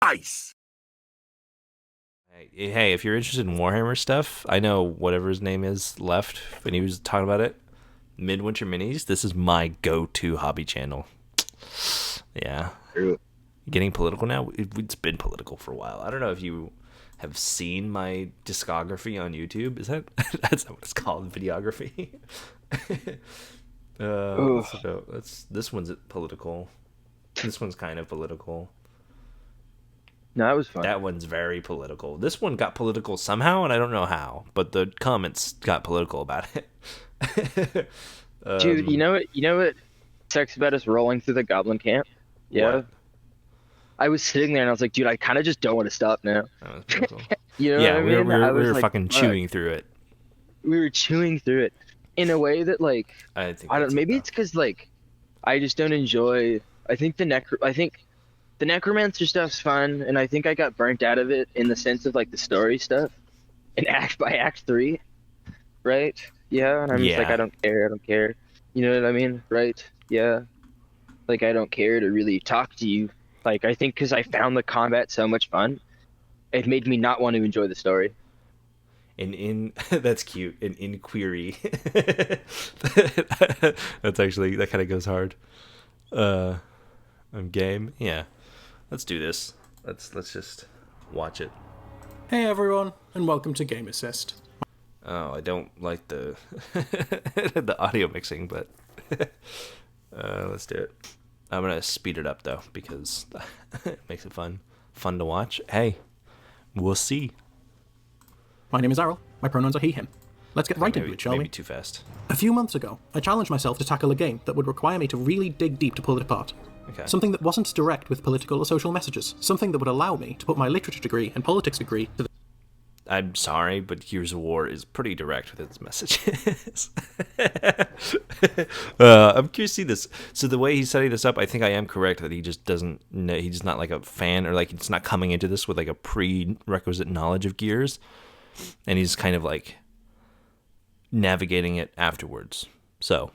Ice. Hey, if you're interested in Warhammer stuff, I know whatever his name is left when he was talking about it. Midwinter Minis, this is my go-to hobby channel. Yeah. True. Getting political now? It's been political for a while. I don't know if you have seen my discography on YouTube. Is that that's what it's called? Videography? This one's political. This one's kind of political. No, that was fun. That one's very political. This one got political somehow, and I don't know how, but the comments got political about it. Dude, you know what sucks about us rolling through the goblin camp? Yeah. What? I was sitting there and I was like, dude, I kind of just don't want to stop now. That was political. You know Yeah, what I mean? we were like, fucking fuck. chewing through it. We were chewing through it in a way that, like, I think I don't. Maybe it's because, like, I just don't enjoy. I think the necromancer stuff's fun, and I think I got burnt out of it in the sense of like the story stuff. And by Act 3, right? Yeah, and I'm just like, Yeah. I don't care. You know what I mean? Right? Yeah. Like, I don't care to really talk to you. Like, I think because I found the combat so much fun, it made me not want to enjoy the story. That's cute. An inquiry. That's actually, that kind of goes hard. I'm game. Yeah. Let's do this. Let's just watch it. Hey everyone, and welcome to Game Assist. Oh, I don't like the the audio mixing, but let's do it. I'm gonna speed it up though because it makes it fun to watch. Hey, we'll see. My name is Errol. My pronouns are he, him. Let's get right into it, shall Maybe we? too fast. A few months ago, I challenged myself to tackle a game that would require me to really dig deep to pull it apart. Okay. Something that wasn't direct with political or social messages. Something that would allow me to put my literature degree and politics degree to the I'm sorry, but Gears of War is pretty direct with its messages. I'm curious to see this. So the way he's setting this up, I think I am correct that he just doesn't know, he's just not like a fan, or like he's not coming into this with like a prerequisite knowledge of Gears, and he's kind of like navigating it afterwards. So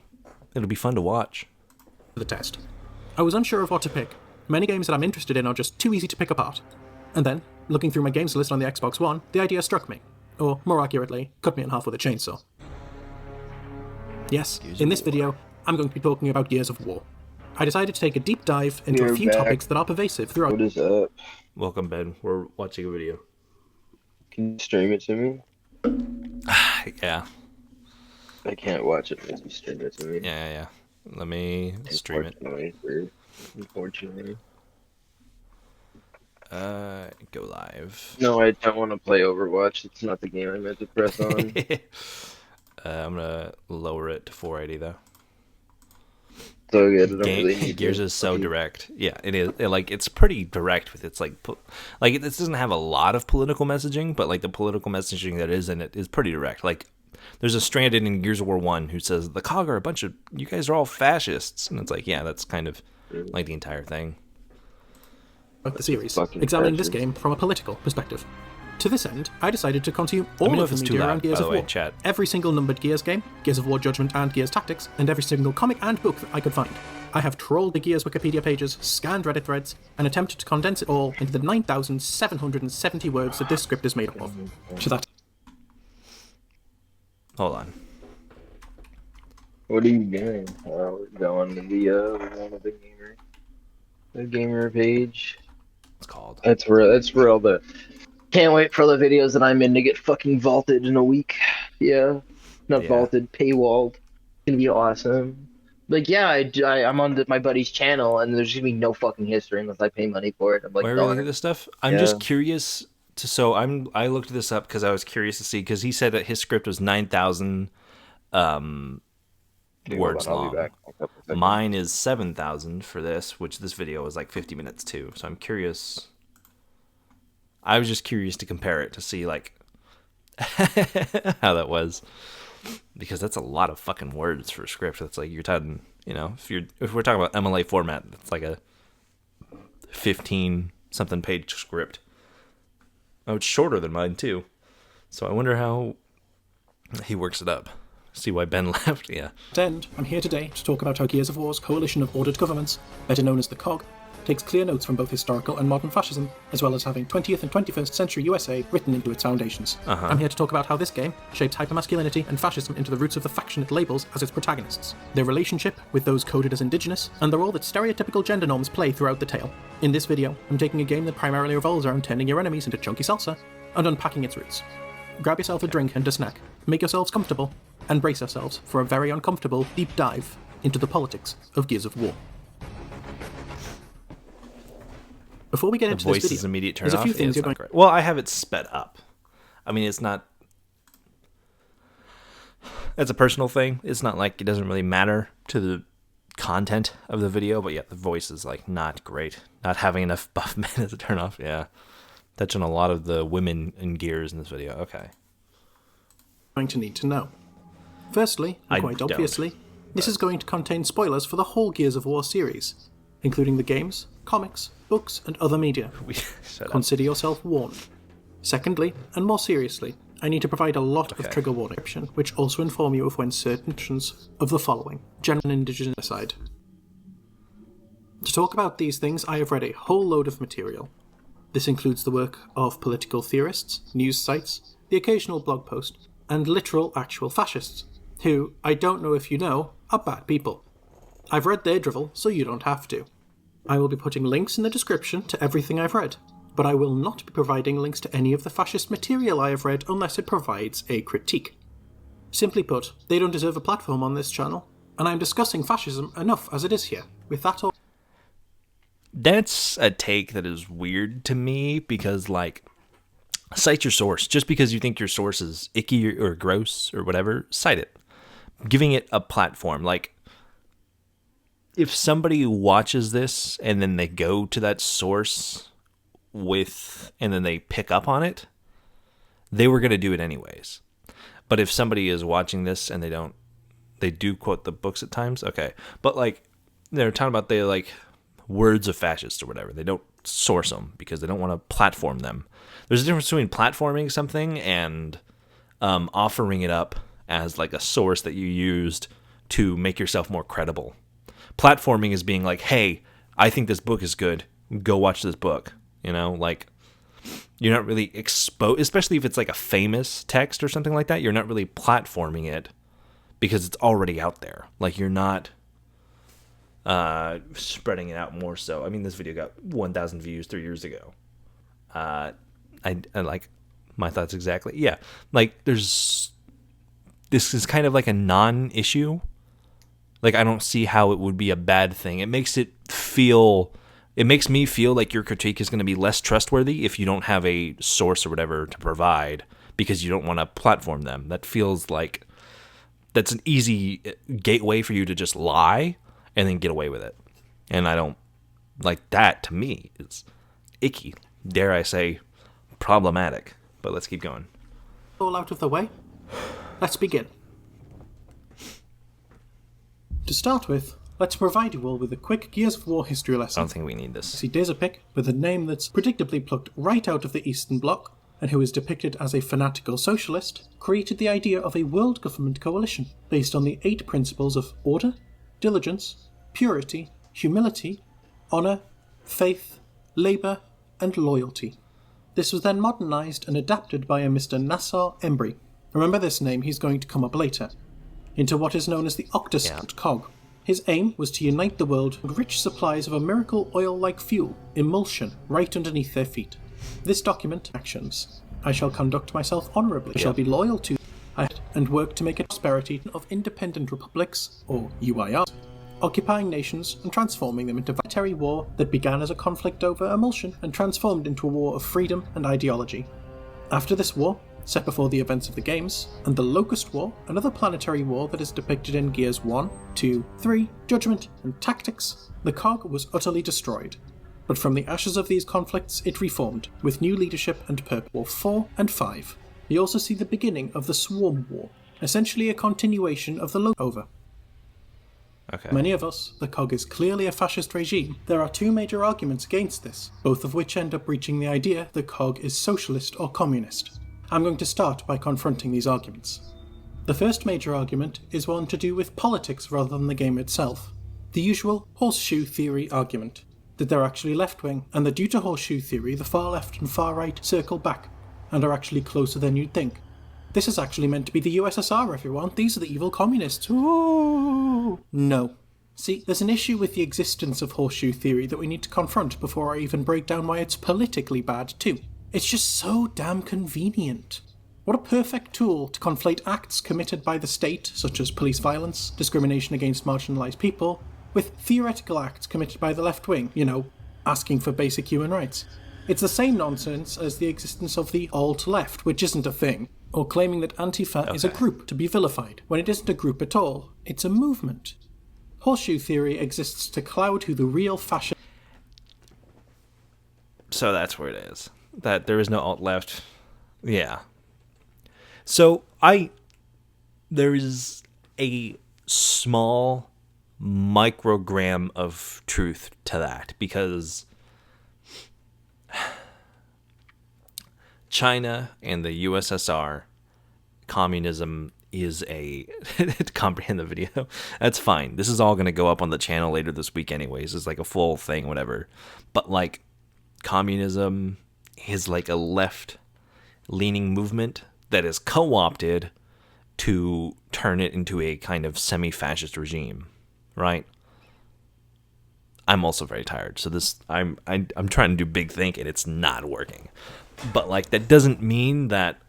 it'll be fun to watch. test. I was unsure of what to pick. Many games that I'm interested in are just too easy to pick apart. And then, looking through my games list on the Xbox One, the idea struck me. Or, more accurately, cut me in half with a chainsaw. Yes, in this video, I'm going to be talking about Gears of War. I decided to take a deep dive into a few topics that are pervasive throughout. What is up? Welcome, Ben. We're watching a video. Can you stream it to me? Yeah. I can't watch it unless you stream it to me. Yeah. Let me stream it. Unfortunately. Go live. No, I don't want to play Overwatch. It's not the game I meant to press on. I'm gonna lower it to 480 though. So good. I don't really need Gears it. is so direct. Yeah, it is. It's pretty direct with its like this doesn't have a lot of political messaging, but like the political messaging that is in it is pretty direct. Like there's a Stranded in Gears of War 1 who says the COG are a bunch of, you guys are all fascists, and it's like, yeah, that's kind of like the entire thing. The series, Fucking examining this fascist. game from a political perspective. To this end, I decided to consume all know of if the it's too media loud, around Gears by of the way, War, chat. every single numbered Gears game, Gears of War Judgment and Gears Tactics, and every single comic and book that I could find. I have trawled the Gears Wikipedia pages, scanned Reddit threads, and attempted to condense it all into the 9,770 words that this script is made up of. To that Hold on. What are you doing? We're going to the gamer page. It's called. That's where all the. Can't wait for all the videos that I'm in to get fucking vaulted in a week. Yeah, not Yeah. vaulted, paywalled. It's gonna be awesome. Like, yeah, I'm on my buddy's channel, and there's gonna be no fucking history unless I pay money for it. I'm like, Why are we looking darn. at this stuff? I'm Yeah. just curious to. So I looked this up because I was curious to see, because he said that his script was 9,000 words Hold on, I'll long. be back in a couple seconds. Mine is 7,000 for this, which this video is like 50 minutes too. So I'm curious. I was just curious to compare it to see like how that was, because that's a lot of fucking words for a script. That's like, you're talking, if we're talking about MLA format, it's like a 15 something page script. Oh, it's shorter than mine too. So I wonder how he works it up. See why Ben left. Yeah. end, I'm here today to talk about how Gears of War's coalition of ordered governments, better known as the COG, takes clear notes from both historical and modern fascism, as well as having 20th and 21st century USA written into its foundations. I'm here to talk about how this game shapes hypermasculinity and fascism into the roots of the faction it labels as its protagonists, their relationship with those coded as indigenous, and the role that stereotypical gender norms play throughout the tale. In this video, I'm taking a game that primarily revolves around turning your enemies into chunky salsa and unpacking its roots. Grab yourself a drink and a snack, make yourselves comfortable, and brace yourselves for a very uncomfortable deep dive into the politics of Gears of War. Before we get into this video, immediate turn there's a off. few things you're going to... Well, I have it sped up. I mean, it's not... That's a personal thing. It's not like it doesn't really matter to the content of the video, but yeah, the voice is like not great. Not having enough buff men as a turn off, yeah. Touching a lot of the women in Gears in this video, okay. Going to need to know. Firstly, and quite obviously, this is going to contain spoilers for the whole Gears of War series, including the games, comics, books, and other media. Consider yourself warned. Secondly, and more seriously, I need to provide a lot of trigger warning, which also inform you of when certain mentions of the following, general and indigenous aside. To talk about these things, I have read a whole load of material. This includes the work of political theorists, news sites, the occasional blog post, and literal actual fascists, who, I don't know if you know, are bad people. I've read their drivel, so you don't have to. I will be putting links in the description to everything I've read, but I will not be providing links to any of the fascist material I have read unless it provides a critique. Simply put, they don't deserve a platform on this channel, and I'm discussing fascism enough as it is here. With that all... That's a take that is weird to me because, like, cite your source. Just because you think your source is icky or gross or whatever, cite it. Giving it a platform. Like, if somebody watches this and then they go to that source and then they pick up on it, they were going to do it anyways. But if somebody is watching this and they do quote the books at times, okay. But, like, they're talking about words of fascists or whatever. They don't source them because they don't want to platform them. There's a difference between platforming something and offering it up as like a source that you used to make yourself more credible. Platforming is being like, hey, I think this book is good. Go watch this book. You know, like, you're not really exposed, especially if it's like a famous text or something like that. You're not really platforming it because it's already out there. Like, you're not spreading it out more so. I mean, this video got 1,000 views 3 years ago. I like my thoughts exactly. Yeah, like this is kind of like a non-issue. Like, I don't see how it would be a bad thing. It makes me feel like your critique is going to be less trustworthy if you don't have a source or whatever to provide because you don't want to platform them. That feels like that's an easy gateway for you to just lie and then get away with it. And I don't like that. To me, it's icky. Dare I say, problematic. But let's keep going. All out of the way, let's begin. To start with, let's provide you all with a quick Gears of War history lesson. I don't think we need this. See, Dehumanization, with a name that's predictably plucked right out of the Eastern Bloc, and who is depicted as a fanatical socialist, created the idea of a world government coalition based on the 8 principles of order, diligence, purity, humility, honour, faith, labour, and loyalty. This was then modernised and adapted by a Mr. Nassar Embry. Remember this name, he's going to come up later. Into what is known as the Octoscout Cog. His aim was to unite the world with rich supplies of a miracle oil-like fuel, emulsion, right underneath their feet. This document, actions. I shall conduct myself honourably. I shall be loyal to and work to make a prosperity of independent republics, or UIRs, occupying nations and transforming them into a voluntary war that began as a conflict over emulsion and transformed into a war of freedom and ideology. After this war, set before the events of the games, and the Locust War, another planetary war that is depicted in Gears 1, 2, 3, Judgment, and Tactics, the cog was utterly destroyed. But from the ashes of these conflicts, it reformed, with new leadership and purpose. War 4 and 5. We also see the beginning of the Swarm War, essentially a continuation of the Over. Okay. Many of us, the cog is clearly a fascist regime. There are 2 major arguments against this, both of which end up reaching the idea the cog is socialist or communist. I'm going to start by confronting these arguments. The first major argument is one to do with politics rather than the game itself. The usual horseshoe theory argument. that they're actually left-wing, and that due to horseshoe theory, the far left and far right circle back, and are actually closer than you'd think. This is actually meant to be the USSR, everyone. These are the evil communists. Ooh. No. See, there's an issue with the existence of horseshoe theory that we need to confront before I even break down why it's politically bad too. It's just so damn convenient. What a perfect tool to conflate acts committed by the state, such as police violence, discrimination against marginalised people, with theoretical acts committed by the left wing, asking for basic human rights. It's the same nonsense as the existence of the alt-left, which isn't a thing, or claiming that Antifa is a group to be vilified, when it isn't a group at all. It's a movement. Horseshoe theory exists to cloud who the real fascist... So that's where it is. That there is no alt-left. Yeah. So there is a small microgram of truth to that, because China and the USSR, communism is to comprehend the video. That's fine. This is all going to go up on the channel later this week anyways. It's like a full thing, whatever. But like, communism is like a left-leaning movement that is co-opted to turn it into a kind of semi-fascist regime, right? I'm also very tired, so I'm trying to do big thinking. It's not working, but like that doesn't mean that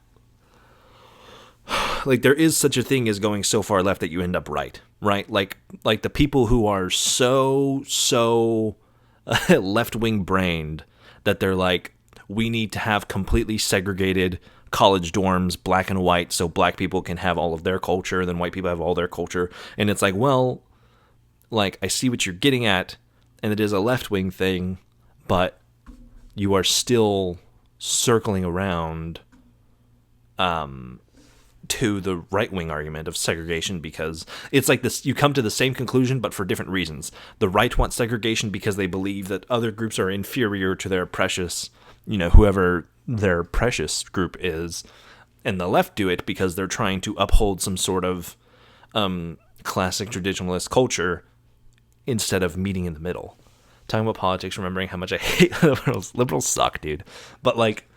like there is such a thing as going so far left that you end up right? Like the people who are so left-wing brained that they're like, we need to have completely segregated college dorms, black and white, so black people can have all of their culture, then white people have all their culture. And it's like, well, like, I see what you're getting at, and it is a left-wing thing, but you are still circling around to the right-wing argument of segregation, because it's like this, you come to the same conclusion but for different reasons. The right wants segregation because they believe that other groups are inferior to their precious, whoever their precious group is, and the left do it because they're trying to uphold some sort of classic traditionalist culture instead of meeting in the middle. Talking about politics, remembering how much I hate liberals. Liberals suck, dude. But like,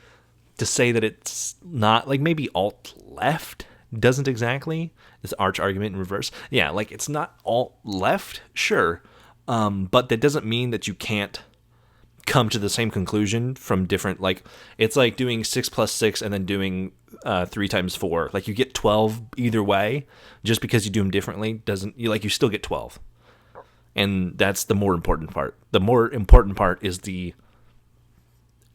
to say that it's not, like, maybe alt-left doesn't exactly, this arch argument in reverse. Yeah, like, it's not alt-left, sure, but that doesn't mean that you can't come to the same conclusion from different, like, it's like doing 6 plus 6 and then doing 3 times 4. Like, you get 12 either way. Just because you do them differently doesn't, you still get 12. And that's the more important part. The more important part is the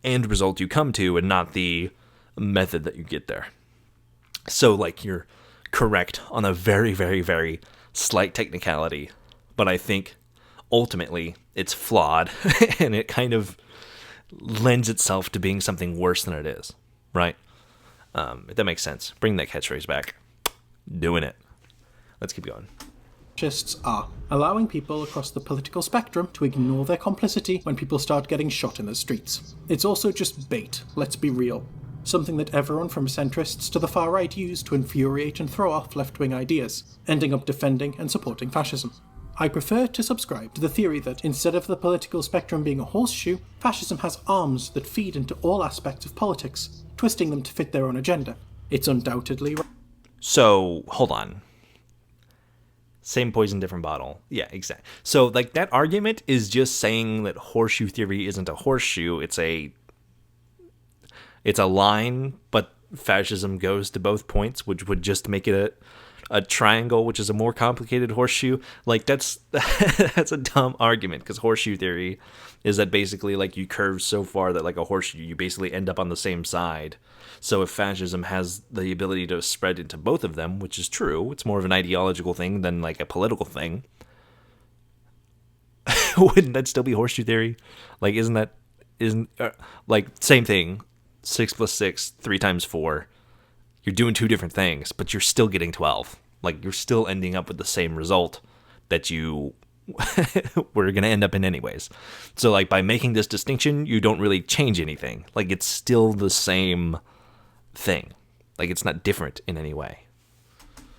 end result you come to and not the method that you get there. So, like, you're correct on a very, very, very slight technicality, but I think ultimately it's flawed and it kind of lends itself to being something worse than it is, right? If that makes sense. Bring that catchphrase back. Doing it. Let's keep going. Fascists are allowing people across the political spectrum to ignore their complicity when people start getting shot in the streets. It's also just bait, let's be real. Something that everyone from centrists to the far right use to infuriate and throw off left-wing ideas, ending up defending and supporting fascism. I prefer to subscribe to the theory that instead of the political spectrum being a horseshoe, fascism has arms that feed into all aspects of politics, twisting them to fit their own agenda. It's undoubtedly... So, hold on. Same poison, different bottle. Yeah, exactly. So, like, that argument is just saying that horseshoe theory isn't a horseshoe. It's a line, but fascism goes to both points, which would just make it a triangle, which is a more complicated horseshoe. Like, that's a dumb argument, because horseshoe theory is that basically, like, you curve so far that, like, a horseshoe, you basically end up on the same side. So if fascism has the ability to spread into both of them, which is true, it's more of an ideological thing than, like, a political thing, wouldn't that still be horseshoe theory? Like, like, same thing, 6 plus 6, 3 times 4. You're doing 2 different things, but you're still getting 12. Like, you're still ending up with the same result that you were going to end up in anyways. So, like, by making this distinction, you don't really change anything. Like, it's still the same thing. Like, it's not different in any way.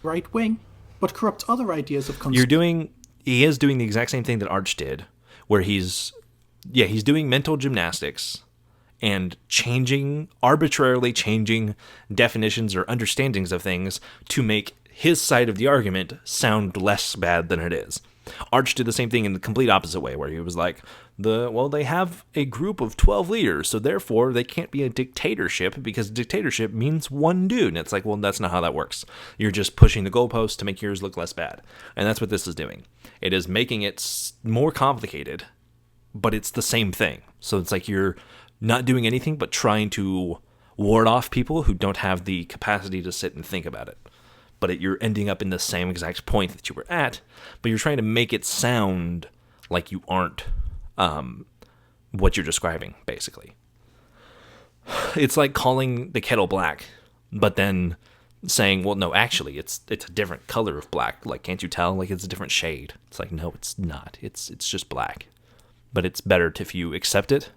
Right wing, but corrupts other ideas of He is doing the exact same thing that Arch did, where he's he's doing mental gymnastics and arbitrarily changing definitions or understandings of things to make his side of the argument sound less bad than it is. Arch did the same thing in the complete opposite way, where he was like, they have a group of 12 leaders, so therefore they can't be a dictatorship because dictatorship means one dude. And it's like, well, that's not how that works. You're just pushing the goalpost to make yours look less bad. And that's what this is doing. It is making it more complicated, but it's the same thing. So it's like you're not doing anything but trying to ward off people who don't have the capacity to sit and think about it. But you're ending up in the same exact point that you were at, but you're trying to make it sound like you aren't what you're describing, basically. It's like calling the kettle black, but then saying, well, no, actually, it's a different color of black. Like, can't you tell? Like, it's a different shade. It's like, no, it's not. It's just black. But it's better if you accept it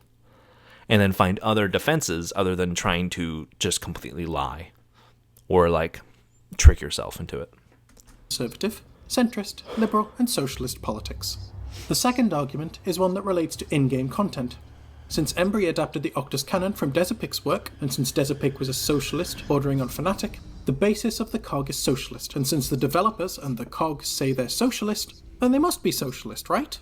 and then find other defenses other than trying to just completely lie or, like, trick yourself into it. Conservative, centrist, liberal, and socialist politics. The second argument is one that relates to in-game content. Since Embry adapted the Octus canon from Desipic's work, and since Desipic was a socialist bordering on fanatic, the basis of the COG is socialist, and since the developers and the COG say they're socialist, then they must be socialist, right?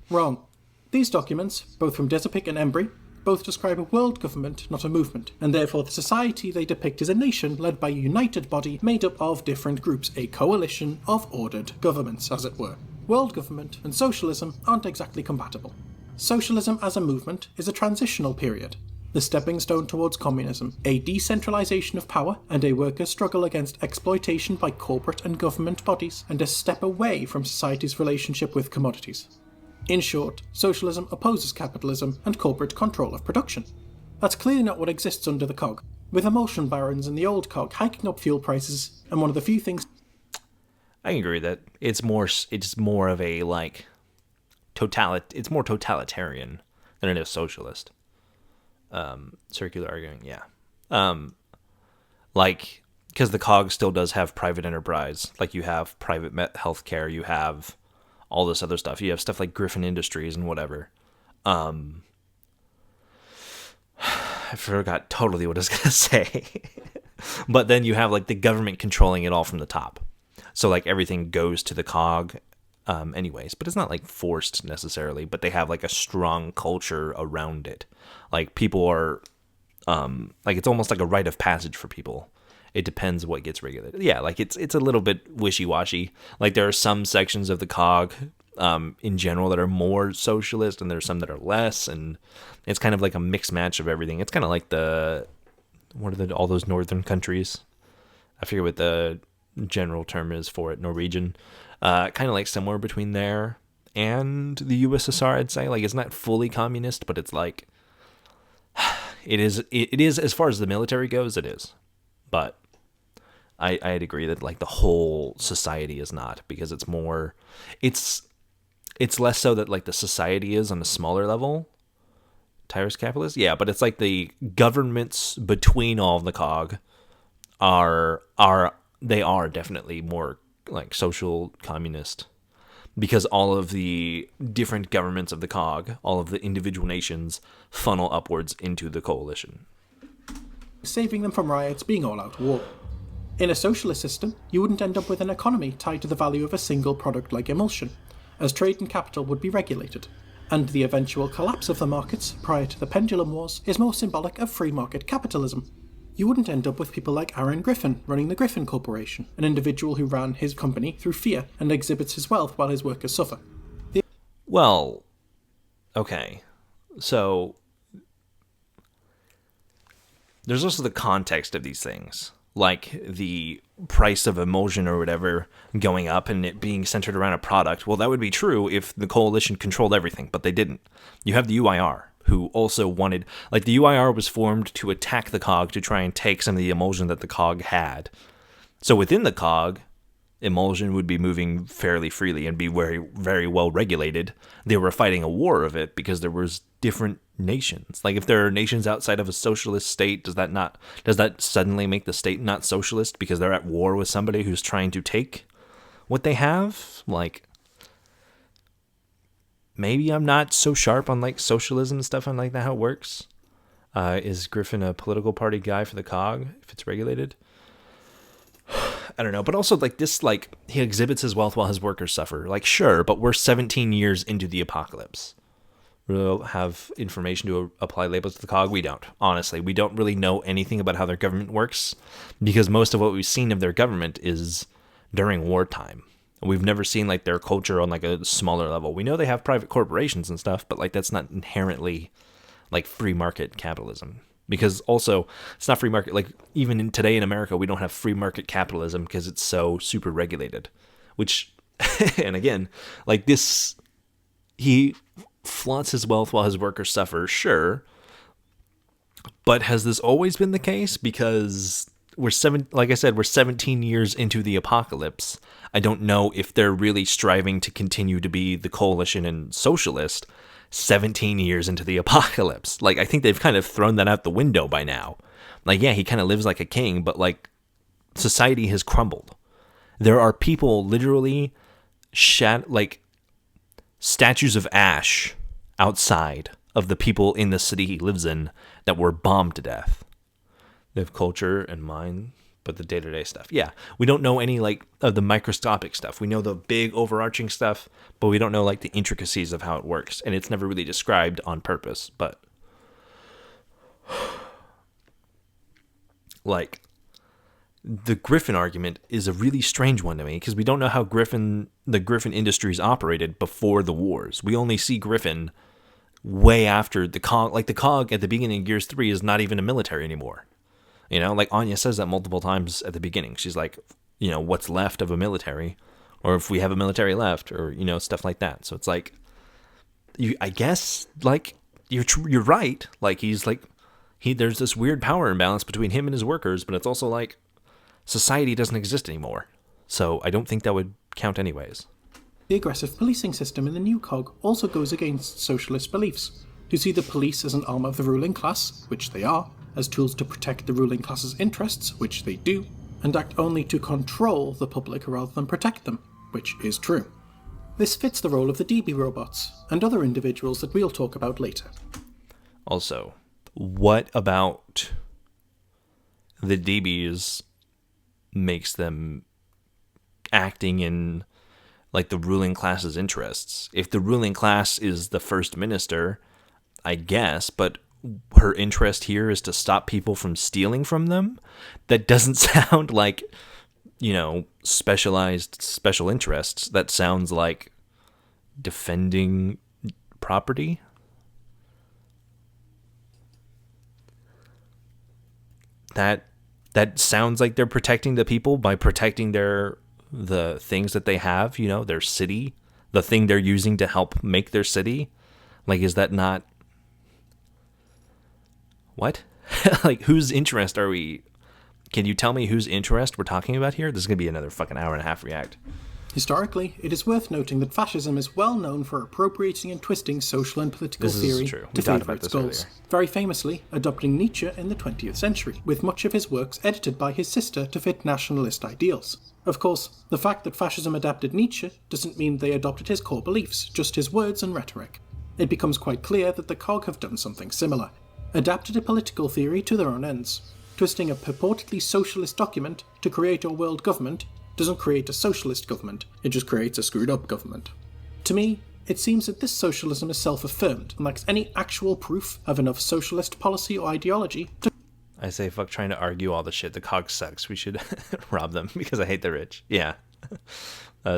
Wrong. These documents, both from Desipic and Embry, both describe a world government, not a movement, and therefore the society they depict is a nation led by a united body made up of different groups, a coalition of ordered governments, as it were. World government and socialism aren't exactly compatible. Socialism as a movement is a transitional period, the stepping stone towards communism, a decentralization of power and a workers' struggle against exploitation by corporate and government bodies, and a step away from society's relationship with commodities. In short, socialism opposes capitalism and corporate control of production. That's clearly not what exists under the COG, with emulsion barons in the old COG hiking up fuel prices, and one of the few things... I can agree that it's more of a, like, it's more totalitarian than it is socialist. Circular arguing, yeah. Like, because the COG still does have private enterprise. Like, you have private healthcare, you have all this other stuff. You have stuff like Griffin Industries and whatever. I forgot totally what I was going to say. But then you have, like, the government controlling it all from the top. So, like, everything goes to the COG anyways. But it's not, like, forced necessarily. But they have, like, a strong culture around it. Like, people are... like, it's almost like a rite of passage for people. It depends what gets regulated. Yeah, like, it's a little bit wishy-washy. Like, there are some sections of the COG in general that are more socialist, and there's some that are less. And it's kind of like a mixed match of everything. It's kind of like all those northern countries? I forget what the general term is for it, Norwegian. Kind of like somewhere between there and the USSR, I'd say. Like, it's not fully communist, but it's like it is as far as the military goes, it is. But I'd agree that, like, the whole society is not, because it's more it's less so that, like, the society is on a smaller level. Tyrus capitalist? Yeah, but it's like the governments between all of the COG are definitely more, like, social communist, because all of the different governments of the COG, all of the individual nations, funnel upwards into the coalition, saving them from riots, being all-out war. In a socialist system, you wouldn't end up with an economy tied to the value of a single product like emulsion, as trade and capital would be regulated, and the eventual collapse of the markets prior to the pendulum wars is more symbolic of free market capitalism. You wouldn't end up with people like Aaron Griffin running the Griffin Corporation, an individual who ran his company through fear and exhibits his wealth while his workers suffer. Well, okay, so there's also the context of these things, like the price of emulsion or whatever going up and it being centered around a product. Well, that would be true if the coalition controlled everything, but they didn't. You have the UIR, who also wanted... Like, the UIR was formed to attack the COG, to try and take some of the emulsion that the COG had. So within the COG, emulsion would be moving fairly freely and be very, very well regulated. They were fighting a war of it because there was different nations. Like, if there are nations outside of a socialist state, does that suddenly make the state not socialist because they're at war with somebody who's trying to take what they have? Like, maybe I'm not so sharp on like socialism and stuff and like that, how it works. Is Griffin a political party guy for the COG if it's regulated? I don't know. But also like this, like he exhibits his wealth while his workers suffer. Like, sure, but we're 17 years into the apocalypse. We'll have information to apply labels to the COG. We don't. Honestly, we don't really know anything about how their government works because most of what we've seen of their government is during wartime. We've never seen like their culture on like a smaller level. We know they have private corporations and stuff, but like that's not inherently like free market capitalism, because also it's not free market. Like even today in America, we don't have free market capitalism because it's so super regulated, which, and again, like this, he flaunts his wealth while his workers suffer. Sure. But has this always been the case? Because like I said, we're 17 years into the apocalypse. I don't know if they're really striving to continue to be the coalition and socialist 17 years into the apocalypse. Like, I think they've kind of thrown that out the window by now. Like, yeah, he kind of lives like a king, but like society has crumbled. There are people literally like statues of ash outside of the people in the city he lives in that were bombed to death. They have culture and mind, but the day-to-day stuff, yeah, we don't know any like of the microscopic stuff. We know the big overarching stuff, but we don't know like the intricacies of how it works, and it's never really described on purpose. But like the Griffin argument is a really strange one to me because we don't know how the Griffin Industries operated before the wars. We only see Griffin way after the COG. Like the COG at the beginning of Gears 3 is not even a military anymore. You know, like Anya says that multiple times at the beginning. She's like, you know, what's left of a military, or if we have a military left, or, you know, stuff like that. So it's like, I guess, like, you're right. Like, there's this weird power imbalance between him and his workers, but it's also like, society doesn't exist anymore. So I don't think that would count anyways. The aggressive policing system in the new COG also goes against socialist beliefs, who see the police as an arm of the ruling class, which they are, as tools to protect the ruling class's interests, which they do, and act only to control the public rather than protect them, which is true. This fits the role of the DB robots, and other individuals that we'll talk about later. Also, what about the DBs makes them acting in like the ruling class's interests? If the ruling class is the first minister, I guess, but her interest here is to stop people from stealing from them? That doesn't sound like, you know, special interests. That sounds like defending property. That sounds like they're protecting the people by protecting the things that they have, you know, their city, the thing they're using to help make their city. Like, is that not... What? Like, whose interest are we... Can you tell me whose interest we're talking about here? This is going to be another fucking hour and a half react. Historically, it is worth noting that fascism is well known for appropriating and twisting social and political theory to favour its goals. Earlier. Very famously, adopting Nietzsche in the 20th century, with much of his works edited by his sister to fit nationalist ideals. Of course, the fact that fascism adapted Nietzsche doesn't mean they adopted his core beliefs, just his words and rhetoric. It becomes quite clear that the COG have done something similar. Adapted a political theory to their own ends. Twisting a purportedly socialist document to create a world government doesn't create a socialist government, it just creates a screwed up government. To me, it seems that this socialism is self-affirmed and lacks any actual proof of enough socialist policy or ideology to... I say fuck trying to argue all the shit. The COG sucks. We should rob them because I hate the rich. Yeah.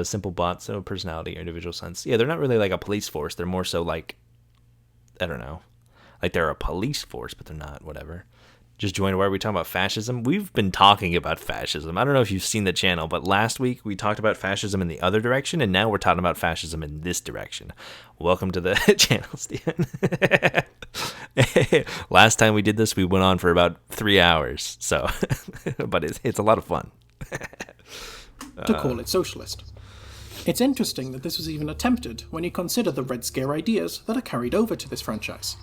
Simple bots, no personality or individual sense. Yeah, they're not really like a police force. They're more so like, I don't know. Like they're a police force, but they're not, whatever. Just joined. Why are we talking about fascism? We've been talking about fascism. I don't know if you've seen the channel, but last week we talked about fascism in the other direction, and now we're talking about fascism in this direction. Welcome to the channel, Steven. Last time we did this, we went on for about 3 hours. So, but it's a lot of fun. To call it socialist. It's interesting that this was even attempted when you consider the Red Scare ideas that are carried over to this franchise.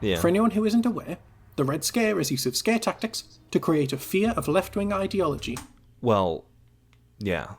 Yeah. For anyone who isn't aware, the Red Scare is use of scare tactics to create a fear of left-wing ideology. Well, yeah.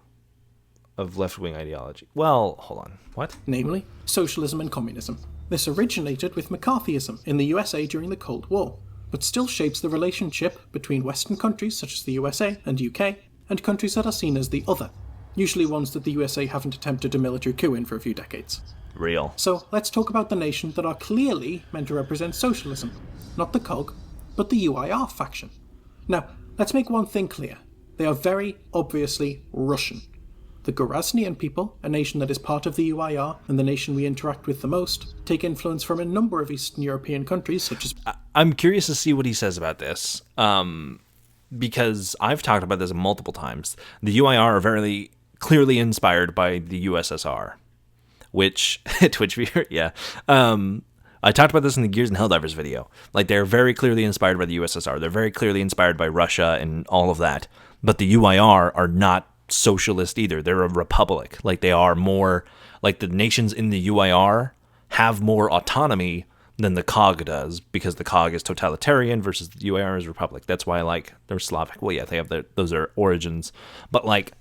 of left-wing ideology. Well, hold on. What? Namely, socialism and communism. This originated with McCarthyism in the USA during the Cold War, but still shapes the relationship between Western countries such as the USA and UK, and countries that are seen as the other, usually ones that the USA haven't attempted a military coup in for a few decades. Real. So let's talk about the nations that are clearly meant to represent socialism, not the COG, but the UIR faction. Now, let's make one thing clear. They are very obviously Russian. The Goraznian people, a nation that is part of the UIR and the nation we interact with the most, take influence from a number of Eastern European countries such as... I'm curious to see what he says about this, because I've talked about this multiple times. The UIR are very clearly inspired by the USSR, which... Twitch viewer, yeah. I talked about this in the Gears and Helldivers video. Like, they're very clearly inspired by the USSR. They're very clearly inspired by Russia and all of that. But the UIR are not socialist either. They're a republic. Like, they are more... Like, the nations in the UIR have more autonomy than the COG does, because the COG is totalitarian versus the UIR is republic. That's why, like, they're Slavic. Well, yeah, they have those are origins. But, like,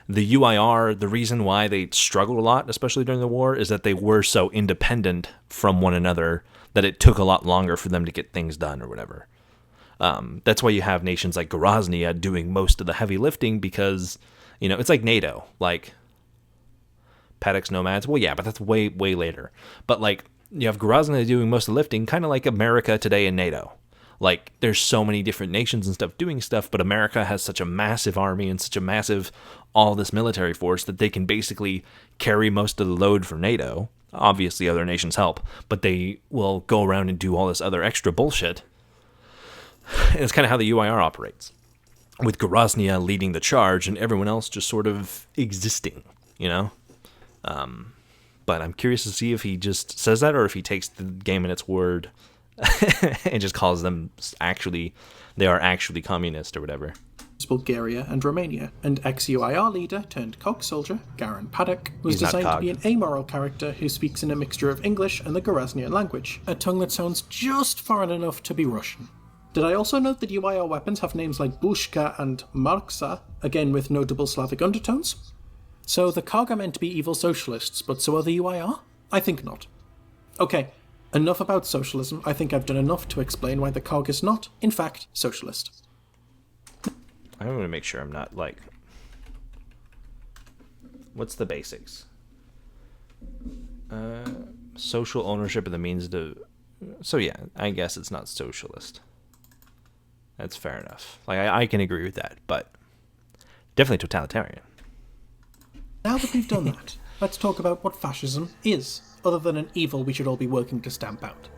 the UIR, the reason why they struggled a lot, especially during the war, is that they were so independent from one another that it took a lot longer for them to get things done or whatever. That's why you have nations like Grozny doing most of the heavy lifting, because, you know, it's like NATO, like Paddocks Nomads. Well, yeah, but that's way, way later. But, like, you have Grozny doing most of the lifting, kind of like America today in NATO. Like, there's so many different nations and stuff doing stuff, but America has such a massive army and such a massive, all this military force that they can basically carry most of the load for NATO. Obviously, other nations help, but they will go around and do all this other extra bullshit. And it's kind of how the UIR operates, with Grozny leading the charge and everyone else just sort of existing, you know? But I'm curious to see if he just says that, or if he takes the game in its word and just calls them they are actually communist or whatever. Bulgaria and Romania, and ex-UIR leader turned COG soldier, Garan Paddock, was designed to be an amoral character who speaks in a mixture of English and the Goraznian language, a tongue that sounds just foreign enough to be Russian. Did I also note that UIR weapons have names like Bushka and Marksa, again with notable Slavic undertones? So the COG are meant to be evil socialists, but so are the UIR? I think not. Okay, enough about socialism. I think I've done enough to explain why the COG is not, in fact, socialist. I'm going to make sure I'm not, like... What's the basics? Social ownership of the means to... So yeah, I guess it's not socialist. That's fair enough. Like, I can agree with that, but definitely totalitarian. Now that we've done that, let's talk about what fascism is, other than an evil we should all be working to stamp out.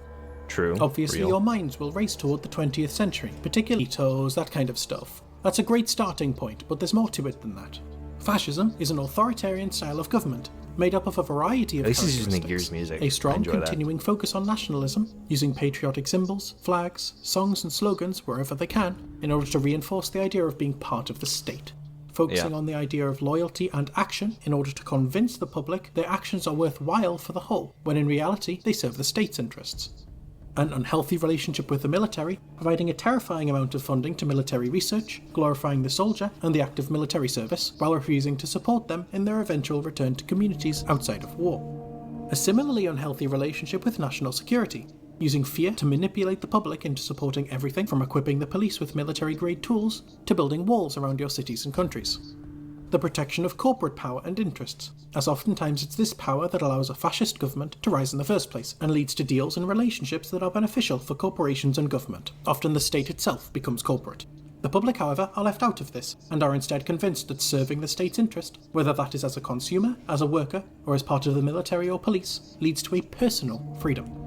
True. Obviously, real. your minds will race toward the 20th century, particularly Toes, that kind of stuff. That's a great starting point, but there's more to it than that. Fascism is an authoritarian style of government, made up of a variety of This is using the characteristics. Gears music. A strong, I enjoy continuing focus on nationalism, using patriotic symbols, flags, songs and slogans wherever they can, in order to reinforce the idea of being part of the state. Focusing on the idea of loyalty and action in order to convince the public their actions are worthwhile for the whole, when in reality they serve the state's interests. An unhealthy relationship with the military, providing a terrifying amount of funding to military research, glorifying the soldier and the active military service, while refusing to support them in their eventual return to communities outside of war. A similarly unhealthy relationship with national security, using fear to manipulate the public into supporting everything from equipping the police with military-grade tools to building walls around your cities and countries. The protection of corporate power and interests, as oftentimes it's this power that allows a fascist government to rise in the first place and leads to deals and relationships that are beneficial for corporations and government. Often the state itself becomes corporate. The public, however, are left out of this and are instead convinced that serving the state's interest, whether that is as a consumer, as a worker, or as part of the military or police, leads to a personal freedom.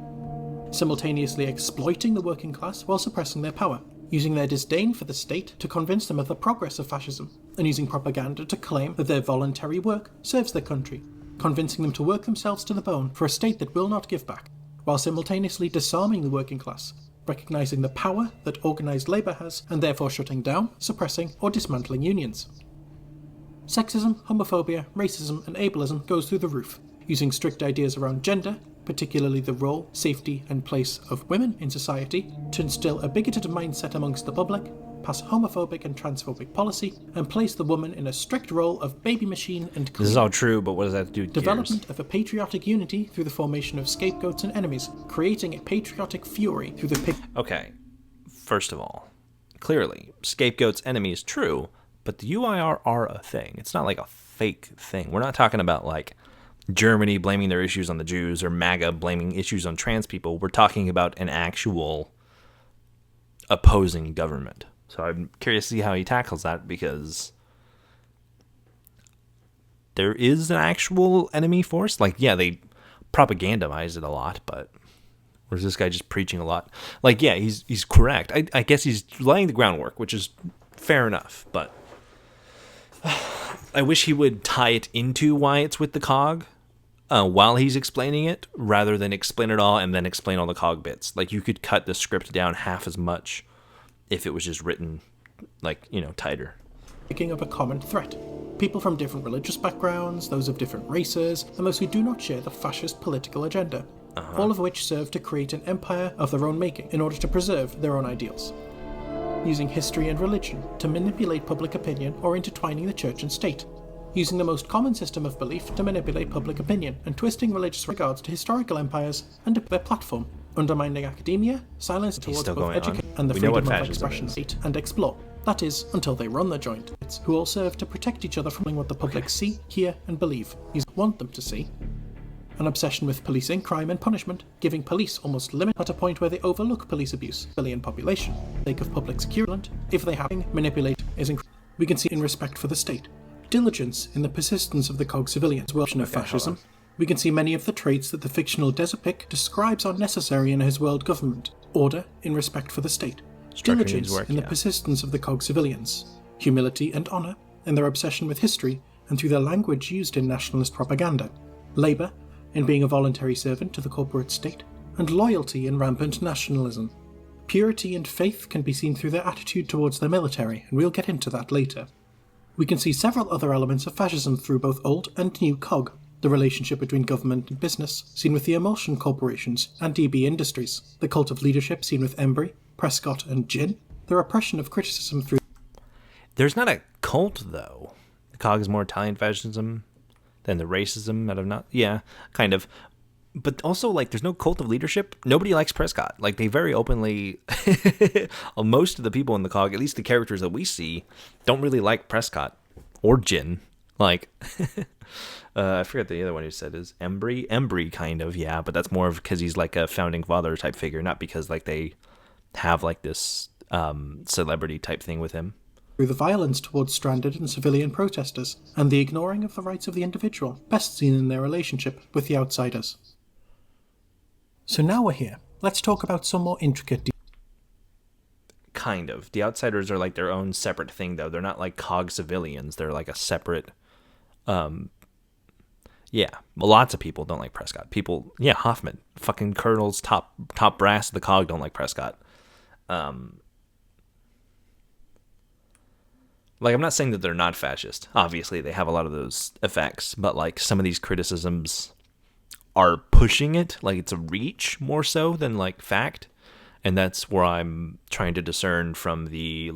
Simultaneously exploiting the working class while suppressing their power, using their disdain for the state to convince them of the progress of fascism, and using propaganda to claim that their voluntary work serves their country, convincing them to work themselves to the bone for a state that will not give back, while simultaneously disarming the working class, recognising the power that organised labour has, and therefore shutting down, suppressing, or dismantling unions. Sexism, homophobia, racism, and ableism goes through the roof, using strict ideas around gender, particularly the role, safety, and place of women in society, to instill a bigoted mindset amongst the public, pass homophobic and transphobic policy, and place the woman in a strict role of baby machine and This is all true, but what does that have to do with development gears? of a patriotic unity through the formation of scapegoats and enemies, creating a patriotic fury through the Okay, first of all, clearly, scapegoats, enemies, true, but the UIR are a thing. It's not like a fake thing. We're not talking about like Germany blaming their issues on the Jews or MAGA blaming issues on trans people. We're talking about an actual opposing government. So I'm curious to see how he tackles that, because there is an actual enemy force. Like, yeah, they propagandize it a lot, but where's this guy just preaching a lot? Like, yeah, he's correct. I guess he's laying the groundwork, which is fair enough, but I wish he would tie it into why it's with the cog while he's explaining it, rather than explain it all and then explain all the cog bits. Like, you could cut the script down half as much if it was just written, like, you know, tighter. picking up a common threat. People from different religious backgrounds, those of different races, and those who do not share the fascist political agenda, all of which serve to create an empire of their own making in order to preserve their own ideals. Using history and religion to manipulate public opinion or intertwining the church and state. Using the most common system of belief to manipulate public opinion and twisting religious regards to historical empires and to their platform, undermining academia, silence towards both education and the freedom of expression, hate and explore. That is, until they run the joint, who all serve to protect each other from what the public see, hear and believe, want them to see. An obsession with policing, crime and punishment, giving police almost limit at a point where they overlook police abuse, civilian population, sake of public security, if they have manipulate is increased. We can see in respect for the state, diligence in the persistence of the cog civilians, version of fascism. We can see many of the traits that the fictional Deserpic describes are necessary in his world government. Order in respect for the state, diligence in the persistence of the cog civilians, humility and honour in their obsession with history and through their language used in nationalist propaganda, labour in being a voluntary servant to the corporate state, and loyalty in rampant nationalism. Purity and faith can be seen through their attitude towards the military, and we'll get into that later. We can see several other elements of fascism through both old and new cog, the relationship between government and business, seen with the emulsion corporations and DB Industries, the cult of leadership seen with Embry, Prescott and Gin, the repression of criticism through... There's not a cult, though. The cog is more Italian fascism than the racism out of not... Yeah, kind of. But also, like, there's no cult of leadership. Nobody likes Prescott. Like, they very openly... Most of the people in the cog, at least the characters that we see, don't really like Prescott or Gin. Like... I forget the other one who said is Embry. Embry, kind of, yeah, but that's more of because he's like a founding father type figure, not because like they have like this celebrity type thing with him. Through the violence towards stranded and civilian protesters, and the ignoring of the rights of the individual, best seen in their relationship with the outsiders. So now we're here. Let's talk about some more intricate Kind of. The outsiders are like their own separate thing, though. They're not like cog civilians. They're like a separate... Yeah, lots of people don't like Prescott. People, yeah, Hoffman, fucking colonels, top brass of the cog don't like Prescott. Like, I'm not saying that they're not fascist. Obviously, they have a lot of those effects, but like some of these criticisms are pushing it. Like it's a reach more so than like fact, and that's where I'm trying to discern from the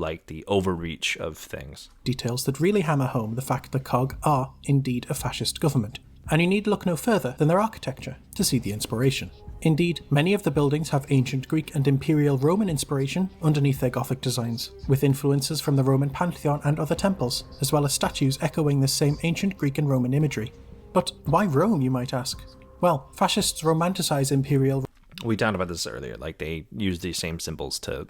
overreach of things. Details that really hammer home the fact that cog are indeed a fascist government. And you need look no further than their architecture to see the inspiration. Indeed, many of the buildings have ancient Greek and Imperial Roman inspiration underneath their Gothic designs, with influences from the Roman Pantheon and other temples, as well as statues echoing this same ancient Greek and Roman imagery. But why Rome, you might ask? Well, fascists romanticize Imperial... We talked about this earlier, like they use these same symbols to,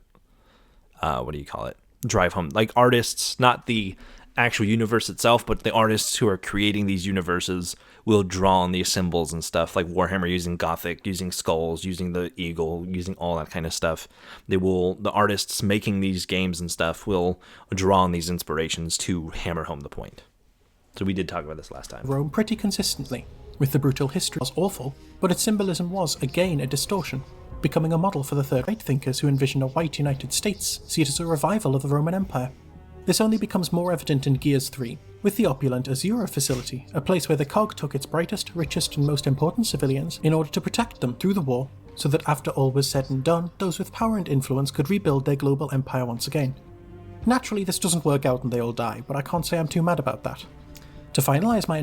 drive home, like artists, not the actual universe itself, but the artists who are creating these universes will draw on these symbols and stuff, like Warhammer using Gothic, using skulls, using the eagle, using all that kind of stuff. The artists making these games and stuff will draw on these inspirations to hammer home the point. So we did talk about this last time. Rome pretty consistently, with the brutal history was awful, but its symbolism was again a distortion, becoming a model for the third right thinkers who envision a white United States, see it as a revival of the Roman Empire. This only becomes more evident in Gears 3, with the opulent Azura facility, a place where the COG took its brightest, richest, and most important civilians in order to protect them through the war, so that after all was said and done, those with power and influence could rebuild their global empire once again. Naturally, this doesn't work out and they all die, but I can't say I'm too mad about that. To finalise my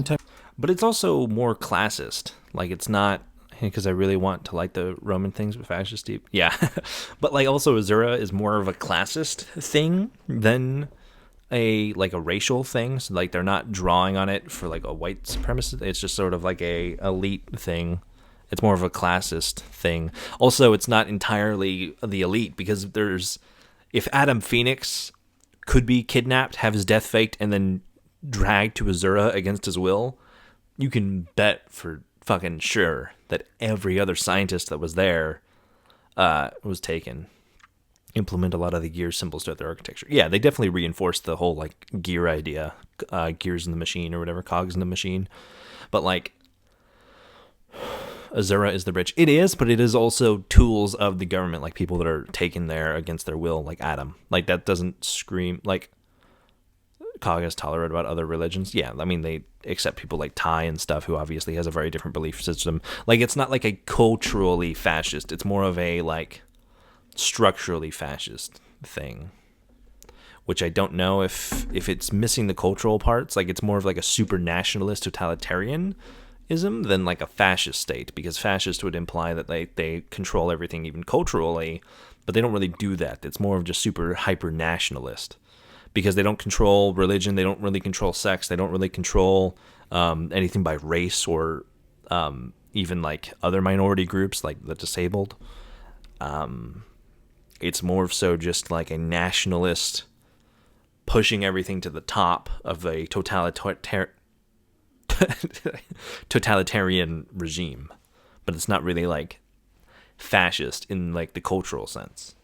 But it's also more classist. Like, it's not, because I really want to like the Roman things with fascist deep. Yeah. But like also Azura is more of a classist thing than a racial thing. So like they're not drawing on it for like a white supremacist. It's just sort of like a elite thing. It's more of a classist thing. Also, it's not entirely the elite, because if Adam Phoenix could be kidnapped, have his death faked, and then dragged to Azura against his will, you can bet for fucking sure that every other scientist that was there was taken. Implement a lot of the gear symbols throughout their architecture. Yeah, they definitely reinforced the whole like gear idea, gears in the machine or whatever, cogs in the machine. But like, Azura is the rich. It is, but it is also tools of the government, like people that are taken there against their will, like Adam. Like that doesn't scream like Cog is tolerant about other religions. Yeah, I mean they accept people like Ty and stuff, who obviously has a very different belief system. Like it's not like a culturally fascist. It's more of a like structurally fascist thing, which I don't know if it's missing the cultural parts. Like it's more of like a super nationalist totalitarianism than like a fascist state, because fascist would imply that they control everything even culturally, but they don't really do that. It's more of just super hyper nationalist, because they don't control religion, they don't really control sex, they don't really control anything by race or even like other minority groups like the disabled. It's more so just like a nationalist pushing everything to the top of a totalitarian regime, but it's not really like fascist in like the cultural sense.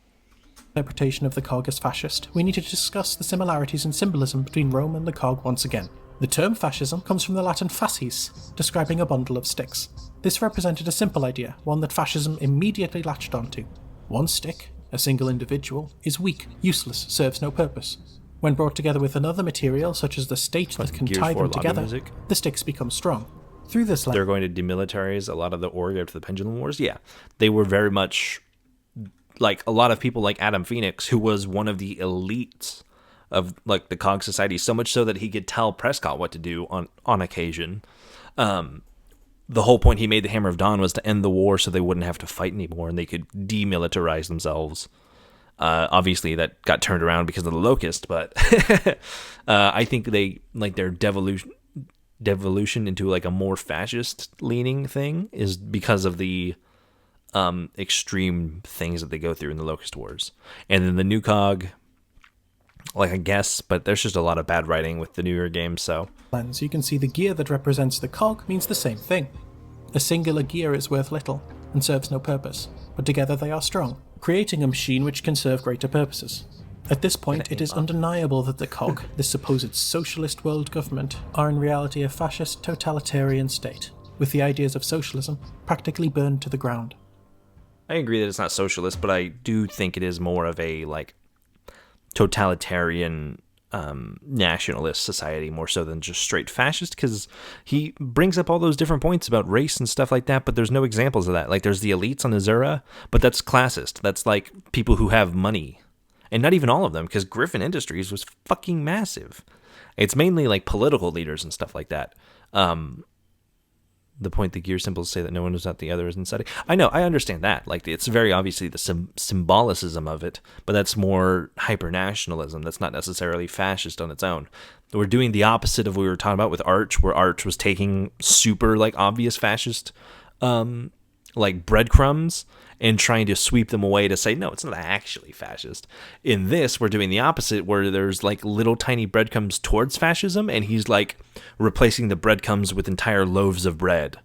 Interpretation of the Cog as fascist, we need to discuss the similarities in symbolism between Rome and the Cog once again. The term fascism comes from the Latin fasces, describing a bundle of sticks. This represented a simple idea, one that fascism immediately latched onto. One stick, a single individual, is weak, useless, serves no purpose. When brought together with another material, such as the state that can tie them together, the sticks become strong. Through this they're going to demilitarize a lot of the org after the Pendulum Wars. Yeah, they were very much like a lot of people like Adam Phoenix, who was one of the elites of like the Cog Society, so much so that he could tell Prescott what to do on occasion. The whole point he made the Hammer of Dawn was to end the war so they wouldn't have to fight anymore and they could demilitarize themselves. Obviously that got turned around because of the Locust, but I think they like their devolution into like a more fascist leaning thing is because of the extreme things that they go through in the Locust Wars. And then the new Cog, like I guess, but there's just a lot of bad writing with the newer games, so. You can see the gear that represents the Cog means the same thing. A singular gear is worth little and serves no purpose, but together they are strong, creating a machine which can serve greater purposes. At this point, it is undeniable that the Cog, this supposed socialist world government, are in reality a fascist totalitarian state, with the ideas of socialism practically burned to the ground. I agree that it's not socialist, but I do think it is more of a like totalitarian nationalist society, more so than just straight fascist, because he brings up all those different points about race and stuff like that, but there's no examples of that. Like there's the elites on Azura, but that's classist. That's like people who have money, and not even all of them, because Griffin Industries was fucking massive. It's mainly like political leaders and stuff like that. The point the gear symbols say that no one knows what the other is inside. I know, I understand that. Like, it's very obviously the symbolicism of it, but that's more hyper-nationalism. That's not necessarily fascist on its own. We're doing the opposite of what we were talking about with Arch, where Arch was taking super, like, obvious fascist, like, breadcrumbs and trying to sweep them away to say, no, it's not actually fascist. In this, we're doing the opposite, where there's, like, little tiny breadcrumbs towards fascism, and he's, like, replacing the breadcrumbs with entire loaves of bread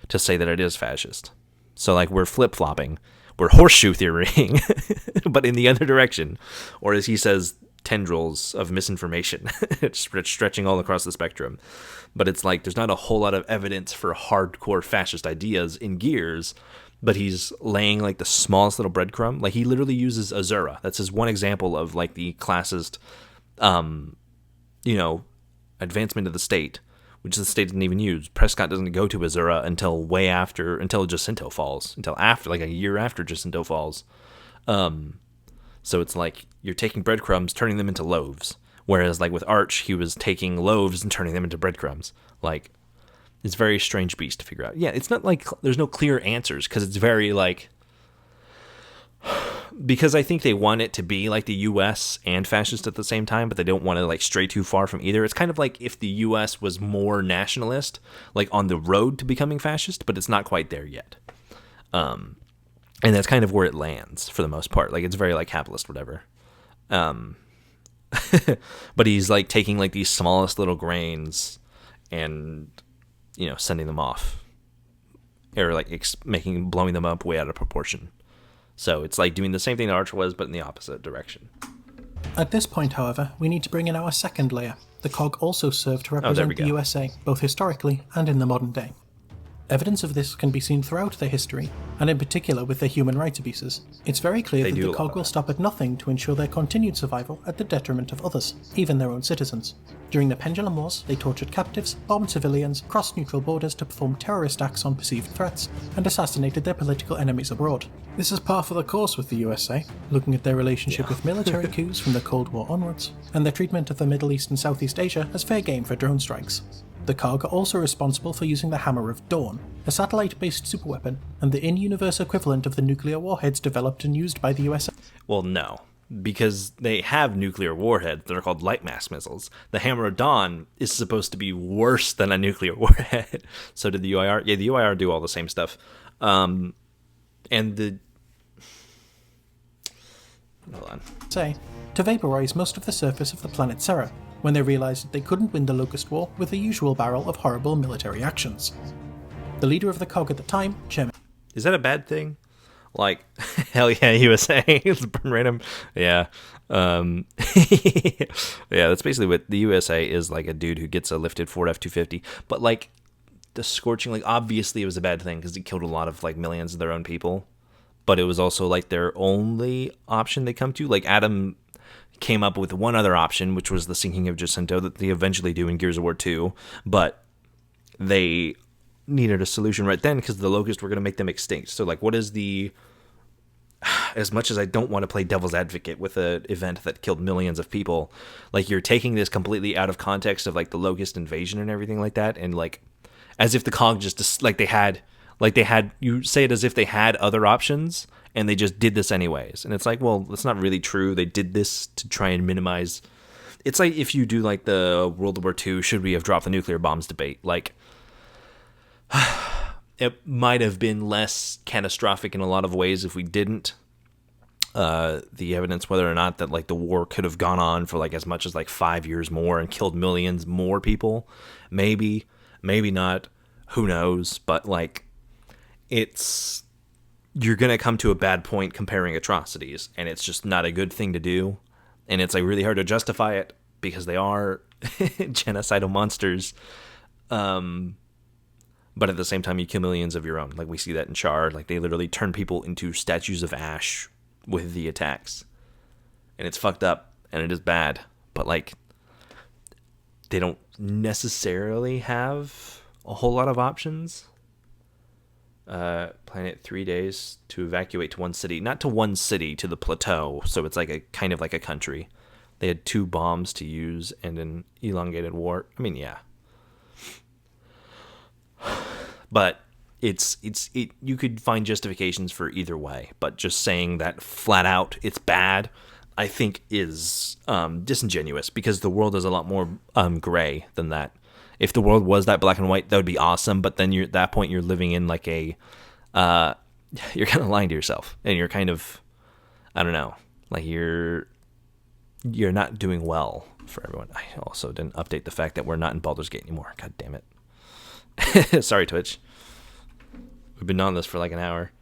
to say that it is fascist. So, like, we're flip-flopping. We're horseshoe theorying, but in the other direction. Or as he says, tendrils of misinformation. It's stretching all across the spectrum. But it's like, there's not a whole lot of evidence for hardcore fascist ideas in Gears, but he's laying, like, the smallest little breadcrumb. Like, he literally uses Azura. That's his one example of, like, the classist, advancement of the state, which the state didn't even use. Prescott doesn't go to Azura until Jacinto falls, until after, like a year after Jacinto falls. So it's like you're taking breadcrumbs, turning them into loaves. Whereas like with Arch, he was taking loaves and turning them into breadcrumbs. Like, it's a very strange beast to figure out. Yeah, it's not like there's no clear answers, because it's very like, because I think they want it to be like the U.S. and fascist at the same time, but they don't want to like stray too far from either. It's kind of like if the U.S. was more nationalist, like on the road to becoming fascist, but it's not quite there yet. And that's kind of where it lands for the most part. Like, it's very like capitalist, whatever. But he's like taking like these smallest little grains and, you know, sending them off, or like blowing them up way out of proportion. So it's like doing the same thing that Arch was, but in the opposite direction. At this point, however, we need to bring in our second layer. The cog also served to represent the USA, both historically and in the modern day. Evidence of this can be seen throughout their history, and in particular with their human rights abuses. It's very clear that the cog will stop at nothing to ensure their continued survival at the detriment of others, even their own citizens. During the Pendulum Wars, they tortured captives, bombed civilians, crossed neutral borders to perform terrorist acts on perceived threats, and assassinated their political enemies abroad. This is par for the course with the USA, looking at their relationship with military coups from the Cold War onwards, and their treatment of the Middle East and Southeast Asia as fair game for drone strikes. The COG are also responsible for using the Hammer of Dawn, a satellite-based superweapon, and the in-universe equivalent of the nuclear warheads developed and used by the USA. Well, no, because they have nuclear warheads that are called light mass missiles. The Hammer of Dawn is supposed to be worse than a nuclear warhead. So did the UIR. Yeah, the UIR do all the same stuff. And the... Hold on. To vaporize most of the surface of the planet Serra, when they realized that they couldn't win the Locust War with the usual barrel of horrible military actions. The leader of the COG at the time, Chairman... Is that a bad thing? Like, hell yeah, USA. Let's burn random. Yeah. Yeah, that's basically what the USA is, like a dude who gets a lifted Ford F-250. But like, the scorching, like, obviously it was a bad thing because it killed a lot of like millions of their own people. But it was also like their only option they come to. Like, Adam came up with one other option, which was the sinking of Jacinto that they eventually do in Gears of War 2, but they needed a solution right then because the Locust were going to make them extinct. So, like, what is the... As much as I don't want to play devil's advocate with an event that killed millions of people, like, you're taking this completely out of context of, like, the Locust invasion and everything like that, and, like, as if the COG just, like, they had, you say it as if they had other options, and they just did this anyways. And it's like, well, that's not really true. They did this to try and minimize... It's like if you do like the World War II, should we have dropped the nuclear bombs debate? Like, it might have been less catastrophic in a lot of ways if we didn't. The evidence whether or not that like the war could have gone on for like as much as like 5 years more and killed millions more people. Maybe not. Who knows? But like, you're going to come to a bad point comparing atrocities, and it's just not a good thing to do. And it's like really hard to justify it because they are genocidal monsters. But at the same time, you kill millions of your own. Like we see that in Char. Like they literally turn people into statues of ash with the attacks. And it's fucked up and it is bad. But like, they don't necessarily have a whole lot of options. Planet 3 days to evacuate to one city, not to one city, to the plateau. So it's like a kind of like a country. They had 2 bombs to use and an elongated war. I mean, yeah. But you could find justifications for either way. But just saying that flat out it's bad, I think is disingenuous because the world is a lot more gray than that. If the world was that black and white, that would be awesome. But then at that point, you're living in like you're kind of lying to yourself, and you're kind of, I don't know, like you're not doing well for everyone. I also didn't update the fact that we're not in Baldur's Gate anymore. God damn it. Sorry, Twitch. We've been on this for like an hour.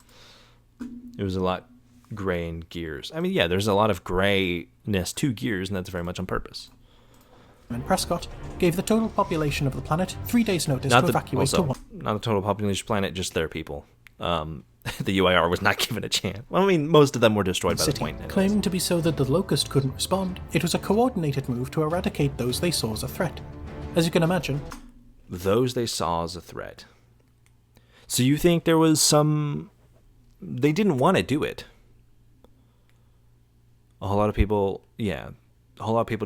It was a lot gray in Gears. I mean, yeah, there's a lot of grayness to Gears, and that's very much on purpose. And Prescott gave the total population of the planet 3 days' notice to evacuate to one. Not the total population of the planet, just their people. The UIR was not given a chance. Well, I mean, most of them were destroyed by the point. Anyways. Claiming to be so that the Locust couldn't respond, it was a coordinated move to eradicate those they saw as a threat. As you can imagine, those they saw as a threat. So you think there was some... They didn't want to do it. A whole lot of people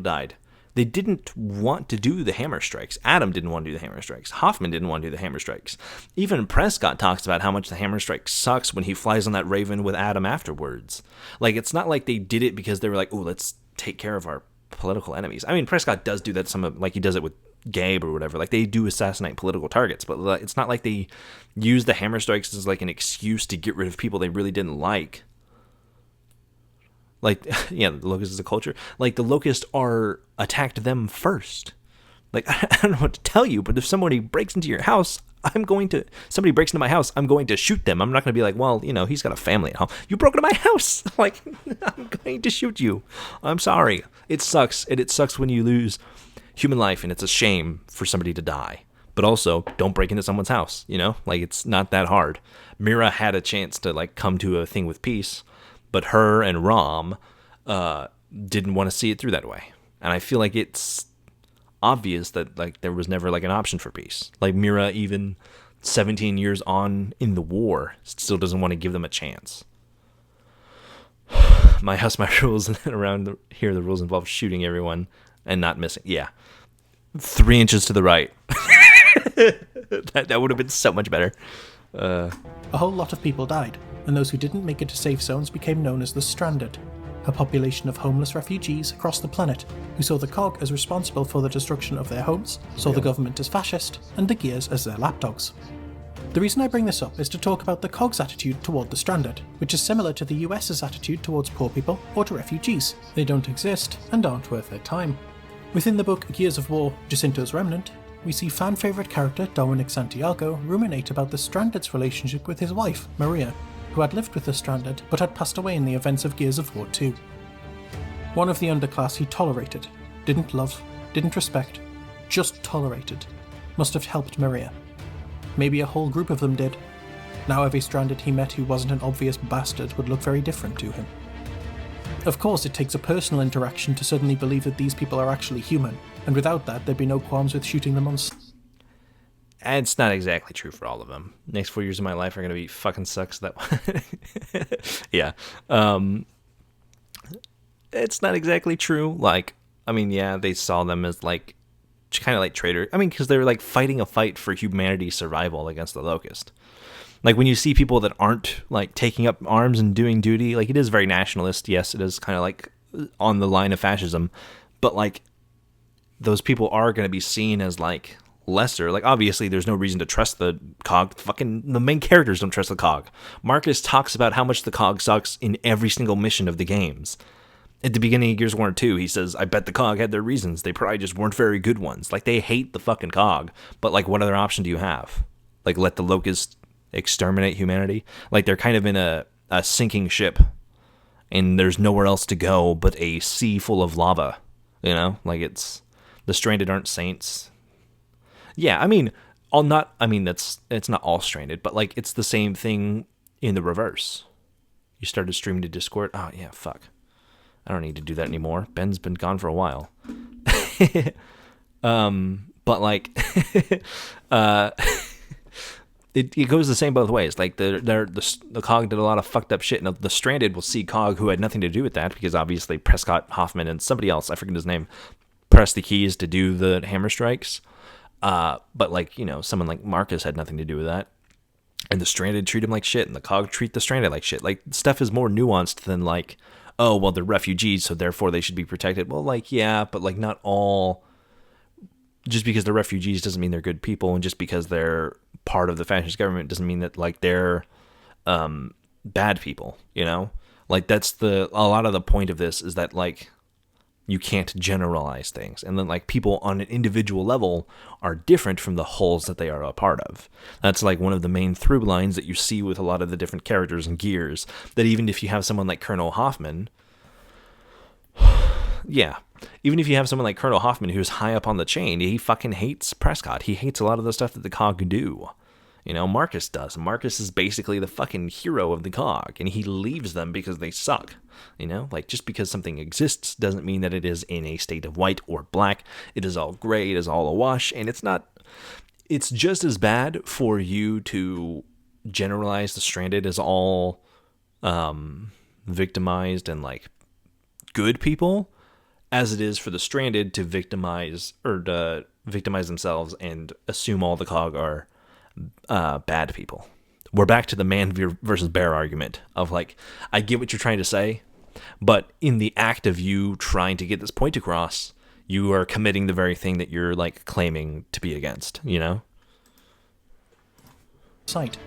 died. They didn't want to do the hammer strikes. Adam didn't want to do the hammer strikes. Hoffman didn't want to do the hammer strikes. Even Prescott talks about how much the hammer strike sucks when he flies on that Raven with Adam afterwards. Like, it's not like they did it because they were like, oh, let's take care of our political enemies. I mean, Prescott does do that like he does it with Gabe or whatever. Like, they do assassinate political targets, but it's not like they use the hammer strikes as like an excuse to get rid of people they really didn't like. Like, yeah, the Locust is a culture. Like, the Locust attacked them first. Like, I don't know what to tell you, but if somebody breaks into your house, somebody breaks into my house, I'm going to shoot them. I'm not going to be like, well, he's got a family at home. You broke into my house. Like, I'm going to shoot you. I'm sorry. It sucks. And it sucks when you lose human life, and it's a shame for somebody to die. But also, don't break into someone's house, Like, it's not that hard. Mira had a chance to, like, come to a thing with peace, but her and Rom didn't want to see it through that way. And I feel like it's obvious that, like, there was never, like, an option for peace. Like, Mira, even 17 years on in the war, still doesn't want to give them a chance. My house, my rules, and around here the rules involve shooting everyone and not missing. Yeah. 3 inches to the right. that would have been so much better. A whole lot of people died, and those who didn't make it to safe zones became known as the Stranded, a population of homeless refugees across the planet who saw the Cog as responsible for the destruction of their homes, saw the government as fascist, and the Gears as their lapdogs. The reason I bring this up is to talk about the Cog's attitude toward the Stranded, which is similar to the US's attitude towards poor people or to refugees. They don't exist and aren't worth their time. Within the book Gears of War, Jacinto's Remnant, we see fan-favourite character Dominic Santiago ruminate about the Stranded's relationship with his wife, Maria, who had lived with the Stranded but had passed away in the events of Gears of War 2. One of the underclass he tolerated, didn't love, didn't respect, just tolerated, must have helped Maria. Maybe a whole group of them did. Now every Stranded he met who wasn't an obvious bastard would look very different to him. Of course, it takes a personal interaction to suddenly believe that these people are actually human, and without that, there'd be no qualms with shooting them on... And it's not exactly true for all of them. Next 4 years of my life are going to be fucking sucks. Yeah. It's not exactly true. Like, I mean, yeah, they saw them as, like, kind of like traitors. I mean, because they were, like, fighting a fight for humanity's survival against the Locust. Like, when you see people that aren't, like, taking up arms and doing duty, like, it is very nationalist. Yes, it is kind of, like, on the line of fascism. But, like, those people are going to be seen as, like, lesser. Like, obviously, there's no reason to trust the Cog. Fucking, the main characters don't trust the Cog. Marcus talks about how much the Cog sucks in every single mission of the games. At the beginning of Gears of War 2, he says, I bet the Cog had their reasons. They probably just weren't very good ones. Like, they hate the fucking Cog. But, like, what other option do you have? Like, let the Locust exterminate humanity? Like, they're kind of in a sinking ship, and there's nowhere else to go but a sea full of lava. Like, it's... The Stranded aren't saints. Yeah, I mean, it's not all Stranded, but, like, it's the same thing in the reverse. You started streaming to Discord? Oh, yeah, fuck. I don't need to do that anymore. Ben's been gone for a while. But, like, it goes the same both ways. Like, the Cog did a lot of fucked up shit, and the Stranded will see Cog, who had nothing to do with that, because obviously Prescott, Hoffman, and somebody else, I forget his name, pressed the keys to do the hammer strikes. But, like, someone like Marcus had nothing to do with that. And the Stranded treat him like shit, and the Cog treat the Stranded like shit. Like, stuff is more nuanced than, like, oh, well, they're refugees, so therefore they should be protected. Well, like, yeah, but, like, not all... Just because they're refugees doesn't mean they're good people, and just because they're part of the fascist government doesn't mean that, like, they're bad people, Like, that's a lot of the point of this is that, like, you can't generalize things. And then, like, people on an individual level are different from the wholes that they are a part of. That's, like, one of the main through lines that you see with a lot of the different characters and Gears, that even if you have someone like Colonel Hoffman, yeah, even if you have someone like Colonel Hoffman who's high up on the chain, he fucking hates Prescott. He hates a lot of the stuff that the Cog do. You know, Marcus does. Marcus is basically the fucking hero of the cog, and he leaves them because they suck. You know, like, just because something exists doesn't mean that it is in a state of white or black. It is all gray, it is all awash, and it's not. It's just as bad for you to generalize the stranded as all victimized and, like, good people as it is for the stranded to victimize themselves and assume all the cog are bad people. We're back to the man versus bear argument of, like, I get what you're trying to say, but in the act of you trying to get this point across, you are committing the very thing that you're, like, claiming to be against, you know? Site.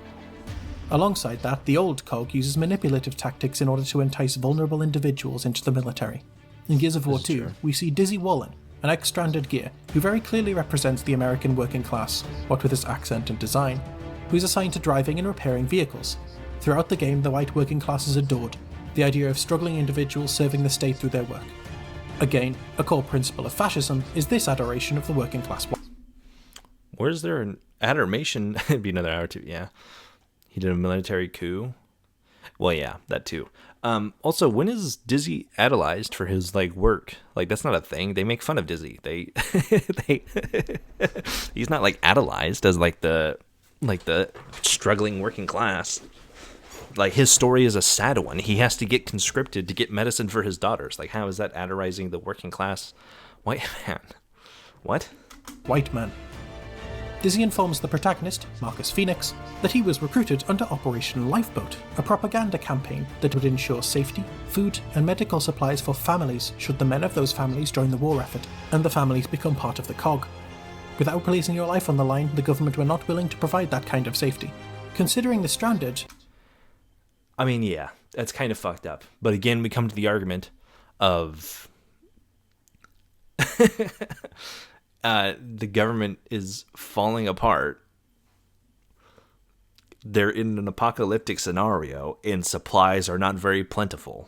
Alongside that, the old cog uses manipulative tactics in order to entice vulnerable individuals into the military. In Gears of War 2, we see Dizzy Wallen, an ex-stranded gear, who very clearly represents the American working class, what with his accent and design, who is assigned to driving and repairing vehicles. Throughout the game, the white working class is adored, the idea of struggling individuals serving the state through their work. Again, a core principle of fascism is this adoration of the working class. Where's there an adoration? It'd be another hour too, yeah. He did a military coup. Well, yeah, that too. Also, when is Dizzy idolized for his, like, work? Like, that's not a thing. They make fun of Dizzy. He's not, like, idolized as, like the struggling working class. Like, his story is a sad one. He has to get conscripted to get medicine for his daughters. Like, how is that idolizing the working class white man? What? White man. Dizzy informs the protagonist, Marcus Phoenix, that he was recruited under Operation Lifeboat, a propaganda campaign that would ensure safety, food, and medical supplies for families should the men of those families join the war effort, and the families become part of the cog. Without placing your life on the line, the government were not willing to provide that kind of safety. Considering the stranded... I mean, yeah, that's kind of fucked up. But again, we come to the argument of... the government is falling apart. They're in an apocalyptic scenario, and supplies are not very plentiful.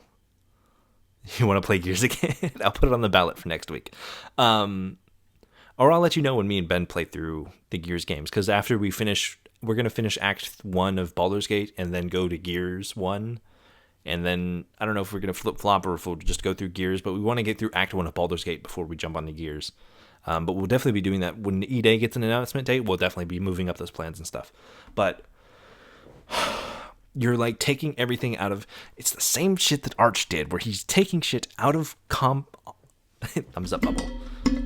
You want to play Gears again? I'll put it on the ballot for next week. Or I'll let you know when me and Ben play through the Gears games, because after we finish, we're going to finish Act 1 of Baldur's Gate, and then go to Gears 1. And then, I don't know if we're going to flip-flop or if we'll just go through Gears, but we want to get through Act 1 of Baldur's Gate before we jump on the Gears. But we'll definitely be doing that. When E-Day gets an announcement date, we'll definitely be moving up those plans and stuff. But you're, like, taking everything out of... It's the same shit that Arch did, where he's taking shit out of thumbs up bubble.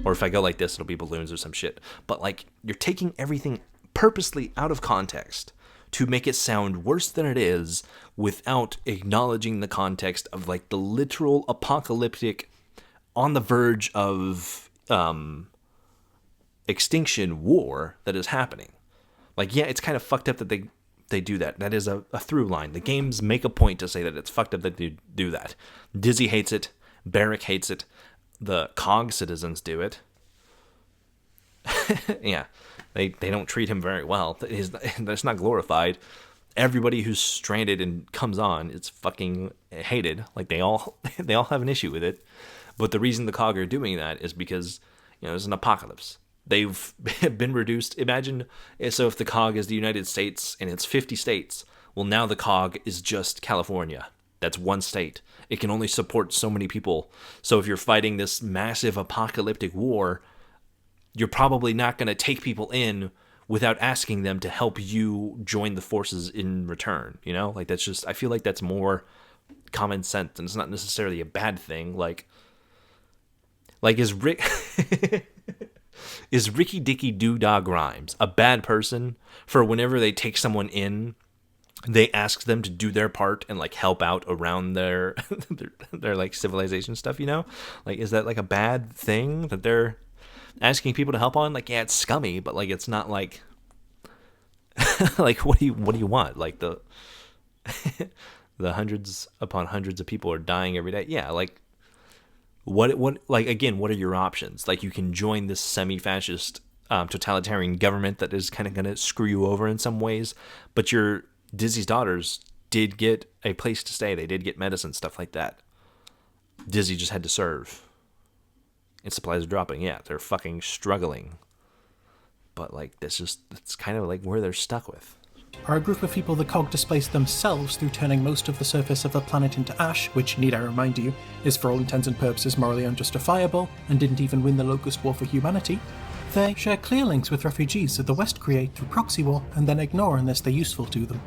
Or if I go like this, it'll be balloons or some shit. But, like, you're taking everything purposely out of context to make it sound worse than it is without acknowledging the context of, like, the literal apocalyptic, on the verge of... extinction war that is happening. Like, yeah, it's kind of fucked up that they do that. That is a through line. The games make a point to say that it's fucked up that they do that. Dizzy hates it. Barrack hates it. The COG citizens do it. Yeah, they don't treat him very well. That's not glorified. Everybody who's stranded and comes on, it's fucking hated. Like, they all have an issue with it. But the reason the COG are doing that is because, you know, there's an apocalypse. They've been reduced. Imagine, so if the COG is the United States and it's 50 states, well, now the COG is just California. That's one state. It can only support so many people. So if you're fighting this massive apocalyptic war, you're probably not going to take people in without asking them to help you join the forces in return. You know, like, that's just, I feel like that's more common sense, and it's not necessarily a bad thing. Like is Ricky Dicky Doo-Dah Grimes a bad person for whenever they take someone in, they ask them to do their part and, like, help out around their like, civilization stuff, you know? Like, is that, like, a bad thing that they're asking people to help on? Like, yeah, it's scummy, but, like, it's not like like, what do you want? Like, the the hundreds upon hundreds of people are dying every day. Yeah, like, what like, again, what are your options? Like, you can join this semi-fascist totalitarian government that is kind of going to screw you over in some ways, but your Dizzy's daughters did get a place to stay. They did get medicine, stuff like that. Dizzy just had to serve. And supplies are dropping. Yeah, they're fucking struggling. but like it's kind of like where they're stuck with. Are a group of people the COG displaced themselves through turning most of the surface of the planet into ash, which, need I remind you, is for all intents and purposes morally unjustifiable and didn't even win the Locust War for humanity. They share clear links with refugees that the West create through proxy war and then ignore unless they're useful to them.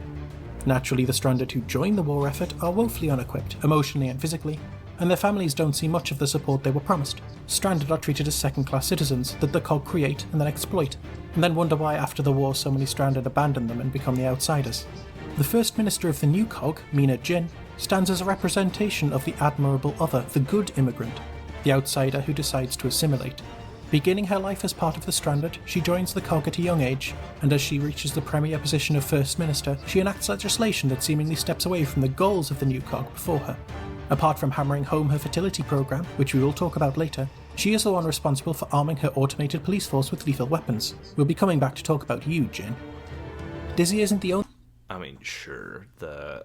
Naturally, the stranded who join the war effort are woefully unequipped, emotionally and physically, and their families don't see much of the support they were promised. Stranded are treated as second-class citizens that the COG create and then exploit, and then wonder why after the war so many stranded abandon them and become the outsiders. The first minister of the new COG, Mina Jin, stands as a representation of the admirable other, the good immigrant, the outsider who decides to assimilate. Beginning her life as part of the stranded, she joins the COG at a young age, and as she reaches the premier position of First Minister, she enacts legislation that seemingly steps away from the goals of the new COG before her. Apart from hammering home her fertility program, which we will talk about later, she is the one responsible for arming her automated police force with lethal weapons. We'll be coming back to talk about you, Jin. Dizzy isn't the only... I mean, sure, I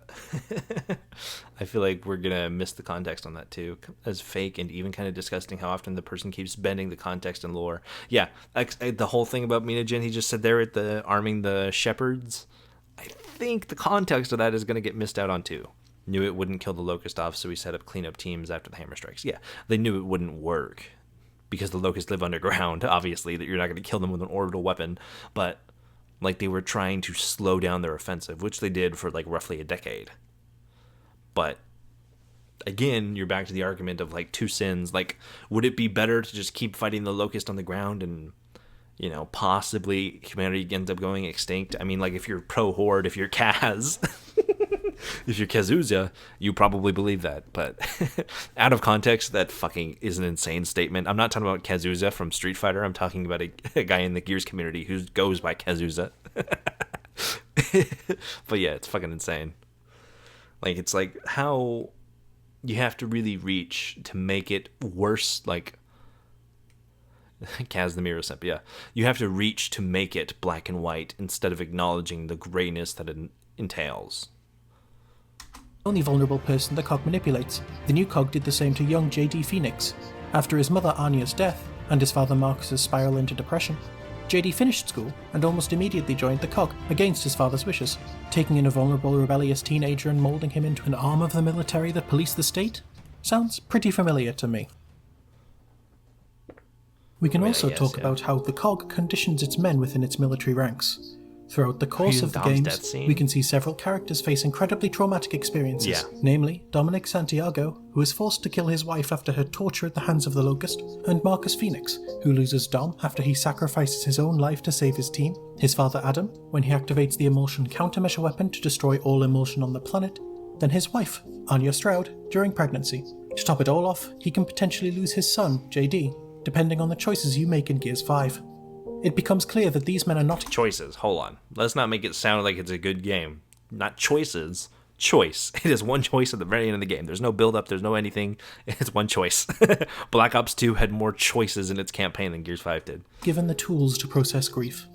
feel like we're gonna miss the context on that too, as fake and even kind of disgusting how often the person keeps bending the context and lore. Yeah, the whole thing about Mina Jin, he just said there at the arming the shepherds, I think the context of that is gonna get missed out on too. Knew it wouldn't kill the Locust off, so we set up cleanup teams after the hammer strikes. Yeah, they knew it wouldn't work, because the Locusts live underground, obviously, that you're not gonna kill them with an orbital weapon, but like they were trying to slow down their offensive, which they did for like roughly a decade. But again, you're back to the argument of like two sins. Like, would it be better to just keep fighting the Locust on the ground and, you know, possibly humanity ends up going extinct? I mean, like if you're pro-Horde, if you're Kaz, if you're Kazuza, you probably believe that. But out of context, that fucking is an insane statement. I'm not talking about Kazuza from Street Fighter. I'm talking about a guy in the Gears community who goes by Kazuza. But yeah, it's fucking insane. Like, it's like how you have to really reach to make it worse. Like, Kaz the Mirror Simp, yeah. You have to reach to make it black and white instead of acknowledging the grayness that it entails. Only vulnerable person the COG manipulates. The new COG did the same to young JD Phoenix. After his mother Anya's death, and his father Marcus's spiral into depression, JD finished school and almost immediately joined the COG, against his father's wishes, taking in a vulnerable rebellious teenager and moulding him into an arm of the military that policed the state? Sounds pretty familiar to me. We can also talk about how the COG conditions its men within its military ranks. Throughout the course of the games, we can see several characters face incredibly traumatic experiences, namely Dominic Santiago, who is forced to kill his wife after her torture at the hands of the Locust, and Marcus Phoenix, who loses Dom after he sacrifices his own life to save his team, his father Adam, when he activates the emulsion countermeasure weapon to destroy all emulsion on the planet, then his wife, Anya Stroud, during pregnancy. To top it all off, he can potentially lose his son, JD, depending on the choices you make in Gears 5. It becomes clear that these men are not... Choices. Hold on. Let's not make it sound like it's a good game. Not choices. Choice. It is one choice at the very end of the game. There's no build-up. There's no anything. It's one choice. Black Ops 2 had more choices in its campaign than Gears 5 did. Given the tools to process grief.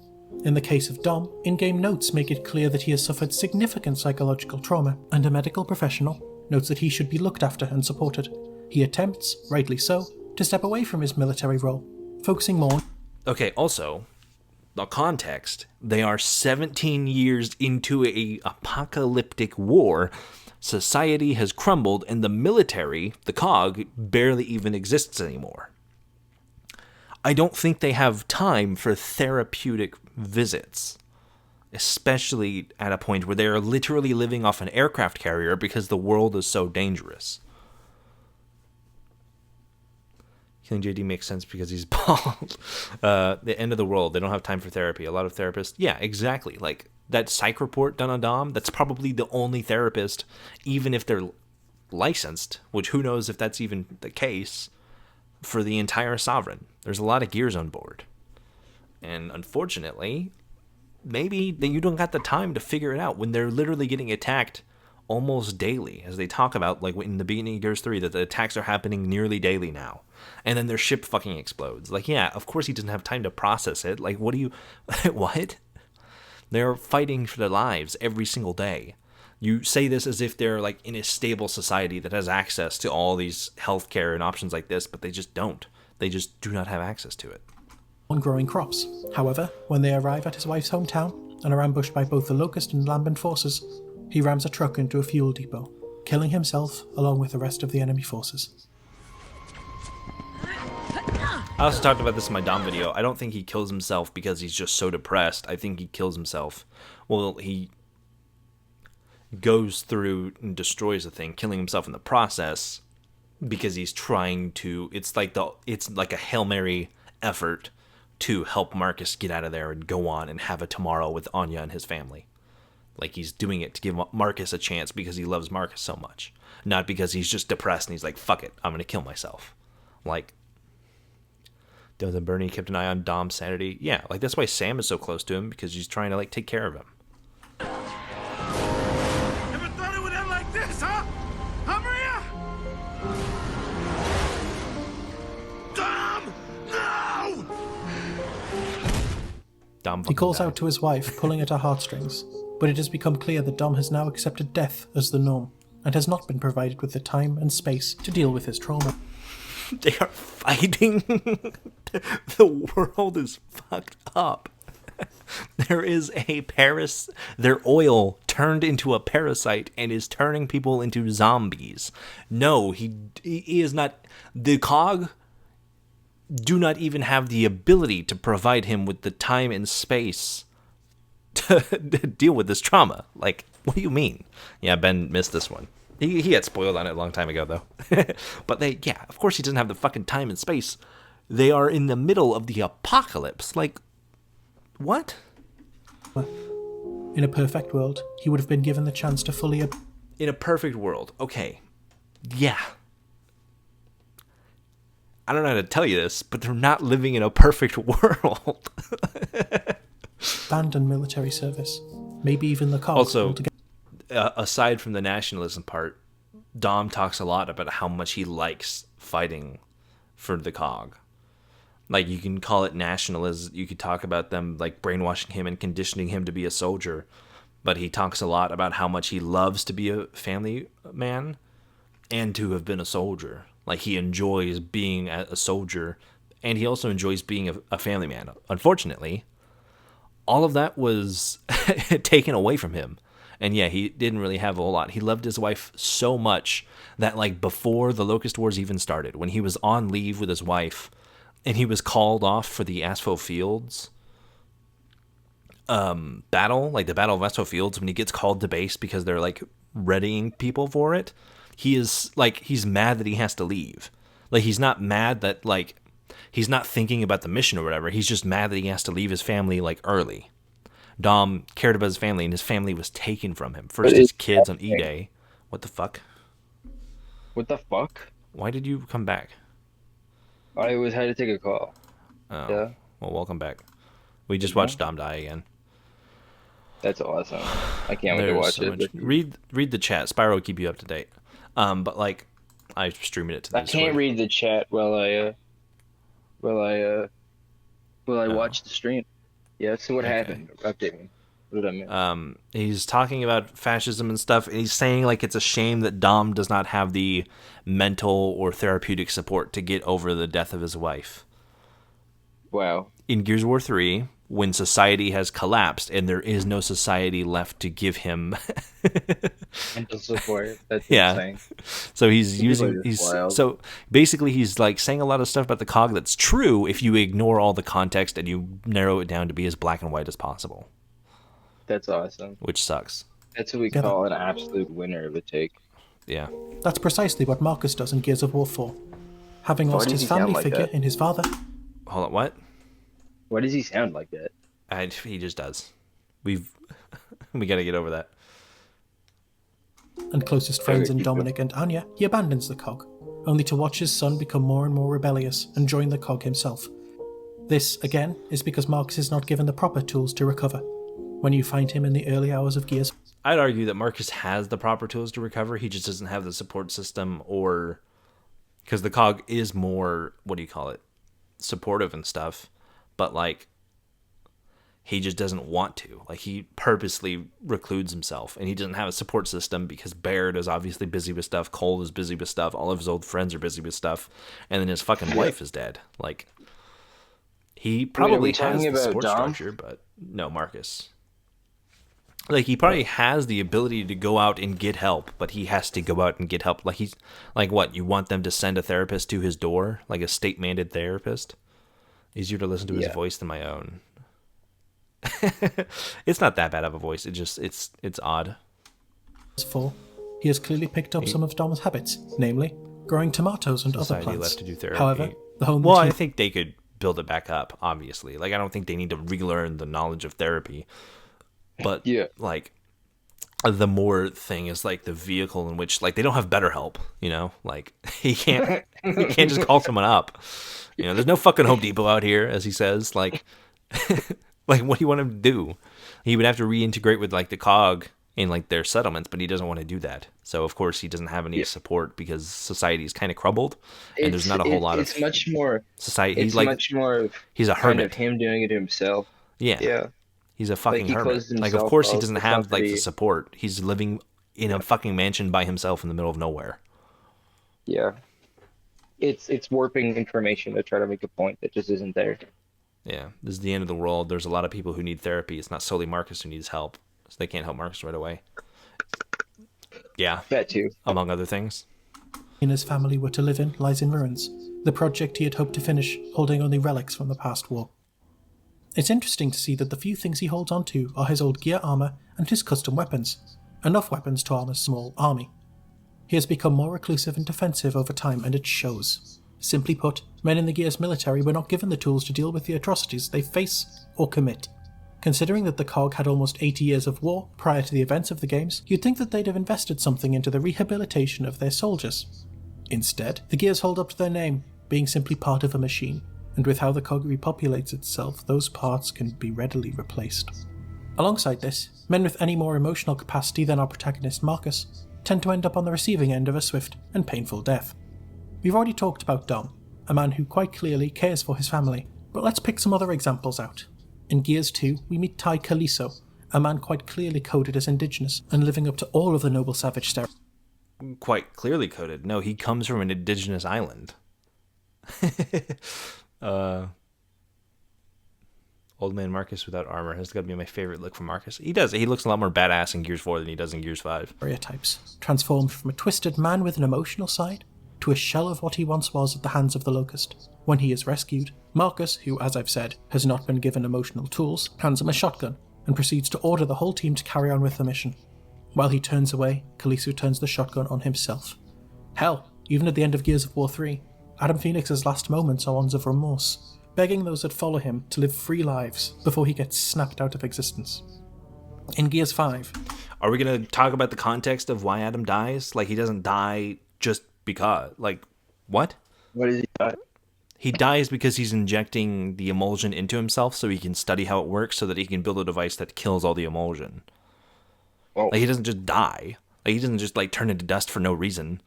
In the case of Dom, in-game notes make it clear that he has suffered significant psychological trauma, and a medical professional notes that he should be looked after and supported. He attempts, rightly so, to step away from his military role, focusing more... Okay, also, the context, they are 17 years into a apocalyptic war. Society has crumbled, and the military, the COG, barely even exists anymore. I don't think they have time for therapeutic visits, especially at a point where they are literally living off an aircraft carrier because the world is so dangerous. Killing JD makes sense because he's bald. The end of the world. They don't have time for therapy. A lot of therapists. Yeah, exactly. Like that psych report done on Dom, that's probably the only therapist, even if they're licensed, which who knows if that's even the case, for the entire Sovereign. There's a lot of gears on board. And unfortunately, maybe you don't got the time to figure it out when they're literally getting attacked almost daily, as they talk about, like in the beginning of Gears 3, that the attacks are happening nearly daily now. And then their ship fucking explodes. Like, yeah, of course he doesn't have time to process it. Like, what do you... what? They're fighting for their lives every single day. You say this as if they're, like, in a stable society that has access to all these healthcare and options like this, but they just don't. They just do not have access to it. on growing crops. However, when they arrive at his wife's hometown and are ambushed by both the Locust and Lambent forces, he rams a truck into a fuel depot, killing himself along with the rest of the enemy forces. I also talked about this in my Dom video. I don't think he kills himself because he's just so depressed. I think he kills himself. Well, he goes through and destroys the thing, killing himself in the process because he's trying to. It's like a Hail Mary effort to help Marcus get out of there and go on and have a tomorrow with Anya and his family. Like, he's doing it to give Marcus a chance because he loves Marcus so much, not because he's just depressed and he's like, fuck it, I'm gonna kill myself. Like, doesn't Bernie kept an eye on Dom's sanity? Yeah, like, that's why Sam is so close to him, because he's trying to, like, take care of him. Never thought it would end like this, huh? Huh, Maria? Dom! No! Dom He calls died. out to his wife, pulling at her heartstrings, but it has become clear that Dom has now accepted death as the norm, and has not been provided with the time and space to deal with his trauma. They are fighting. The world is fucked up. There is a their oil turned into a parasite and is turning people into zombies. No, he is not. The cog do not even have the ability to provide him with the time and space to deal with this trauma. Like, what do you mean? Yeah, Ben missed this one. He got spoiled on it a long time ago, though. But of course he doesn't have the fucking time and space. They are in the middle of the apocalypse. Like, what? In a perfect world, he would have been given the chance to fully... In a perfect world. Okay. Yeah. I don't know how to tell you this, but they're not living in a perfect world. abandon military service. Maybe even the cog Also, altogether. Aside from the nationalism part, Dom talks a lot about how much he likes fighting for the cog. Like, you can call it nationalism. You could talk about them, like, brainwashing him and conditioning him to be a soldier. But he talks a lot about how much he loves to be a family man and to have been a soldier. Like, he enjoys being a soldier, and he also enjoys being a family man. Unfortunately, all of that was taken away from him. And yeah, he didn't really have a whole lot. He loved his wife so much that, like, before the Locust Wars even started, when he was on leave with his wife and he was called off for the Aspho Fields battle, like the Battle of Aspho Fields, when he gets called to base because they're, like, readying people for it, he's mad that he has to leave. Like, he's not mad that, like, he's not thinking about the mission or whatever. He's just mad that he has to leave his family, like, early. Dom cared about his family, and his family was taken from him. First his kids on E-Day. What the fuck? What the fuck? Why did you come back? I had to take a call. Oh, Yeah. well, welcome back. We just watched Dom die again. That's awesome. I can't wait to There's watch so it. much. Read the chat. Spyro will keep you up to date. But, like, I'm streaming it to the I can't Discord. read the chat while I watch the stream. Yeah, so what happened? Update me. What did I miss? He's talking about fascism and stuff, and he's saying, like, it's a shame that Dom does not have the mental or therapeutic support to get over the death of his wife. Wow. In Gears of War 3, when society has collapsed and there is no society left to give him Mental support. That's Yeah. insane. so he's People using are just he's wild. so basically he's, like, saying a lot of stuff about the cog that's true if you ignore all the context and you narrow it down to be as black and white as possible, That's awesome. which sucks. That's what we Together. call an absolute winner of a take. Yeah. That's precisely what Marcus does in Gears of War 4. Having lost does his he sound family like figure that? in his father, Hold on, what? Why does he sound like that? He just does. We got to get over that. and closest friends in keep going. Dominic and Anya, he abandons the cog, only to watch his son become more and more rebellious and join the cog himself. This, again, is because Marcus is not given the proper tools to recover. When you find him in the early hours of Gears, I'd argue that Marcus has the proper tools to recover. He just doesn't have the support system, or because the cog is more, what do you call it, supportive and stuff, but, like, he just doesn't want to. Like, he purposely recludes himself, and he doesn't have a support system because Baird is obviously busy with stuff, Cole is busy with stuff, all of his old friends are busy with stuff, and then his fucking wife is dead. Like, He Wait, are probably we has talking the about support Dom? structure, but no, Marcus. Like, he probably has the ability to go out and get help, but he has to go out and get help. Like, he's like, what? You want them to send a therapist to his door, like a state-mandated therapist? Easier to listen to his Yeah. voice than my own. It's not that bad of a voice. It's odd. 4, he has clearly picked up some of Dom's habits, namely growing tomatoes and other Society plants. left to do therapy. However, the home Well, I team think they could build it back up. Obviously, like I don't think they need to relearn the knowledge of therapy. But Yeah. like the more thing is like the vehicle in which like they don't have BetterHelp, you know, like he can't just call someone up. You know, there's no fucking Home Depot out here, as he says. Like, like what do you want him to do? He would have to reintegrate with like the cog in like their settlements, but he doesn't want to do that. So of course he doesn't have any support because society is kind of crumbled, and there's not a whole lot It's of much more. society. It's He's like much more of he's a kind of hermit. him doing it himself. Yeah. Yeah. He's a fucking he hermit. closed Like, of himself course he off doesn't the have like property. the support. He's living in a fucking mansion by himself in the middle of nowhere. Yeah. It's warping information to try to make a point that just isn't there. Yeah, this is the end of the world. There's a lot of people who need therapy. It's not solely Marcus who needs help, so they can't help Marcus right away. Yeah, That too. among other things. and his family were to live in lies in ruins, the project he had hoped to finish holding only relics from the past war. It's interesting to see that the few things he holds on to are his old gear armour and his custom weapons, enough weapons to arm a small army. He has become more reclusive and defensive over time, and it shows. Simply put, men in the Gear's military were not given the tools to deal with the atrocities they face or commit. Considering that the COG had almost 80 years of war prior to the events of the games, you'd think that they'd have invested something into the rehabilitation of their soldiers. Instead, the Gears hold up to their name, being simply part of a machine, and with how the COG repopulates itself, those parts can be readily replaced. Alongside this, men with any more emotional capacity than our protagonist Marcus tend to end up on the receiving end of a swift and painful death. We've already talked about Dom, a man who quite clearly cares for his family, but let's pick some other examples out. In Gears 2, we meet Ty Caliso, a man quite clearly coded as indigenous and living up to all of the noble savage stereotypes. Quite clearly coded. No, he comes from an indigenous island. Old man Marcus without armor has got to be my favorite look from Marcus. He does. He looks a lot more badass in Gears 4 than he does in Gears 5. Transformed from a twisted man with an emotional side to a shell of what he once was at the hands of the Locust. When he is rescued, Marcus, who, as I've said, has not been given emotional tools, hands him a shotgun and proceeds to order the whole team to carry on with the mission. While he turns away, Kalisu turns the shotgun on himself. Hell, even at the end of Gears of War 3, Adam Phoenix's last moments are ones of remorse, begging those that follow him to live free lives before he gets snapped out of existence. In Gears 5... Are we going to talk about the context of why Adam dies? Like, he doesn't die just because. Like, what? What is he? He dies because he's injecting the emulsion into himself so he can study how it works so that he can build a device that kills all the emulsion. Oh. Like, he doesn't just die. Like, he doesn't just, like, turn into dust for no reason.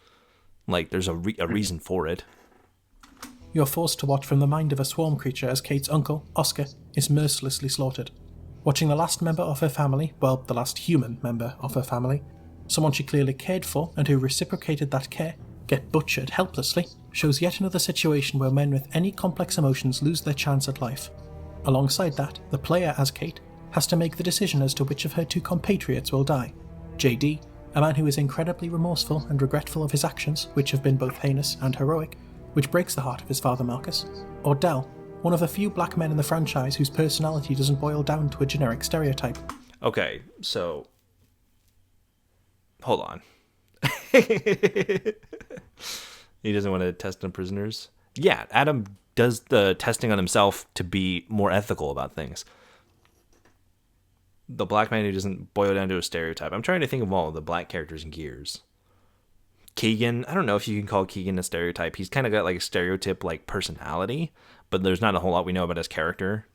Like, there's a reason for it. You're forced to watch from the mind of a swarm creature as Kate's uncle, Oscar, is mercilessly slaughtered. Watching the last member of her family, well, the last human member of her family, someone she clearly cared for and who reciprocated that care, get butchered helplessly, shows yet another situation where men with any complex emotions lose their chance at life. Alongside that, the player, as Kate, has to make the decision as to which of her two compatriots will die. JD, a man who is incredibly remorseful and regretful of his actions, which have been both heinous and heroic, which breaks the heart of his father Marcus, or Del, one of the few black men in the franchise whose personality doesn't boil down to a generic stereotype. Okay, so... Hold on. He doesn't want to test on prisoners. Yeah, Adam does the testing on himself to be more ethical about things. The black man who doesn't boil down to a stereotype. I'm trying to think of all of the black characters in Gears. Keegan, I don't know if you can call Keegan a stereotype. He's kind of got like a stereotype like personality, but there's not a whole lot we know about his character.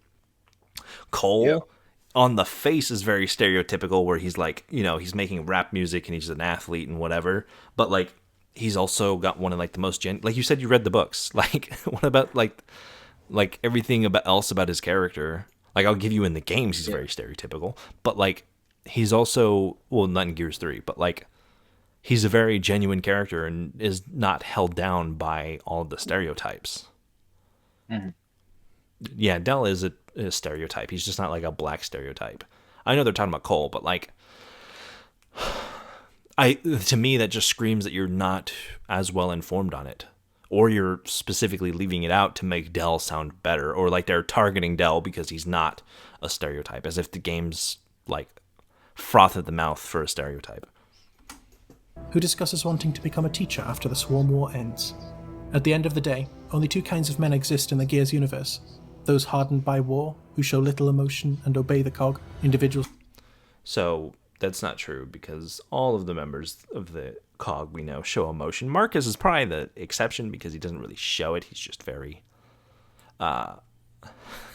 Cole, on the face, is very stereotypical, where he's like, you know, he's making rap music and he's an athlete and whatever, but like he's also got one of like the most like you said, you read the books. Like, what about like everything else about his character? Like, I'll give you in the games, he's very stereotypical, but like he's also, well, not in Gears 3, but like he's a very genuine character and is not held down by all of the stereotypes. Mm-hmm. Yeah, Dell is a stereotype. He's just not like a black stereotype. I know they're talking about Cole, but like, to me that just screams that you're not as well informed on it, or you're specifically leaving it out to make Dell sound better, or like they're targeting Dell because he's not a stereotype, as if the game's like froth at the mouth for a stereotype. Who discusses wanting to become a teacher after the Swarm War ends. At the end of the day, only two kinds of men exist in the Gears universe. Those hardened by war, who show little emotion and obey the cog, individuals. So that's not true, because all of the members of the cog we know show emotion. Marcus is probably the exception because he doesn't really show it. He's just very, what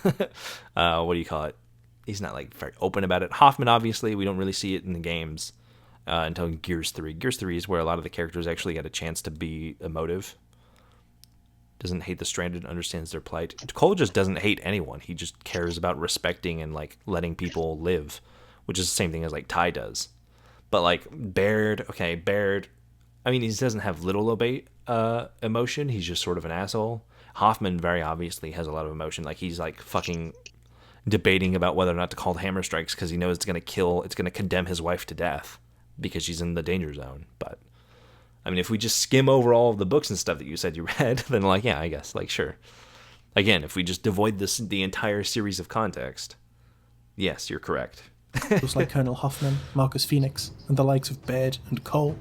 do you call it? He's not like very open about it. Hoffman, obviously, we don't really see it in the games until Gears 3. Gears 3 is where a lot of the characters actually get a chance to be emotive. Doesn't hate the stranded, understands their plight. Cole just doesn't hate anyone. He just cares about respecting and like letting people live, which is the same thing as like Ty does. But like Baird, I mean, he doesn't have little emotion. He's just sort of an asshole. Hoffman very obviously has a lot of emotion. Like he's like fucking debating about whether or not to call the hammer strikes because he knows it's going to condemn his wife to death because she's in the danger zone. But I mean, if we just skim over all of the books and stuff that you said you read, then like, yeah, I guess, like, sure. Again, if we just devoid the entire series of context, yes, you're correct. Those like Colonel Hoffman, Marcus Phoenix, and the likes of Baird and Cole.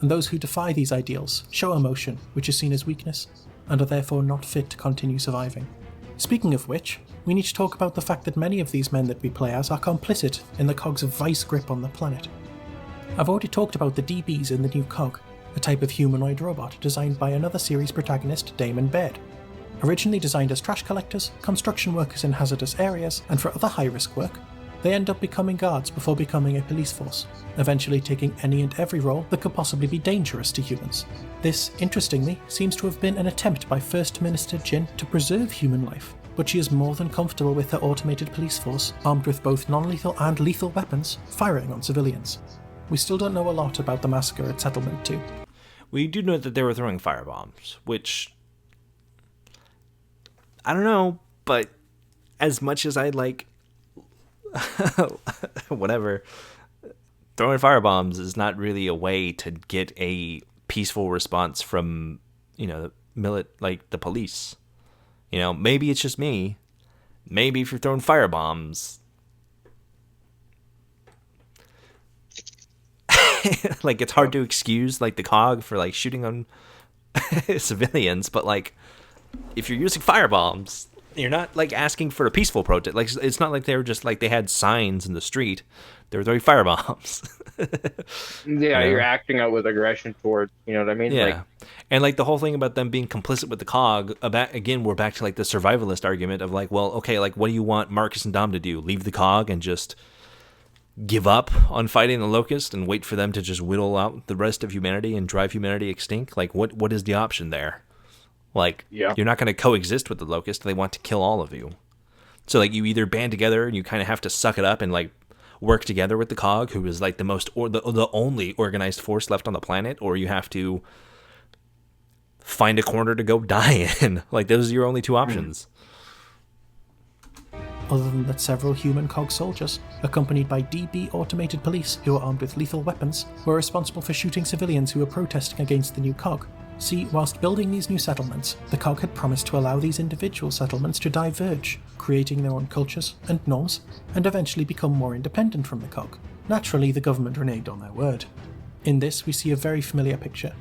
And those who defy these ideals show emotion, which is seen as weakness, and are therefore not fit to continue surviving. Speaking of which, we need to talk about the fact that many of these men that we play as are complicit in the cog's vice grip on the planet. I've already talked about the DBs in the new cog, a type of humanoid robot designed by another series protagonist, Damon Baird. Originally designed as trash collectors, construction workers in hazardous areas, and for other high-risk work, they end up becoming guards before becoming a police force, eventually taking any and every role that could possibly be dangerous to humans. This, interestingly, seems to have been an attempt by First Minister Jin to preserve human life, but she is more than comfortable with her automated police force, armed with both non-lethal and lethal weapons, firing on civilians. We still don't know a lot about the massacre at Settlement 2. We do know that they were throwing firebombs, which, I don't know, but as much as I'd like, whatever, throwing firebombs is not really a way to get a peaceful response from, the the police. Maybe it's just me. Maybe if you're throwing firebombs, like it's hard to excuse like the cog for like shooting on civilians, but like if you're using firebombs, you're not like asking for a peaceful protest. Like it's not like they were just like they had signs in the street. They were throwing firebombs. Yeah, you're acting out with aggression towards, you know what I mean? Yeah. Like, and like the whole thing about them being complicit with the cog, again, we're back to like the survivalist argument of like, well, okay, like what do you want Marcus and Dom to do? Leave the cog and just give up on fighting the Locust and wait for them to just whittle out the rest of humanity and drive humanity extinct? Like what is the option there? Like, yeah. You're not going to coexist with the Locust. They want to kill all of you. So like you either band together and you kind of have to suck it up and like work together with the cog, who is like the only organized force left on the planet, or you have to find a corner to go die in. Like those are your only two options. Other than that, several human cog soldiers, accompanied by DB automated police who are armed with lethal weapons, were responsible for shooting civilians who were protesting against the new cog. See, whilst building these new settlements, the cog had promised to allow these individual settlements to diverge, creating their own cultures and norms, and eventually become more independent from the cog. Naturally, the government reneged on their word. In this, we see a very familiar picture.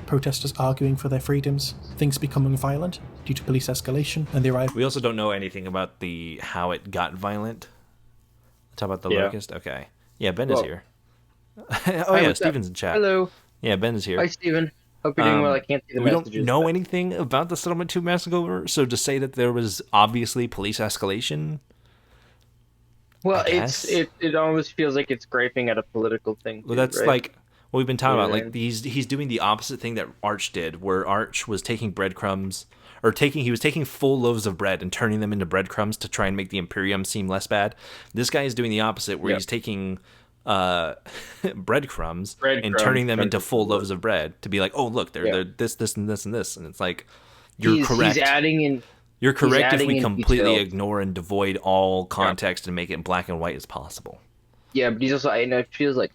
Protesters arguing for their freedoms, things becoming violent due to police escalation, and the arrival. We also don't know anything about how it got violent. Talk about the Locust? Okay. Yeah, Ben is here. Oh, yeah, Steven's in chat. Hello. Yeah, Ben is here. Hi, Steven. Hope you're doing well. I can't see the we messages. We don't know anything about the Settlement 2 massacre, so to say that there was obviously police escalation. Well, it almost feels like it's griping at a political thing. Well, that's right? like what we've been talking about. Like he's doing the opposite thing that Arch did, where Arch was taking breadcrumbs, or he was taking full loaves of bread and turning them into breadcrumbs to try and make the Imperium seem less bad. This guy is doing the opposite, where he's taking breadcrumbs and turning them into full loaves of bread to be like, oh look, they're this and this and this, and it's like you're correct. He's adding in. You're correct if adding we in completely detail. ignore and devoid all context and make it black and white as possible. Yeah, but he's also, I know, it feels like,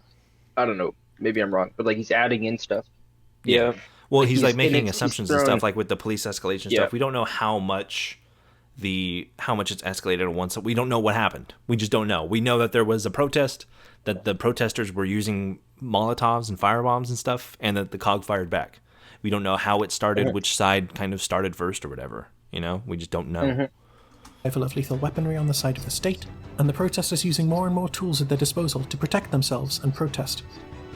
I don't know, maybe I'm wrong, but like he's adding in stuff. Yeah. Well, he's like and making he's assumptions thrown- and stuff, like with the police escalation Yeah. stuff. We don't know how much it's escalated at once. We don't know what happened. We just don't know. We know that there was a protest, that the protesters were using Molotovs and firebombs and stuff, and that the COG fired back. We don't know how it started, which side kind of started first or whatever. You know, we just don't know. Level of lethal weaponry on the side of the state, and the protesters using more and more tools at their disposal to protect themselves and protest.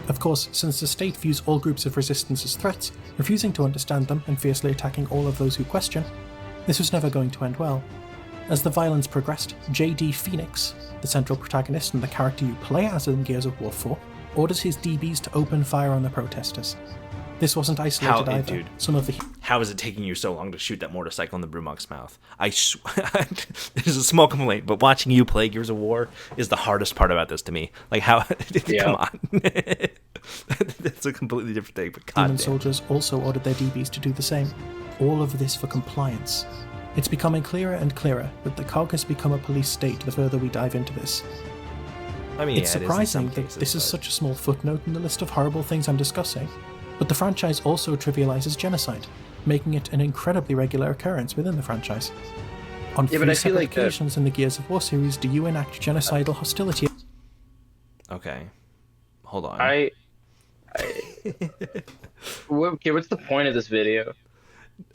Of course, since the state views all groups of resistance as threats, refusing to understand them and fiercely attacking all of those who question, this was never going to end well. As the violence progressed, J.D. Phoenix, the central protagonist and the character you play as in Gears of War 4, orders his DBs to open fire on the protesters. This wasn't isolated either. Dude, some of the how is it taking you so long to shoot that motorcycle in the Brummock's mouth? This is a small complaint, but watching you play Gears of War is the hardest part about this to me. Like, how? Come on. That's a completely different thing, but human goddamn. soldiers also ordered their DBs to do the same. All of this for compliance. It's becoming clearer and clearer that the COG has become a police state the further we dive into this. I mean, It's yeah, it is in surprising some that cases, this is but- such a small footnote in the list of horrible things I'm discussing, but the franchise also trivializes genocide, making it an incredibly regular occurrence within the franchise. On Yeah, but three I feel separate like that- occasions in the Gears of War series do you enact genocidal hostility. Okay, hold on. Okay, what's the point of this video?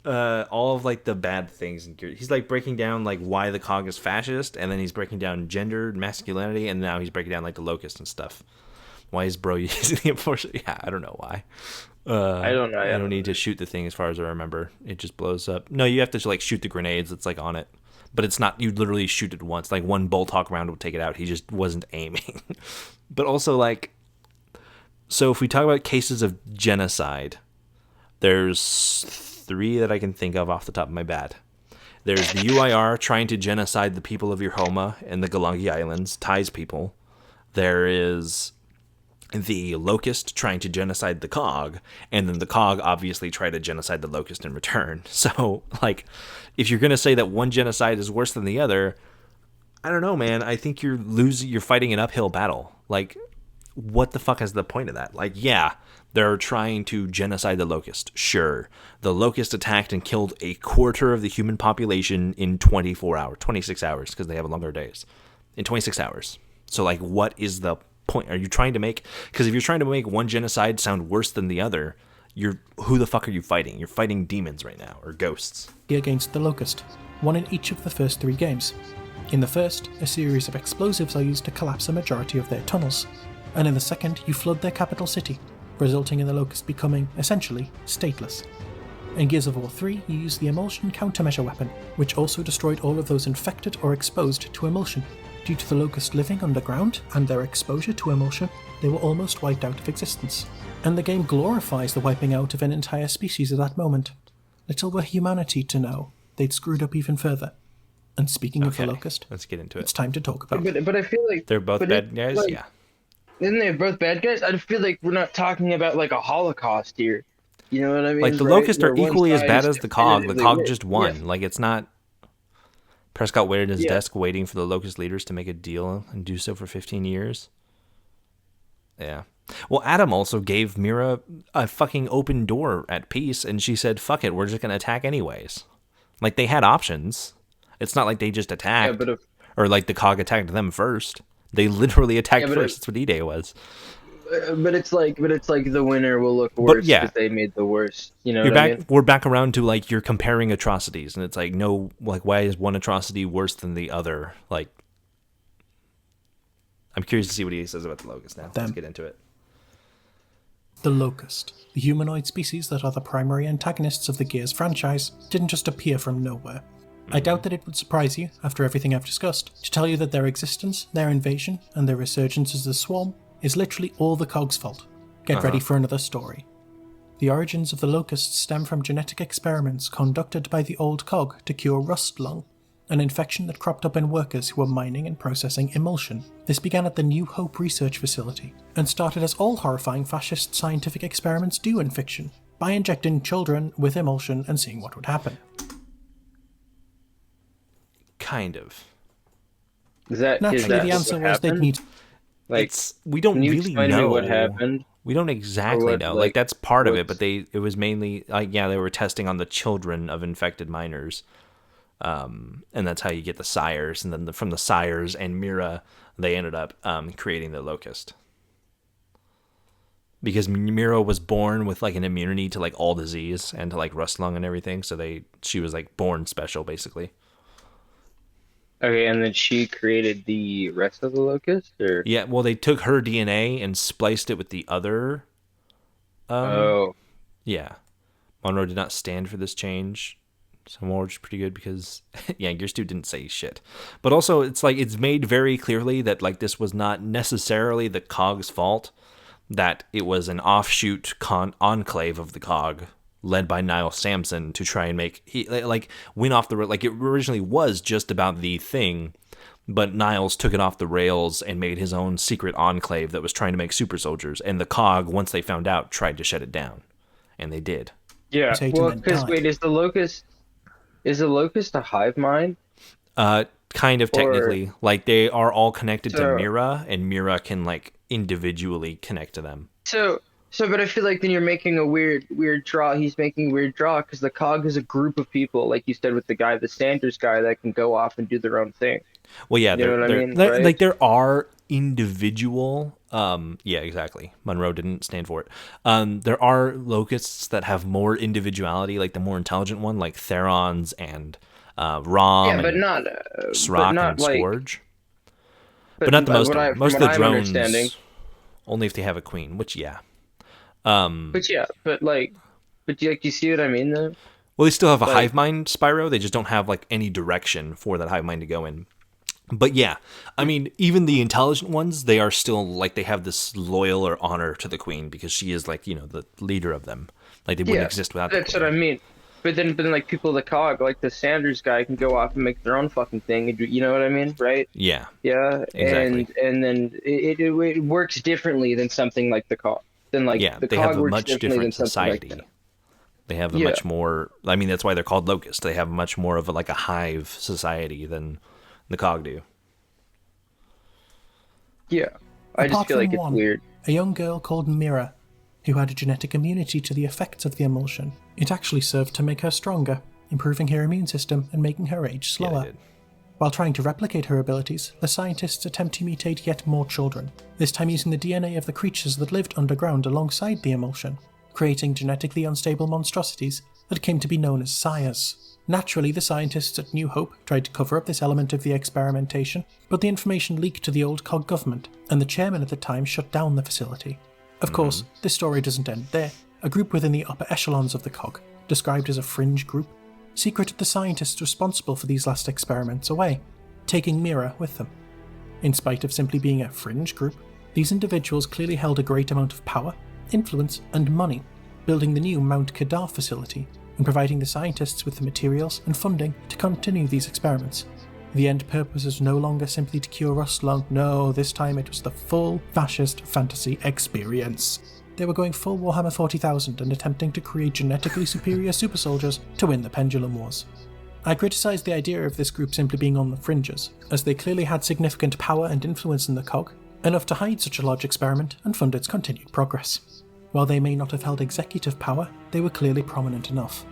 All of like the bad things in Gears. He's like breaking down like why the COG is fascist, and then he's breaking down gender, masculinity, and now he's breaking down like the Locust and stuff. Why is bro using the enforcer? Yeah, I don't know why. I don't know. I don't need to shoot the thing as far as I remember. It just blows up. No, you have to like shoot the grenades that's like on it. But it's not, you literally shoot it once. Like one bolt hawk round would take it out. He just wasn't aiming. But also like, so if we talk about cases of genocide, there's 3 that I can think of off the top of my bat. There's the UIR trying to genocide the people of Yorhoma and the Galangi Islands, Thais people. There is the Locust trying to genocide the COG, and then the COG obviously try to genocide the Locust in return. So, like, if you're going to say that one genocide is worse than the other, I don't know, man. I think you're fighting an uphill battle. Like, what the fuck is the point of that? Like, yeah, they're trying to genocide the Locust. Sure. The Locust attacked and killed a quarter of the human population in 26 hours, because they have longer days. In 26 hours. So, like, what is the point? Are you trying to make... Because if you're trying to make one genocide sound worse than the other, who the fuck are you fighting? You're fighting demons right now, or ghosts. Against the Locust, one in each of the first 3 games. In the first, a series of explosives are used to collapse a majority of their tunnels, and in the second, you flood their capital city, resulting in the Locust becoming, essentially, stateless. In Gears of War 3, you use the emulsion countermeasure weapon, which also destroyed all of those infected or exposed to emulsion. Due to the Locust living underground and their exposure to emulsion, they were almost wiped out of existence. And the game glorifies the wiping out of an entire species at that moment. Little were humanity to know they'd screwed up even further. And speaking of the Locust, let's get into it's it. time to talk about it. But I feel like They're both bad guys? like, Yeah. Isn't they both bad guys? I feel like we're not talking about like a Holocaust here. You know what I mean? Like, the right? Locust are Where one equally as side bad is as the COG. The definitively COG worse. just won. Yeah. Like, it's not... Prescott waited at his Yeah. desk waiting for the Locust leaders to make a deal and do so for 15 years. Yeah. Well, Adam also gave Mira a fucking open door at peace, and she said, fuck it, we're just going to attack anyways. Like, they had options. It's not like they just attacked. Yeah, but if, or like the COG attacked them first. They literally attacked Yeah, but first. That's what E-Day was. but it's like the winner will look worse yeah. because they made the worst. You know You're what I back. mean? We're back around to like you're comparing atrocities, and it's like no, like why is one atrocity worse than the other? Like, I'm curious to see what he says about the Locust now. Let's get into it. The Locust, the humanoid species that are the primary antagonists of the Gears franchise, didn't just appear from nowhere. I doubt that it would surprise you, after everything I've discussed, to tell you that their existence, their invasion, and their resurgence as a swarm is literally all the COG's fault. Get ready for another story. The origins of the Locusts stem from genetic experiments conducted by the old COG to cure rust lung, an infection that cropped up in workers who were mining and processing emulsion. This began at the New Hope Research Facility, and started as all horrifying fascist scientific experiments do in fiction, by injecting children with emulsion and seeing what would happen. Kind of. Is that Naturally, the what answer was they'd happened? need. Like, We don't can you really explain to me know what happened? We don't exactly what, know. like, That's part of it, what's- but it was mainly they were testing on the children of infected miners. And that's how you get the sires, and then from the sires and Mira, they ended up creating the Locust. Because Mira was born with like an immunity to like all disease and to like rust lung and everything, so she was like born special basically. Okay, and then she created the rest of the Locust, or Yeah, well, they took her DNA and spliced it with the other. oh, Yeah, Monroe did not stand for this change. So more, which is pretty good because yeah, Gears 2 didn't say shit. But also, it's like it's made very clearly that like this was not necessarily the COG's fault. That it was an offshoot enclave of the COG led by Niall Sampson to try and win off the road. Like it originally was just about the thing, but Niles took it off the rails and made his own secret enclave that was trying to make super soldiers. And the COG, once they found out, tried to shut it down, and they did. yeah. Satan Well, then because died. wait, is the Locust a hive mind? Kind of technically, like they are all connected to So- Mira, and Mira can like individually connect to them. So, but I feel like then you're making a weird draw. He's making a weird draw because the COG is a group of people, like you said with the Sanders guy, that can go off and do their own thing. Well, yeah, You know what I mean, right? like there are individual. Yeah, exactly. Monroe didn't stand for it. There are locusts that have more individuality, like the more intelligent one, like Therons and Rom. Yeah, but and not Srock not and like. Scourge. But not the most of them. From Most of what the I'm drones, understanding. only if they have a queen, which, yeah. But yeah, but you see what I mean though? Well, they still have a Like- hive mind, Spyro. They just don't have like any direction for that hive mind to go in. But yeah, I mean, even the intelligent ones, they are still like they have this loyal or honor to the queen because she is like the leader of them. Like they wouldn't exist without. That's the what queen. I mean. But then like people the COG, like the Sanders guy, can go off and make their own fucking thing. And you know what I mean, right? Yeah, Yeah, Exactly. and then it works differently than something like the COG. Then like yeah. the They COG have a works much differently different than something like society. that. They have a Yeah. much more. I mean, that's why they're called Locust. They have much more of a hive society than the COG do. Yeah, I just Apart feel from like it's one, weird. a young girl called Mira, who had a genetic immunity to the effects of the emulsion. It actually served to make her stronger, improving her immune system and making her age Yeah, slower. they did. While trying to replicate her abilities, the scientists attempt to mutate yet more children, this time using the DNA of the creatures that lived underground alongside the emulsion, creating genetically unstable monstrosities that came to be known as sires. Naturally, the scientists at New Hope tried to cover up this element of the experimentation, but the information leaked to the old COG government, and the chairman at the time shut down the facility. Of course, this story doesn't end there. A group within the upper echelons of the COG, described as a fringe group, secreted the scientists responsible for these last experiments away, taking Mira with them. In spite of simply being a fringe group, these individuals clearly held a great amount of power, influence, and money, building the new Mount Kedar facility and providing the scientists with the materials and funding to continue these experiments. The end purpose is no longer simply to cure rust lung, no, this time it was the full fascist fantasy experience. They were going full Warhammer 40,000 and attempting to create genetically superior super soldiers to win the Pendulum Wars. I criticised the idea of this group simply being on the fringes, as they clearly had significant power and influence in the COG, enough to hide such a large experiment and fund its continued progress. While they may not have held executive power, they were clearly prominent enough.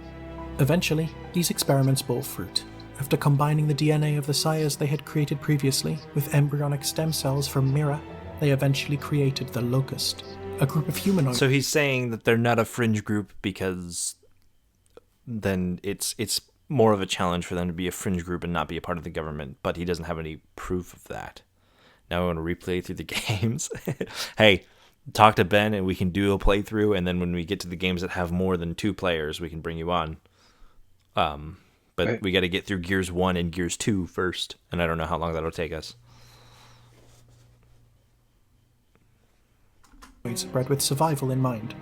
Eventually, these experiments bore fruit. After combining the DNA of the sires they had created previously with embryonic stem cells from Mira, they eventually created the Locust, a group of humanoids. So he's saying that they're not a fringe group because then it's more of a challenge for them to be a fringe group and not be a part of the government, but he doesn't have any proof of that. Now I want to replay through the games. Hey, talk to Ben and we can do a playthrough, and then when we get to the games that have more than 2 players, we can bring you on. But Right. we got to get through Gears 1 and Gears 2 first, and I don't know how long that'll take us. bred with survival in mind.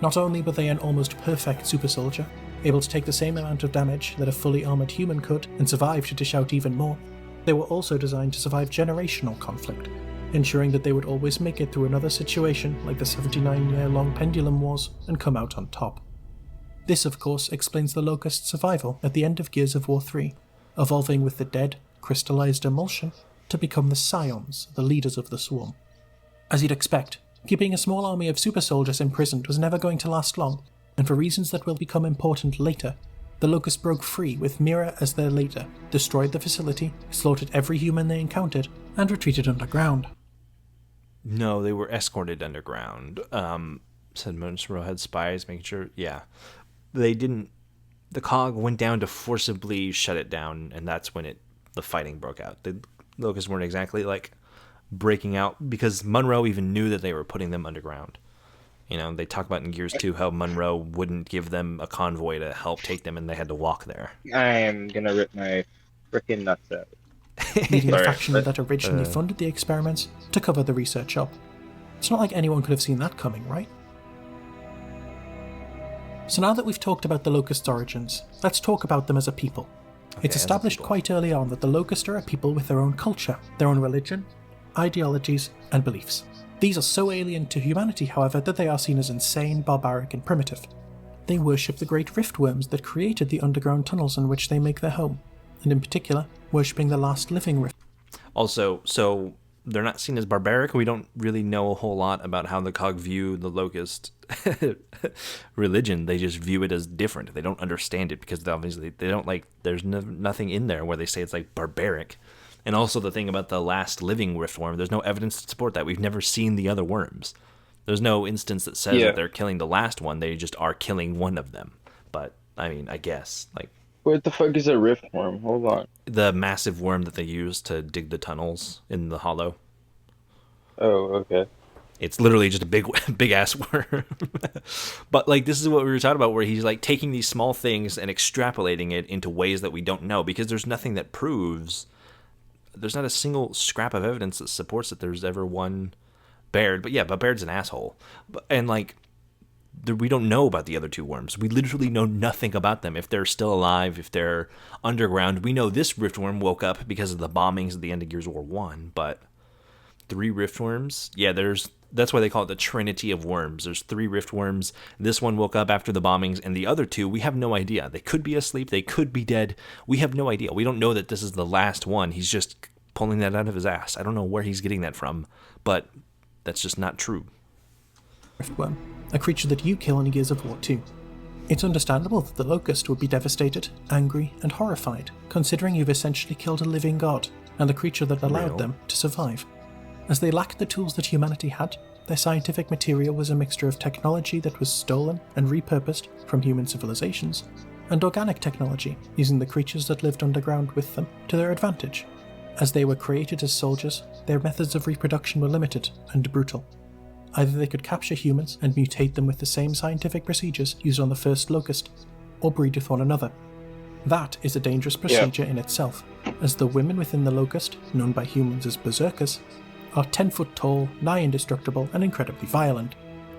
Not only were they an almost perfect super soldier, able to take the same amount of damage that a fully armoured human could and survive to dish out even more, they were also designed to survive generational conflict, ensuring that they would always make it through another situation like the 79-year-long Pendulum Wars and come out on top. This, of course, explains the Locust's survival at the end of Gears of War 3, evolving with the dead, crystallized emulsion to become the scions, the leaders of the swarm. As you'd expect, keeping a small army of super soldiers imprisoned was never going to last long, and for reasons that will become important later, the Locust broke free with Mira as their leader, destroyed the facility, slaughtered every human they encountered, and retreated underground. No, they were escorted underground. Said Monroe had spies, making sure. Yeah. They didn't. The COG went down to forcibly shut it down, and that's when the fighting broke out. The Locusts weren't exactly like breaking out because Monroe even knew that they were putting them underground. You know, they talk about in Gears 2 how Monroe wouldn't give them a convoy to help take them, and they had to walk there. I am gonna rip my frickin' nuts out. Leaving the Sorry, faction but- that originally funded the experiments to cover the research up. It's not like anyone could have seen that coming, right? So now that we've talked about the Locust's origins, let's talk about them as a people. It's as a established people. quite early on that the Locust are a people with their own culture, their own religion, ideologies, and beliefs. These are so alien to humanity, however, that they are seen as insane, barbaric, and primitive. They worship the great riftworms that created the underground tunnels in which they make their home, and in particular, worshipping the last living rift. Also, so they're not seen as barbaric. We don't really know a whole lot about how the COG view the Locust religion. They just view it as different. They don't understand it because obviously they don't like. There's nothing in there where they say it's like barbaric. And also the thing about the last living riftworm, there's no evidence to support that. We've never seen the other worms. There's no instance that says that they're killing the last one. They just are killing one of them. But I mean, I guess like. What the fuck is a riftworm? Hold on. The massive worm that they use to dig the tunnels in the hollow. Oh, okay. It's literally just a big ass worm. But like this is what we were talking about, where he's like taking these small things and extrapolating it into ways that we don't know, because there's nothing that proves. There's not a single scrap of evidence that supports that there's ever one Baird. But yeah, but Baird's an asshole. And like. We don't know about the other two worms. We literally know nothing about them. If they're still alive, if they're underground. We know this riftworm woke up because of the bombings at the end of Gears of War 1, but 3 riftworms? Yeah, that's why they call it the Trinity of Worms. There's 3 riftworms. This one woke up after the bombings, and the other 2, we have no idea. They could be asleep, they could be dead. We have no idea. We don't know that this is the last one. He's just pulling that out of his ass. I don't know where he's getting that from, but that's just not true. Riftworm, a creature that you kill in Gears of War 2. It's understandable that the Locust would be devastated, angry, and horrified, considering you've essentially killed a living god, and the creature that allowed them to survive. As they lacked the tools that humanity had, their scientific material was a mixture of technology that was stolen and repurposed from human civilizations, and organic technology, using the creatures that lived underground with them to their advantage. As they were created as soldiers, their methods of reproduction were limited and brutal. Either they could capture humans and mutate them with the same scientific procedures used on the first Locust, or breed with one another. That is a dangerous procedure in itself, as the women within the Locust, known by humans as berserkers, are 10 foot tall, nigh indestructible, and incredibly violent.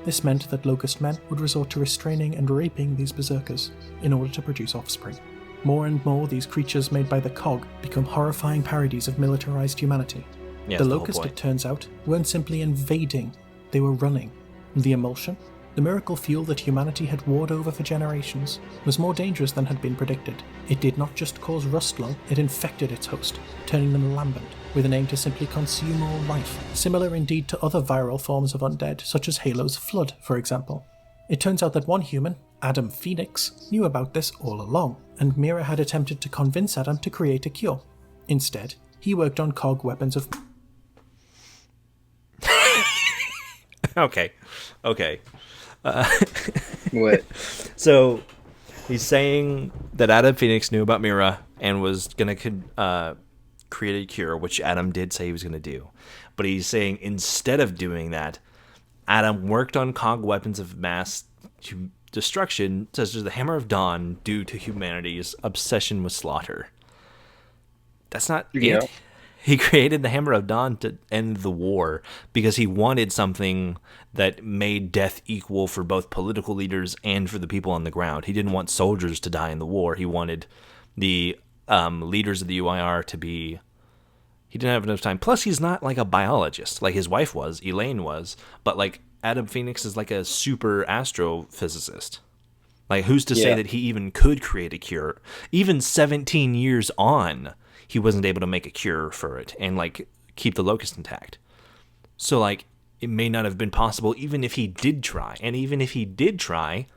This meant that Locust men would resort to restraining and raping these berserkers in order to produce offspring. More and more, these creatures made by the COG become horrifying parodies of militarized humanity. Yeah, the that's the whole Locust, point. it turns out, weren't simply invading, they were running. The emulsion, the miracle fuel that humanity had warred over for generations, was more dangerous than had been predicted. It did not just cause rust lung, it infected its host, turning them lambent, with an aim to simply consume all life, similar indeed to other viral forms of undead, such as Halo's Flood, for example. It turns out that one human, Adam Phoenix, knew about this all along, and Mira had attempted to convince Adam to create a cure. Instead, he worked on COG weapons of... Okay. What? So he's saying that Adam Phoenix knew about Mira and was going to create a cure, which Adam did say he was going to do. But he's saying instead of doing that, Adam worked on COG weapons of mass destruction, such as the Hammer of Dawn, due to humanity's obsession with slaughter. That's not Yeah. it. He created the Hammer of Dawn to end the war because he wanted something that made death equal for both political leaders and for the people on the ground. He didn't want soldiers to die in the war. He wanted the leaders of the UIR to be... He didn't have enough time. Plus, he's not like a biologist like his wife was, Elaine was. But like Adam Phoenix is like a super astrophysicist. Like, who's to say that he even could create a cure? Even 17 years on, he wasn't able to make a cure for it and like keep the Locust intact. So like it may not have been possible even if he did try. And even if he did try,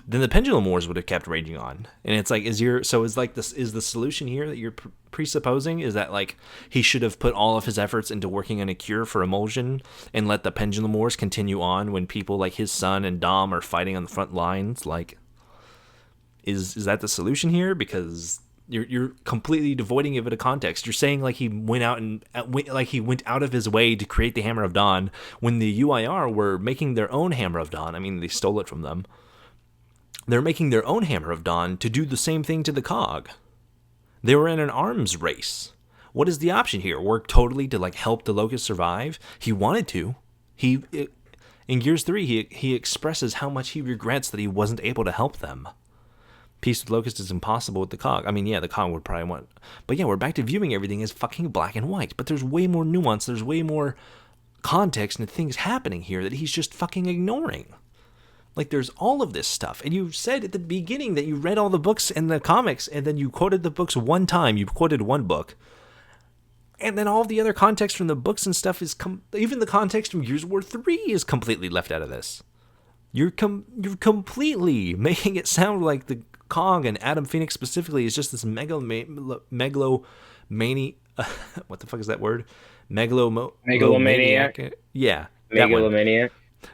then the pendulum wars would have kept raging on. And it's like, is the solution here that you're presupposing is that like he should have put all of his efforts into working on a cure for emulsion and let the pendulum wars continue on when people like his son and Dom are fighting on the front lines? Like, is that the solution here? Because you're completely devoiding of it a context. You're saying like he went out of his way to create the Hammer of Dawn when the UIR were making their own Hammer of Dawn. I mean, they stole it from them. They're making their own Hammer of Dawn to do the same thing to the Cog. They were in an arms race. What is the option here? Work totally to like help the Locust survive? He wanted to. In Gears 3, he expresses how much he regrets that he wasn't able to help them. Peace with Locust is impossible with the Cog. I mean, yeah, the Cog would probably want... But yeah, we're back to viewing everything as fucking black and white. But there's way more nuance. There's way more context and things happening here that he's just fucking ignoring. Like, there's all of this stuff. And you said at the beginning that you read all the books and the comics, and then you quoted the books one time. You quoted one book. And then all the other context from the books and stuff is... even the context from Gears of War 3 is completely left out of this. You're completely making it sound like the Cog and Adam Phoenix specifically is just this megalomania... what the fuck is that word? Megalomaniac? Yeah. Megalomaniac?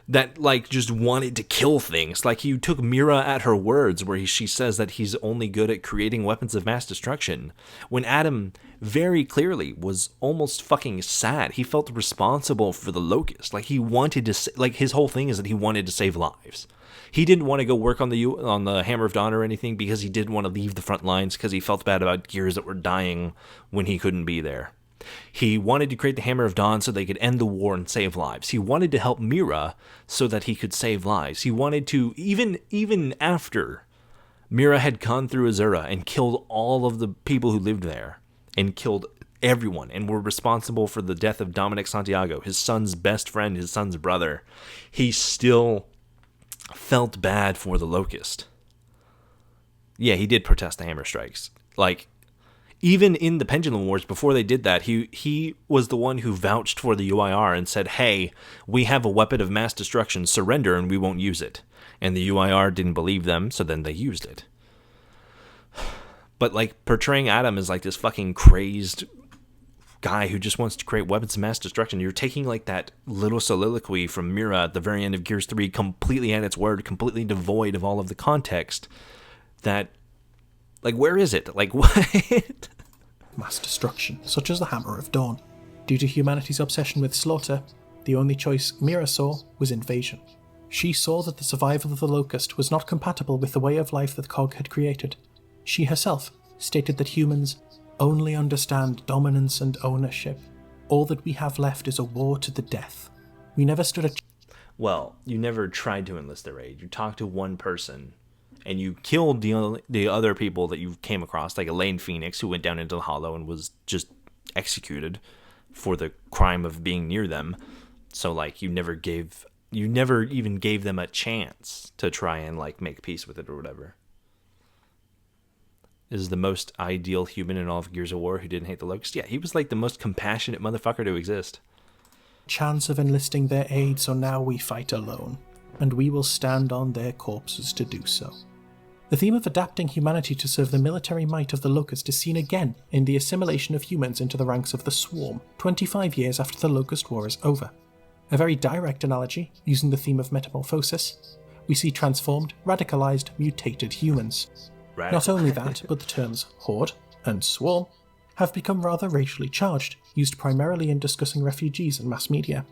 That like just wanted to kill things. Like you took Mira at her words where she says that he's only good at creating weapons of mass destruction, when Adam very clearly was almost fucking sad. He felt responsible for the Locust. Like he wanted to, like his whole thing is that he wanted to save lives. He didn't want to go work on the Hammer of Dawn or anything because he didn't want to leave the front lines because he felt bad about Gears that were dying when he couldn't be there. He wanted to create the Hammer of Dawn so they could end the war and save lives. He wanted to help Mira so that he could save lives. He wanted to, even after Mira had gone through Azura and killed all of the people who lived there and killed everyone and were responsible for the death of Dominic Santiago, his son's best friend, his son's brother, he still felt bad for the Locust. Yeah, he did protest the hammer strikes. Like, even in the Pendulum Wars, before they did that, he was the one who vouched for the UIR and said, hey, we have a weapon of mass destruction, surrender and we won't use it. And the UIR didn't believe them, so then they used it. But, like, portraying Adam as, like, this fucking crazed guy who just wants to create weapons of mass destruction, you're taking, like, that little soliloquy from Mira at the very end of Gears 3 completely at its word, completely devoid of all of the context that... Like, where is it? Like, what? Mass destruction, such as the Hammer of Dawn. Due to humanity's obsession with slaughter, the only choice Mira saw was invasion. She saw that the survival of the Locust was not compatible with the way of life that Cog had created. She herself stated that humans only understand dominance and ownership. All that we have left is a war to the death. We never stood a... Well, you never tried to enlist their aid. You talked to one person... and you killed the other people that you came across, like Elaine Phoenix, who went down into the Hollow and was just executed for the crime of being near them. So, like, you never even gave them a chance to try and, like, make peace with it or whatever. Is the most ideal human in all of Gears of War who didn't hate the Locust? Yeah, he was, like, the most compassionate motherfucker to exist. Chance of enlisting their aid, so now we fight alone, and we will stand on their corpses to do so. The theme of adapting humanity to serve the military might of the Locust is seen again in the assimilation of humans into the ranks of the Swarm, 25 years after the Locust War is over. A very direct analogy, using the theme of metamorphosis, we see transformed, radicalized, mutated humans. Not only that, but the terms Horde and Swarm have become rather racially charged, used primarily in discussing refugees and mass media.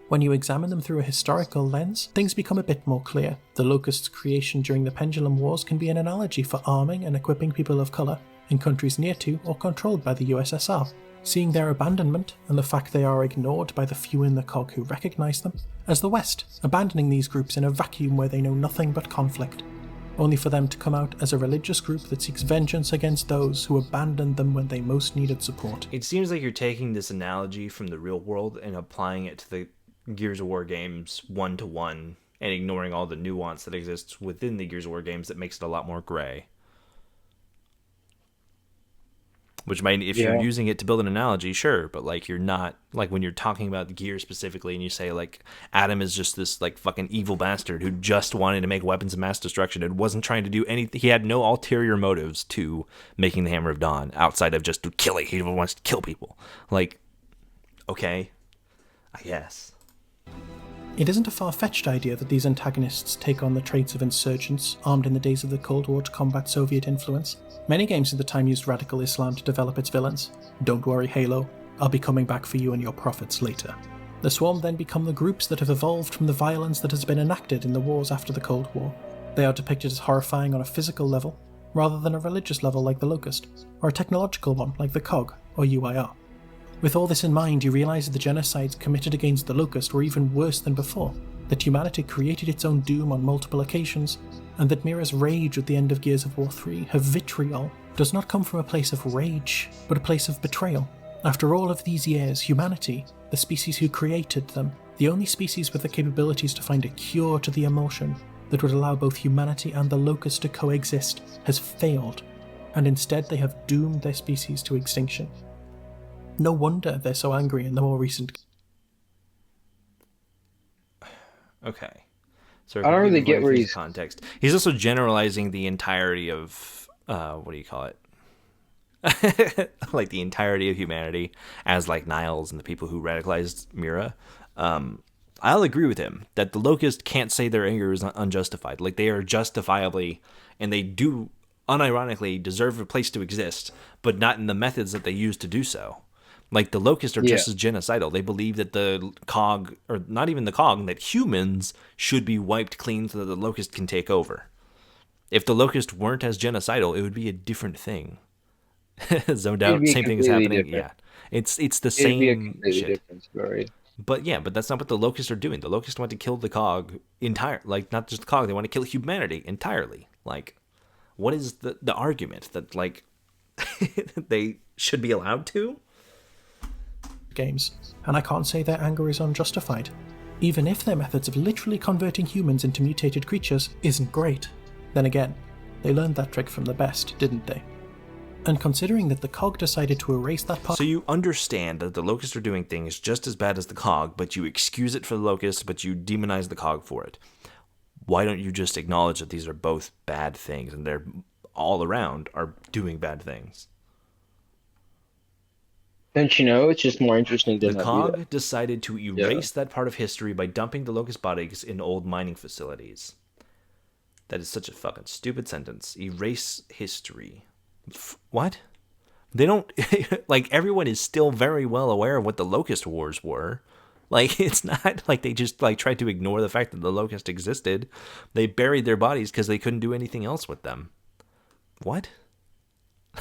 When you examine them through a historical lens, things become a bit more clear. The Locust's creation during the Pendulum Wars can be an analogy for arming and equipping people of colour in countries near to or controlled by the USSR, seeing their abandonment and the fact they are ignored by the few in the Cog who recognise them, as the West, abandoning these groups in a vacuum where they know nothing but conflict, only for them to come out as a religious group that seeks vengeance against those who abandoned them when they most needed support. It seems like you're taking this analogy from the real world and applying it to the Gears of War games one-to-one and ignoring all the nuance that exists within the Gears of War games that makes it a lot more gray. Which might, if you're using it to build an analogy, sure, but like you're not, like when you're talking about the gear specifically and you say like Adam is just this like fucking evil bastard who just wanted to make weapons of mass destruction and wasn't trying to do anything. He had no ulterior motives to making the Hammer of Dawn outside of just killing. He wants to kill people. Like, okay, I guess. It isn't a far-fetched idea that these antagonists take on the traits of insurgents armed in the days of the Cold War to combat Soviet influence. Many games at the time used radical Islam to develop its villains. Don't worry, Halo, I'll be coming back for you and your prophets later. The Swarm then become the groups that have evolved from the violence that has been enacted in the wars after the Cold War. They are depicted as horrifying on a physical level, rather than a religious level like the Locust, or a technological one like the COG or UIR. With all this in mind, you realise that the genocides committed against the Locust were even worse than before, that humanity created its own doom on multiple occasions, and that Mira's rage at the end of Gears of War 3, her vitriol, does not come from a place of rage, but a place of betrayal. After all of these years, humanity, the species who created them, the only species with the capabilities to find a cure to the emulsion that would allow both humanity and the Locust to coexist, has failed, and instead they have doomed their species to extinction. No wonder they're so angry in the more recent... Okay. So I don't really get where he's context. He's also generalizing the entirety of what do you call it? Like the entirety of humanity as like Niles and the people who radicalized Mira. I'll agree with him that the Locust can't say their anger is unjustified. Like they are justifiably, and they do unironically deserve a place to exist, but not in the methods that they use to do so. Like, the Locusts are just as genocidal. They believe that the COG, or not even the COG, that humans should be wiped clean so that the Locust can take over. If the Locusts weren't as genocidal, it would be a different thing. No doubt, same thing is happening. Different. Yeah, it's the same be a completely shit. Different story. But yeah, but that's not what the Locusts are doing. The Locusts want to kill the COG entire, like not just the COG. They want to kill humanity entirely. Like, what is the argument that like they should be allowed to? Games, and I can't say their anger is unjustified, even if their methods of literally converting humans into mutated creatures isn't great. Then again, they learned that trick from the best, didn't they? And considering that the COG decided to erase that part... So you understand that the Locusts are doing things just as bad as the COG, but you excuse it for the Locusts, but you demonize the COG for it. Why don't you just acknowledge that these are both bad things, and they're all around are doing bad things? Don't you know, it's just more interesting to The COG decided to erase that part of history by dumping the Locust bodies in old mining facilities. That is such a fucking stupid sentence. Erase history. What? They don't... like, everyone is still very well aware of what the Locust Wars were. Like, it's not like they just, like, tried to ignore the fact that the Locust existed. They buried their bodies because they couldn't do anything else with them. What?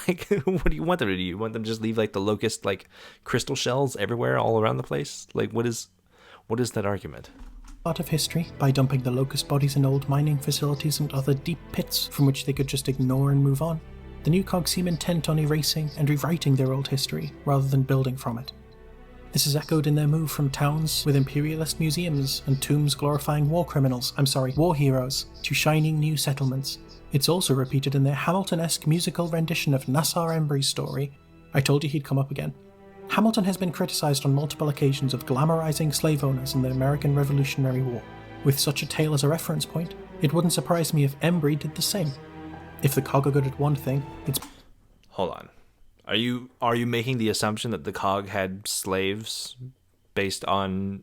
Like, what do you want them to do? You want them to just leave, like, the Locust, like, crystal shells everywhere all around the place? Like, what is that argument? Part of history by dumping the Locust bodies in old mining facilities and other deep pits from which they could just ignore and move on. The new COG seem intent on erasing and rewriting their old history rather than building from it. This is echoed in their move from towns with imperialist museums and tombs glorifying war heroes, to shining new settlements. It's also repeated in their Hamilton-esque musical rendition of Nassar Embry's story, I Told You He'd Come Up Again. Hamilton has been criticised on multiple occasions of glamorising slave owners in the American Revolutionary War. With such a tale as a reference point, it wouldn't surprise me if Embry did the same. If the COG are good at one thing, it's... Hold on. Are you making the assumption that the COG had slaves based on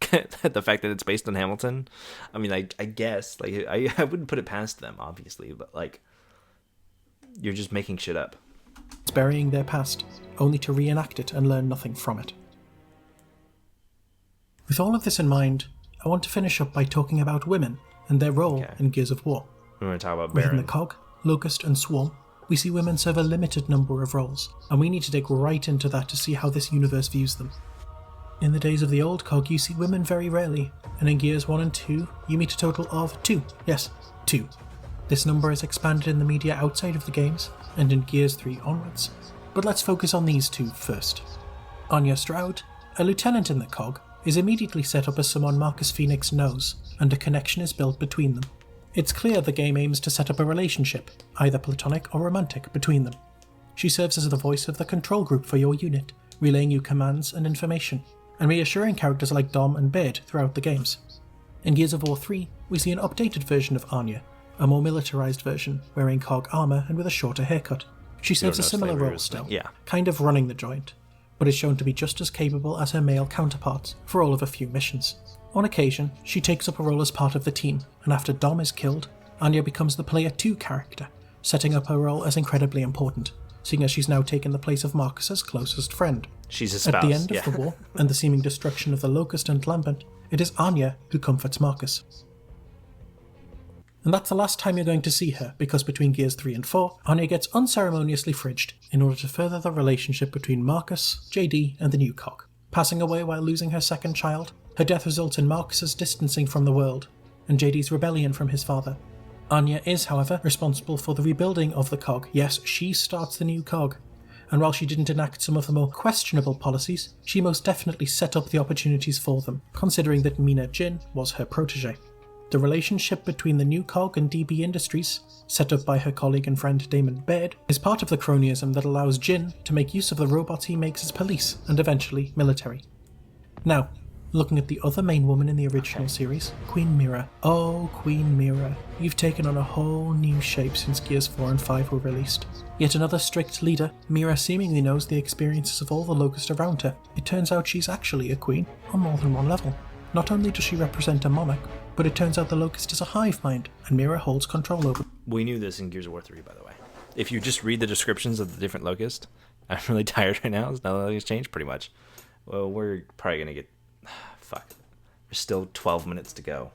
the fact that it's based on Hamilton? I mean, I guess, like, I wouldn't put it past them, obviously, but, like, you're just making shit up. It's burying their past, only to reenact it and learn nothing from it. With all of this in mind, I want to finish up by talking about women and their role in Gears of War. We're going to talk about Baron. Baron. Within the COG, Locust and Swarm, we see women serve a limited number of roles, and we need to dig right into that to see how this universe views them. In the days of the old COG, you see women very rarely, and in Gears 1 and 2, you meet a total of 2. Yes, 2. This number is expanded in the media outside of the games, and in Gears 3 onwards. But let's focus on these two first. Anya Stroud, a lieutenant in the COG, is immediately set up as someone Marcus Phoenix knows, and a connection is built between them. It's clear the game aims to set up a relationship, either platonic or romantic, between them. She serves as the voice of the control group for your unit, relaying you commands and information, and reassuring characters like Dom and Baird throughout the games. In Gears of War 3, we see an updated version of Anya, a more militarized version, wearing COG armor and with a shorter haircut. She serves a similar role still, kind of running the joint, but is shown to be just as capable as her male counterparts for all of a few missions. On occasion, she takes up a role as part of the team, and after Dom is killed, Anya becomes the Player 2 character, setting up her role as incredibly important, seeing as she's now taken the place of Marcus's closest friend. She's his spouse. At the end of the war, and the seeming destruction of the Locust and Lambent, it is Anya who comforts Marcus. And that's the last time you're going to see her, because between Gears 3 and 4, Anya gets unceremoniously fridged in order to further the relationship between Marcus, JD, and the new COG. Passing away while losing her second child, her death results in Marcus's distancing from the world, and JD's rebellion from his father. Anya is, however, responsible for the rebuilding of the COG. Yes, she starts the new COG. And while she didn't enact some of the more questionable policies, she most definitely set up the opportunities for them, considering that Mina Jin was her protege. The relationship between the new COG and DB Industries, set up by her colleague and friend Damon Baird, is part of the cronyism that allows Jin to make use of the robots he makes as police and eventually military. Now, looking at the other main woman in the original series, Queen Mira. Oh, Queen Mira, you've taken on a whole new shape since Gears 4 and 5 were released. Yet another strict leader, Mira seemingly knows the experiences of all the Locust around her. It turns out she's actually a queen on more than one level. Not only does she represent a monarch, but it turns out the Locust is a hive mind, and Mira holds control over. We knew this in Gears of War 3, by the way. If you just read the descriptions of the different Locust, I'm really tired right now. Now that it's changed pretty much. Well, we're probably going to get... Fuck. There's still 12 minutes to go.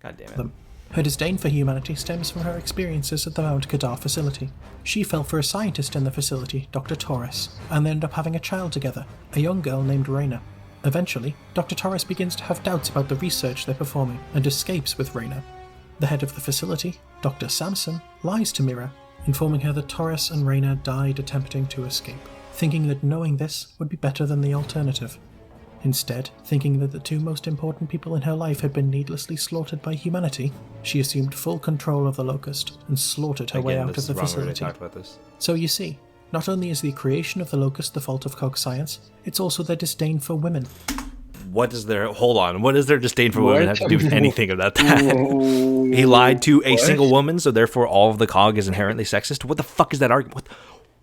God damn it. Her disdain for humanity stems from her experiences at the Mount Kadar facility. She fell for a scientist in the facility, Dr. Torres, and they end up having a child together, a young girl named Reyna. Eventually, Dr. Torres begins to have doubts about the research they're performing and escapes with Reyna. The head of the facility, Dr. Samson, lies to Mira, informing her that Torres and Reyna died attempting to escape, thinking that knowing this would be better than the alternative. Instead, thinking that the two most important people in her life had been needlessly slaughtered by humanity, she assumed full control of the Locust and slaughtered her way out of the facility. So you see, not only is the creation of the Locust the fault of COG science, it's also their disdain for women. What does their... Hold on. What does their disdain for women have to do with anything about that? He lied to a single woman, so therefore all of the COG is inherently sexist? What the fuck is that argument? What?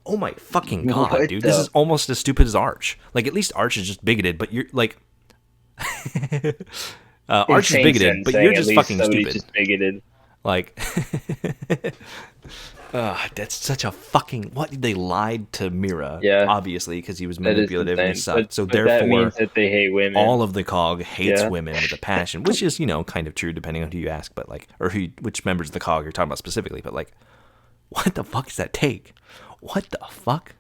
Oh my fucking god, dude. This is almost as stupid as Arch. Like, at least Arch is just bigoted, but you're, like... Arch is bigoted, but you're just fucking stupid. Just bigoted. Like... that's such a fucking... What? They lied to Mira, obviously, because he was manipulative and sucked. So therefore, that means that they hate women. All of the COG hates women with a passion, which is, kind of true depending on who you ask, but like, or which members of the COG you're talking about specifically, but like, what the fuck does that take? What the fuck?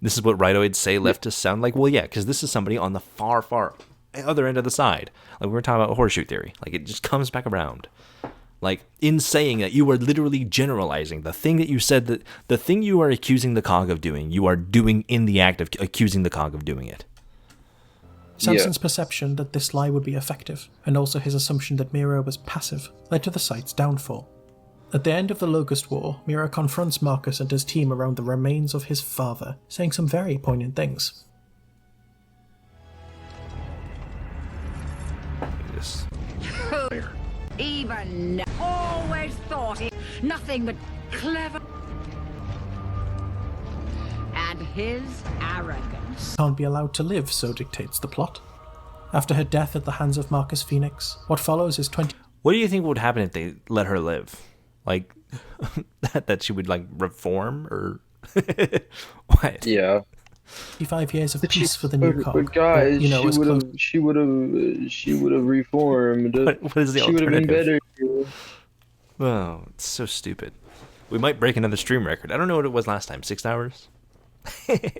This is what rightoids say leftists sound like? Well, yeah, because this is somebody on the far, far other end of the side. Like, we were talking about horseshoe theory. Like, it just comes back around. Like, in saying that, you are literally generalizing the thing that you said, that the thing you are accusing the COG of doing, you are doing in the act of accusing the COG of doing it. Samson's perception that this lie would be effective, and also his assumption that Mira was passive, led to the site's downfall. At the end of the Locust War, Mira confronts Marcus and his team around the remains of his father, saying some very poignant things. Yes. Even always thought it nothing but clever. And his arrogance. Can't be allowed to live, so dictates the plot. After her death at the hands of Marcus Phoenix, what follows is 20... What do you think would happen if they let her live? Like, that she would, like, reform, or... What? Yeah. 25 years of peace for the new COG. But guys, she would have reformed. What is the alternative? She would have been better. Oh, it's so stupid. We might break another stream record. I don't know what it was last time. 6 hours? This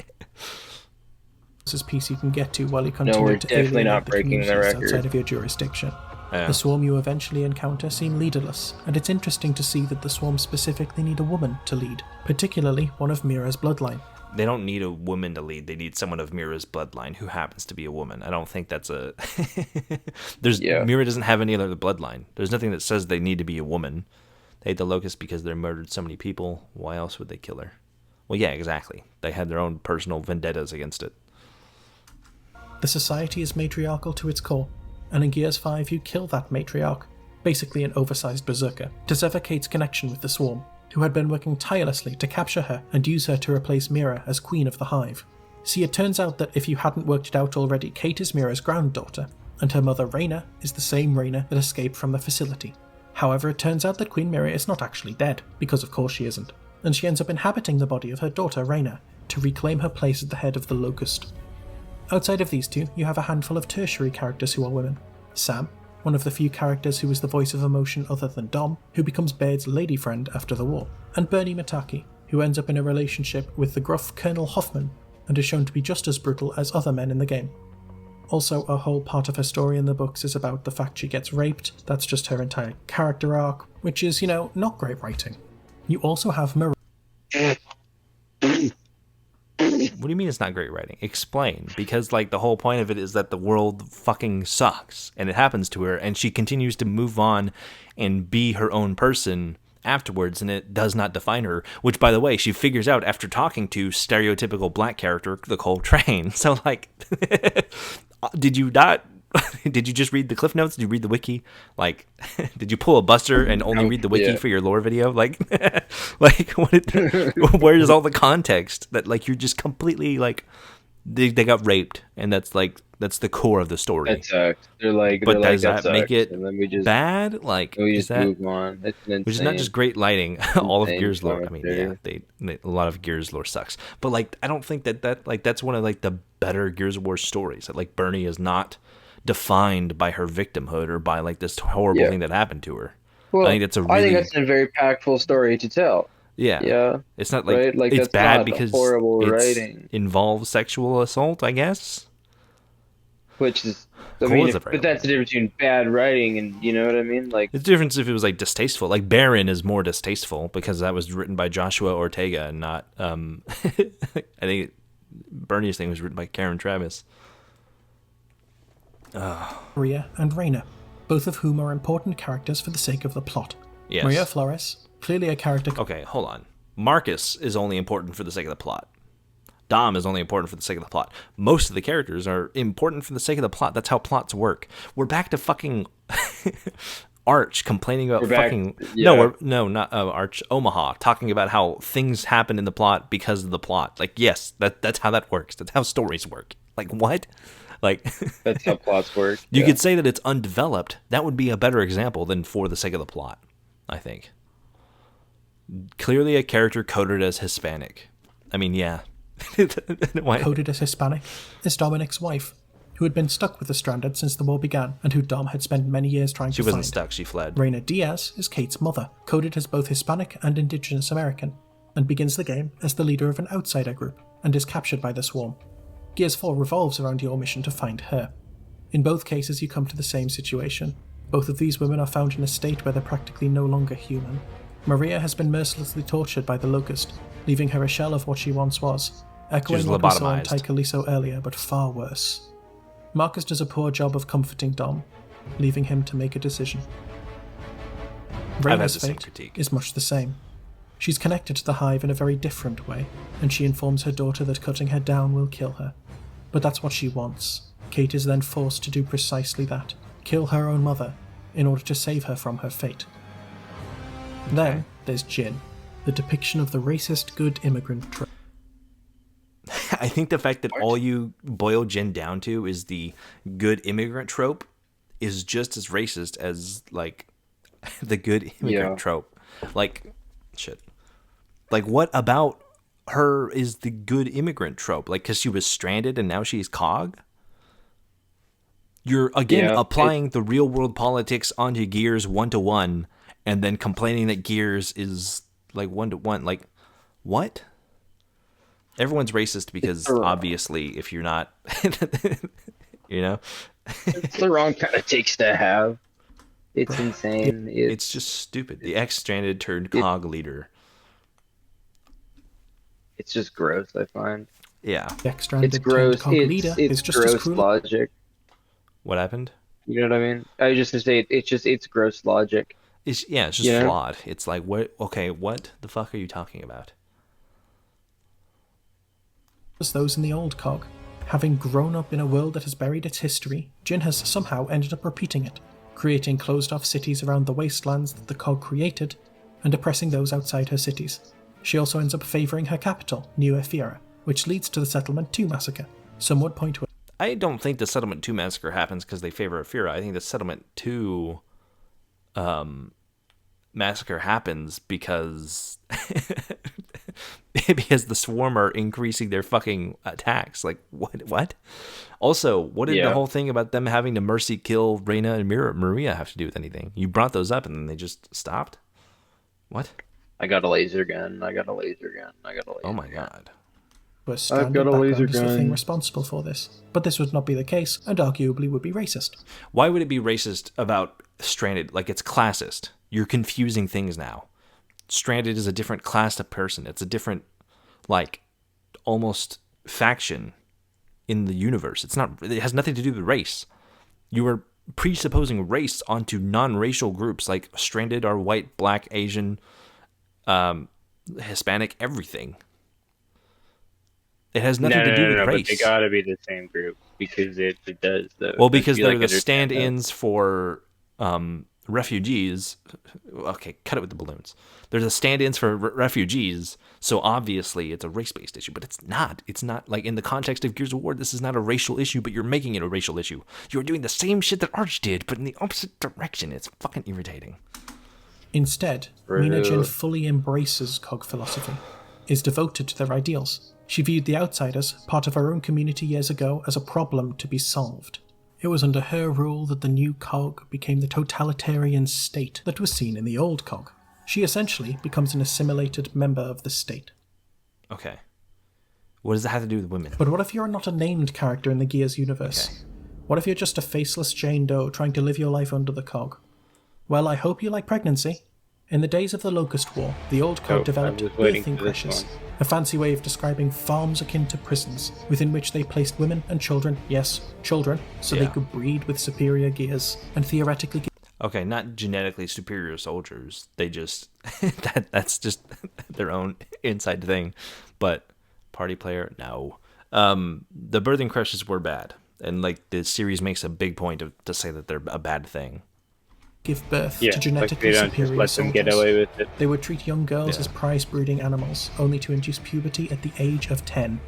is peace you can get to while you continue we're to definitely alienate not the breaking the communities record. outside of your jurisdiction. Yeah. The swarm you eventually encounter seem leaderless, and it's interesting to see that the swarm specifically need a woman to lead, particularly one of Mira's bloodline. They don't need a woman to lead. They need someone of Mira's bloodline who happens to be a woman. I don't think that's a... Mira doesn't have any other bloodline. There's nothing that says they need to be a woman. They hate the Locust because they murdered so many people. Why else would they kill her? Well, yeah, exactly. They had their own personal vendettas against it. The society is matriarchal to its core, and in Gears 5 you kill that matriarch, basically an oversized berserker, to sever Kate's connection with the Swarm, who had been working tirelessly to capture her and use her to replace Mira as Queen of the Hive. See, it turns out that if you hadn't worked it out already, Kate is Mira's granddaughter, and her mother Reyna is the same Reyna that escaped from the facility. However, it turns out that Queen Mira is not actually dead, because of course she isn't, and she ends up inhabiting the body of her daughter Reyna to reclaim her place at the head of the Locust. Outside of these two, you have a handful of tertiary characters who are women. Sam, one of the few characters who is the voice of emotion other than Dom, who becomes Baird's lady friend after the war, and Bernie Mataki, who ends up in a relationship with the gruff Colonel Hoffman, and is shown to be just as brutal as other men in the game. Also, a whole part of her story in the books is about the fact she gets raped. That's just her entire character arc, which is, not great writing. You also have Maria. What do you mean it's not great writing? Explain. Because, the whole point of it is that the world fucking sucks, and it happens to her, and she continues to move on and be her own person afterwards, and it does not define her, which, by the way, she figures out after talking to stereotypical black character, the Cole Train. So, did you not... Did you just read the cliff notes? Did you read the wiki? Did you pull a Buster and only read the wiki for your lore video? Where's all the context that you're just completely they got raped, and that's the core of the story. That sucks. But does that sucks. make it And then we just, bad? we Is just that move on. It's insane. which is not just great lighting? All of Insane Gears lore. I mean, yeah, commentary. a lot of Gears lore sucks. But I don't think that that's one of the better Gears of War stories. That Bernie is not defined by her victimhood or by this horrible thing that happened to her. Well, I think that's a very impactful story to tell. yeah. Yeah. It's not Right? it's that's bad not because horrible it writing. involves sexual assault, I guess. Which is, Cool is a very but that's the difference between bad writing and, you know what I mean? The difference if it was distasteful. Baron is more distasteful because that was written by Joshua Ortega and not I think Bernie's thing was written by Karen Travis. Maria and Reyna, both of whom are important characters for the sake of the plot. Yes. Maria Flores, clearly a character... Okay, hold on. Marcus is only important for the sake of the plot. Dom is only important for the sake of the plot. Most of the characters are important for the sake of the plot. That's how plots work. We're back to fucking Arch complaining about not Arch, Omaha, talking about how things happen in the plot because of the plot. Yes, that's how that works. That's how stories work. What? That's how plots work. You could say that it's undeveloped. That would be a better example than for the sake of the plot, I think. Clearly a character coded as Hispanic. I mean, yeah. Coded as Hispanic is Dominic's wife, who had been stuck with the Stranded since the war began, and who Dom had spent many years trying to find. She wasn't stuck, she fled. Reyna Diaz is Kate's mother, coded as both Hispanic and Indigenous American, and begins the game as the leader of an outsider group, and is captured by the Swarm. Gears 4 revolves around your mission to find her. In both cases you come to the same situation. Both of these women are found in a state where they're practically no longer human. Maria has been mercilessly tortured by the Locust, leaving her a shell of what she once was, echoing what we saw in Taikaliso earlier, but far worse. Marcus does a poor job of comforting Dom, leaving him to make a decision. Reyna's fate is much the same. She's connected to the Hive in a very different way, and she informs her daughter that cutting her down will kill her. But that's what she wants. Kate is then forced to do precisely that, kill her own mother, in order to save her from her fate. Then there's Jin, the depiction of the racist good immigrant trope. I think the fact that all you boil Jin down to is the good immigrant trope is just as racist as the good immigrant trope. Shit. What about her is the good immigrant trope? Because she was stranded and now she's cog? You're, again, applying the real world politics onto Gears 1-to-1 and then complaining that Gears is, 1-to-1. What? Everyone's racist because, obviously, if you're not... It's the wrong kind of takes to have. It's insane. It's just stupid. The ex-stranded turned cog leader. It's just gross, I find. Yeah. It's gross. It's just gross logic. What happened? You know what I mean? I was just gonna say it's gross logic. It's just flawed. It's what the fuck are you talking about? as those in the old cog. Having grown up in a world that has buried its history, Jin has somehow ended up repeating it, creating closed-off cities around the wastelands that the cog created, and oppressing those outside her cities. She also ends up favouring her capital, New Ephira, which leads to the Settlement 2 massacre. Some would point to it. I don't think the Settlement 2 massacre happens because they favor Ephira. I think the Settlement 2 massacre happens because because the Swarm are increasing their fucking attacks. Like, what? Also, what did the whole thing about them having to mercy kill Reyna and Maria have to do with anything? You brought those up and then they just stopped? What? I got a laser gun. Oh my god. Were standard background is the thing responsible for this, but this would not be the case, and arguably would be racist. Why would it be racist about Stranded? Like, it's classist. You're confusing things now. Stranded is a different class of person. It's a different, like, almost faction in the universe. It has nothing to do with race. You are presupposing race onto non-racial groups, like Stranded are white, black, Asian, Hispanic, everything. It has nothing to do with race. But they gotta be the same group because it does though. Well, because they're the stand-ins for refugees. Okay, cut it with the balloons. There's a stand-ins for refugees, so obviously it's a race-based issue, but it's not. It's not, like, in the context of Gears of War, this is not a racial issue, but you're making it a racial issue. You're doing the same shit that Arch did, but in the opposite direction. It's fucking irritating. Instead, Mina Jin fully embraces COG philosophy, is devoted to their ideals. She viewed the outsiders, part of her own community years ago, as a problem to be solved. It was under her rule that the new COG became the totalitarian state that was seen in the old COG. She essentially becomes an assimilated member of the state. Okay. What does that have to do with women? But what if you're not a named character in the Gears universe? Okay. What if you're just a faceless Jane Doe trying to live your life under the COG? Well, I hope you like pregnancy. In the days of the Locust War, the old COG developed birthing creches, a fancy way of describing farms akin to prisons, within which they placed women and children, yes, children, so they could breed with superior gears, and theoretically... Okay, not genetically superior soldiers. They just... that's just their own inside thing. But party player, no. The birthing creches were bad. And, like, the series makes a big point to say that they're a bad thing. Give birth to genetically superior soldiers. Get away with it. They would treat young girls as prize breeding animals, only to induce puberty at the age of 10.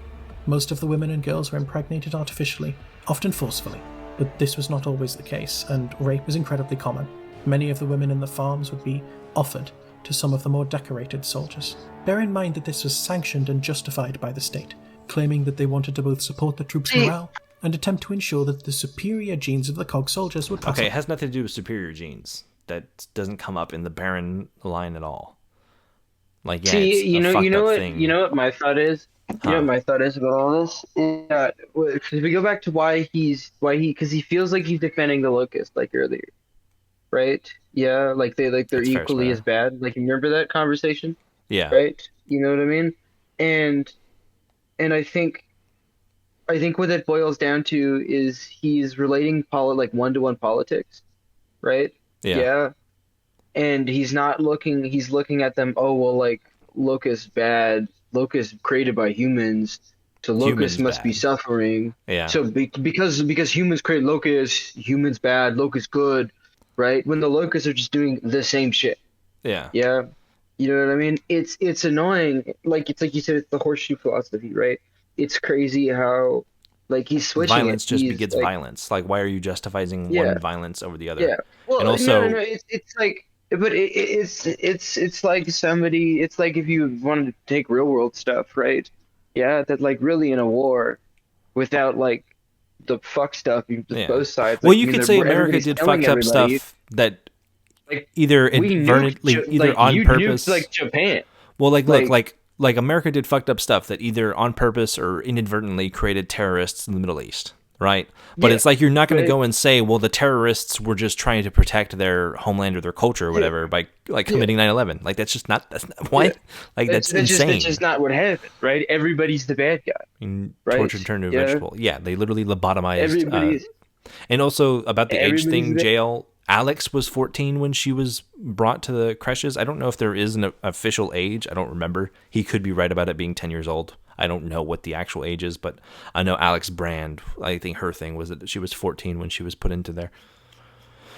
Most of the women and girls were impregnated artificially, often forcefully, but this was not always the case, and rape was incredibly common. Many of the women in the farms would be offered to some of the more decorated soldiers. Bear in mind that this was sanctioned and justified by the state, claiming that they wanted to both support the troops' morale and attempt to ensure that the superior genes of the COG soldiers would pass. Okay, it has nothing to do with superior genes. That doesn't come up in the Baron line at all. Like, yeah, see, it's you know what, thing. you know what my thought is. You know what my thought is about all this? If we go back to because he feels like he's defending the Locust, like earlier, right? Yeah, like they're That's equally as bad. Like, you remember that conversation? Yeah. Right. You know what I mean? And I think what it boils down to is he's relating like one-to-one politics, right? Yeah. And he's looking at them, oh, well, like, Locust bad, Locust created by humans, so Locust must be suffering. Yeah. So because humans create Locust, humans bad, Locust good, right? When the Locusts are just doing the same shit. Yeah. Yeah. You know what I mean? It's annoying. Like, it's like you said, it's the horseshoe philosophy, right? It's crazy how, like, he's switching violence just begets violence. Like, why are you justifying one violence over the other? Yeah. Well, and also, no. It's like, but it's like somebody. It's like if you wanted to take real world stuff, right? Yeah, that, like, really in a war, without, like, the fuck stuff, both sides. Well, you could say America did fucked up stuff that, like, either inadvertently, either on purpose, like Japan. Well, like America did fucked up stuff that either on purpose or inadvertently created terrorists in the Middle East, right? But it's like, you're not going to go and say, well, the terrorists were just trying to protect their homeland or their culture or whatever by, like, committing 9/11. Like, that's not what? Yeah. Like, that's insane. That's just not what happened, right? Everybody's the bad guy. Right? Torture turned into a vegetable. Yeah, they literally lobotomized. And also about the age thing, jail. Alex was 14 when she was brought to the creches. I don't know if there is an official age. I don't remember. He could be right about it being 10 years old. I don't know what the actual age is, but I know Alex Brand, I think her thing was that she was 14 when she was put into there.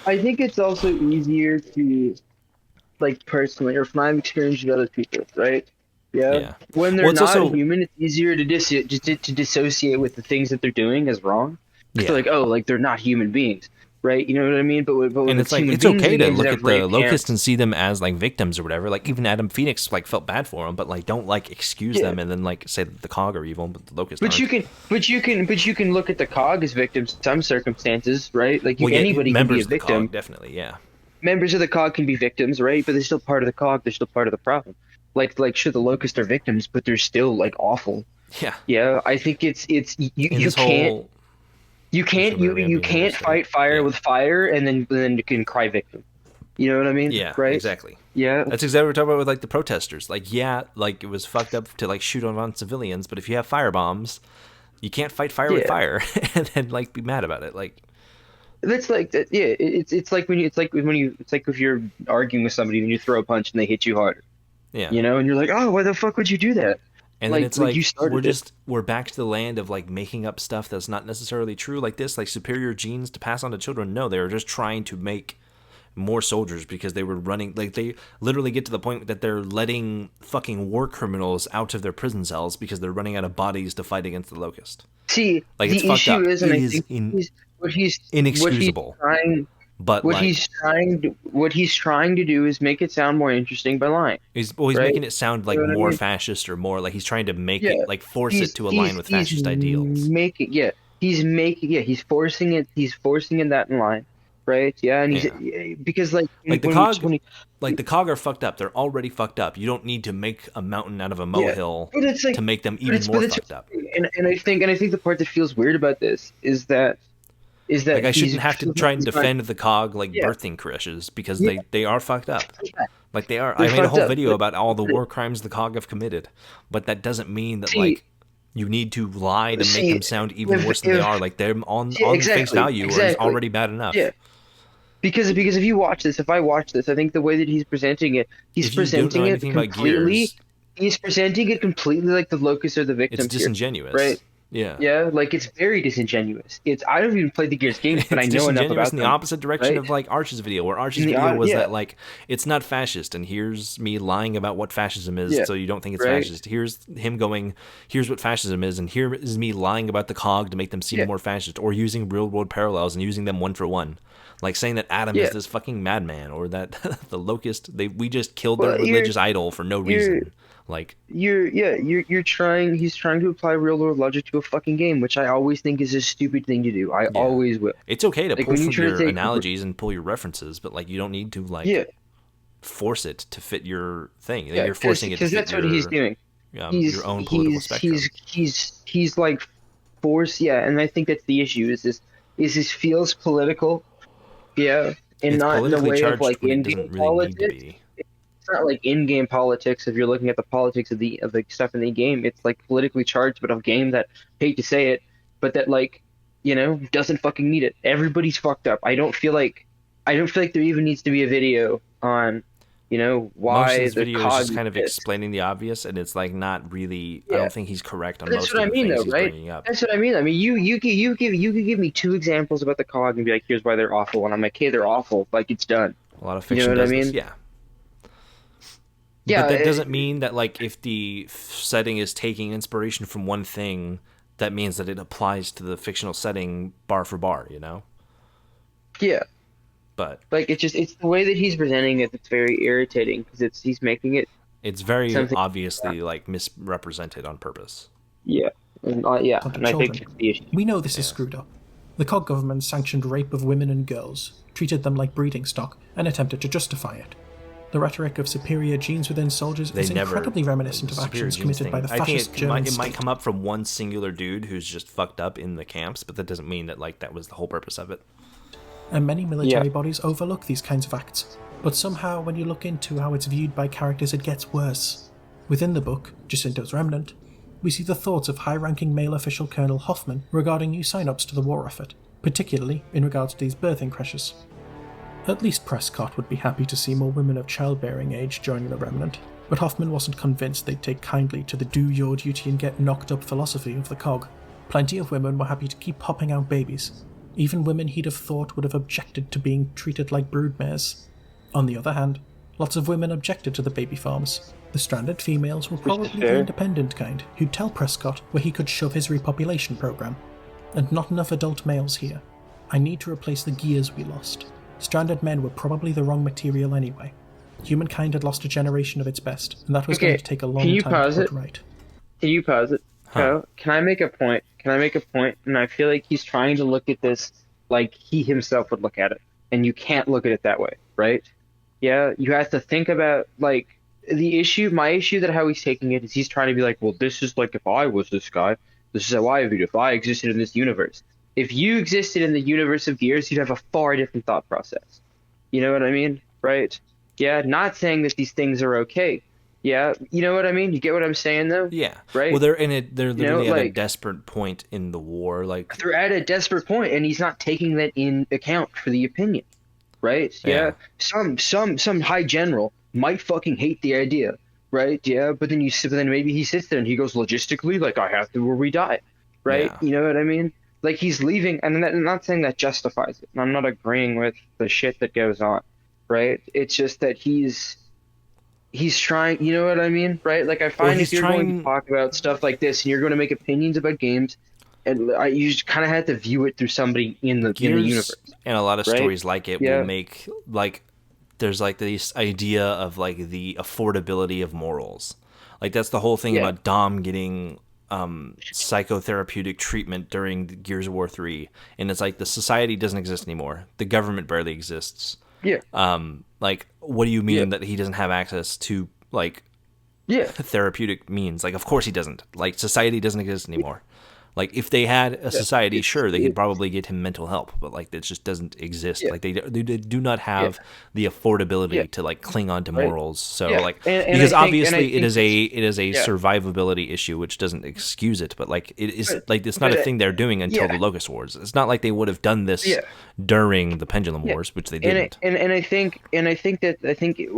I think it's also easier to, like, personally, or from my experience with other people, right? Yeah. Yeah. When they're Well, it's not also- human, it's easier to to dissociate with the things that they're doing as wrong. 'Cause Yeah. they're like, oh, like they're not human beings, right? You know what I mean? But when And it's it's like, human it's beings, okay the to games that look have at the rape Locust camps- and see them as like victims or whatever. Like even Adam Phoenix like felt bad for him, but like don't like excuse Yeah. them and then like say that the Cog are evil, but the Locust But aren't. you can look at the cog as victims in some circumstances, right? Like Well, yeah, anybody can members be a of the victim. Cog, definitely, yeah. Members of the cog can be victims, right? But they're still part of the cog. They're still part of the problem. Like sure, the locusts are victims, but they're still like awful. Yeah. Yeah, I think it's In you this can't whole you can't Sugar Ray you being can't able to- fight fire yeah. with fire and then you can cry victim. You know what I mean? Yeah, Right. exactly. Yeah. That's exactly what we're talking about with like the protesters. Like, yeah, like it was fucked up to like shoot on civilians, but if you have fire bombs, you can't fight fire with Yeah. fire and then like be mad about it. Like, That's like that. Yeah. It's like when you it's like if you're arguing with somebody and you throw a punch and they hit you harder. yeah. You know, and you're like, oh, why the fuck would you do that? And then like- it's like like, you started it. we're back to the land of like making up stuff that's not necessarily true, like this, like superior genes to pass on to children. No, they were just trying to make more soldiers because they were running, like they literally get to the point that they're letting fucking war criminals out of their prison cells because they're running out of bodies to fight against the Locust. See, Like, the it's fucked issue up. is, and It I is think what he's inexcusable. But what like, he's trying to do is make it sound more interesting by lying. he's right? making it sound like You know what I more mean? fascist or more like he's trying to make Yeah. it like force He's- it to align with he's fascist ideals. He's forcing it that in line, right? Yeah, and he's because like Like the when Cog, when he- like the Cog are fucked up. They're already fucked up. You don't need to make a mountain out of a molehill but it's like- to make them but even it's- more but it's- fucked up. and I think the part that feels weird about this is that Like I he's- shouldn't have to try and he's not- defend the Cog like Yeah. birthing crashes because Yeah. they are fucked up. Like they are. They're I made a fucked whole up, video but- about all the war crimes the Cog have committed, but that doesn't mean that See- like you need to lie to See, make them sound even if- worse than they if- are. Like they're on Yeah, face exactly, value is exactly. already bad enough. Yeah. Because if you watch this, if I watch this, I think the way that he's presenting it, he's If you don't presenting know it anything about completely. Gears, He's presenting it completely like the locusts are the victims. it's here, disingenuous. right? Yeah. Yeah, like it's very disingenuous. I don't even play the Gears games, but I It's know enough disingenuous about in the them. opposite direction right? of like Arch's video, where Arch's In the video was yeah. that like it's not fascist, and here's me lying about what fascism is, Yeah. so you don't think it's Right. fascist. Here's him going, here's what fascism is, and here is me lying about the Cog to make them seem Yeah. more fascist, or using real world parallels and using them one for one, like saying that Adam Yeah. is this fucking madman, or that the Locust we just killed Well, their you're- religious idol for no reason. Like He's trying to apply real world logic to a fucking game, which I always think is a stupid thing to do. I always will. it's okay to Like, pull when you from try to your take- analogies and pull your references, but like you don't need to like Yeah, force it to fit your thing. yeah, You're forcing it to because fit that's what he's doing. your own political spectrum. He's like force, yeah, and I think that's the issue. Is this feels political, yeah, and It's not in the politically way charged of like when it in-game doesn't really need to politics. be. It's not like in-game politics. If you're looking at the politics of the stuff in the game, it's like politically charged, but a game that, hate to say it, but that like, doesn't fucking need it. Everybody's fucked up. I don't feel like there even needs to be a video on, Most why of this the video is cog just kind of exists. explaining the obvious, and it's like not really. I Yeah. don't think he's correct on But that's most what of I the mean, things though, he's right? bringing up. That's what I mean. I mean, you could give me two examples about the cog and be like, here's why they're awful, and I'm like, hey, they're awful. Like it's done. A lot of You know fiction what I does this, mean? yeah. Yeah, But that it- doesn't mean that like if the setting is taking inspiration from one thing, that means that it applies to the fictional setting bar for bar. Yeah. But Like it's the way that he's presenting it that's very irritating because he's making it it's very Something- obviously like misrepresented on purpose. and and I Onto think children. that's the issue. We know this is screwed up. The COG government sanctioned rape of women and girls, treated them like breeding stock, and attempted to justify it. The rhetoric of superior genes within soldiers They is never incredibly reminiscent of superior actions genes committed thing. by the I think fascist it German might state. come up from one singular dude who's just fucked up in the camps, but that doesn't mean that like that was the whole purpose of it. And many military Yeah. bodies overlook these kinds of acts. But somehow, when you look into how it's viewed by characters, it gets worse. Within the book, Jacinto's Remnant, we see the thoughts of high-ranking male official Colonel Hoffman regarding new sign-ups to the war effort, particularly in regards to these birthing crashes. At least Prescott would be happy to see more women of childbearing age joining the Remnant. But Hoffman wasn't convinced they'd take kindly to the do your duty and get knocked up philosophy of the cog. Plenty of women were happy to keep popping out babies. Even women he'd have thought would have objected to being treated like broodmares. On the other hand, lots of women objected to the baby farms. The stranded females were probably the independent kind, who'd tell Prescott where he could shove his repopulation program. And not enough adult males here. I need to replace the gears we lost. Stranded men were probably the wrong material anyway. Humankind had lost a generation of its best, and that was going to take a long time to put right. Can you pause it? Huh. Can I make a point? And I feel like he's trying to look at this like he himself would look at it. And you can't look at it that way, right? Yeah, you have to think about, like, my issue that how he's taking it is he's trying to be like, well, this is like if I was this guy, this is how I viewed it, if I existed in this universe. If you existed in the universe of Gears, you'd have a far different thought process. You know what I mean? Right? Yeah, not saying that these things are okay. Yeah, you know what I mean? You get what I'm saying, though? Yeah. Right? Well, they're literally at a desperate point in the war. Like, they're at a desperate point, and he's not taking that in account for the opinion. Right? Yeah. Some high general might fucking hate the idea. Right? Yeah, but then maybe he sits there and he goes, logistically, like, I have to or we die. Right? Yeah. You know what I mean? Like, he's leaving, and I'm not saying that justifies it. And I'm not agreeing with the shit that goes on. Right? It's just that he's trying, you know what I mean? Right? Like, I find if you're going to talk about stuff like this and you're going to make opinions about games, and you just kind of have to view it through somebody in the universe. And a lot of stories like it will make, like, there's like this idea of like the affordability of morals. Like, that's the whole thing about Dom getting psychotherapeutic treatment during Gears of War 3. And it's like the society doesn't exist anymore. The government barely exists. Yeah. Like, what do you mean that he doesn't have access to, like, therapeutic means? Like, of course he doesn't. Like, society doesn't exist anymore. Like, if they had a society, sure, they could probably get him mental help, but, like, it just doesn't exist. Like, they do not have the affordability to, like, cling on to morals. So, like, because obviously it is a survivability issue, which doesn't excuse it, but, like, it is, like, it's not a thing they're doing until the Locust Wars. It's not like they would have done this during the Pendulum Wars, which they didn't. And I think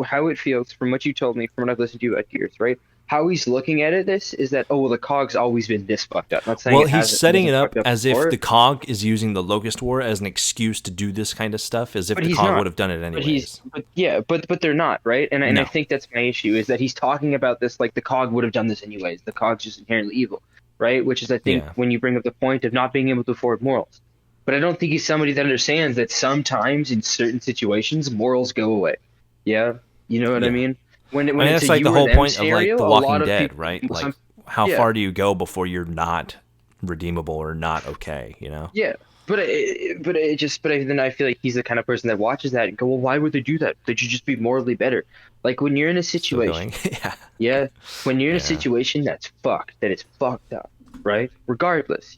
how it feels from what you told me, from what I've listened to you about Gears, right? How he's looking at this is that, the COG's always been this fucked up. Not saying well, he's setting it up as if the COG is using the Locust War as an excuse to do this kind of stuff, as if the COG would have done it anyways. But they're not, right? And I think that's my issue, is that he's talking about this like the COG would have done this anyways. The COG's just inherently evil, right? Which is, I think, when you bring up the point of not being able to afford morals. But I don't think he's somebody that understands that sometimes in certain situations, morals go away. Yeah? You know what I mean? When that's like the whole point of like The Walking Dead, right? Like, how far do you go before you're not redeemable or not okay? You know? Yeah, but then I feel like he's the kind of person that watches that and go, well, why would they do that? They should just be morally better. Like, when you're in a situation, when you're in a situation that's fucked, that is fucked up, right? Regardless,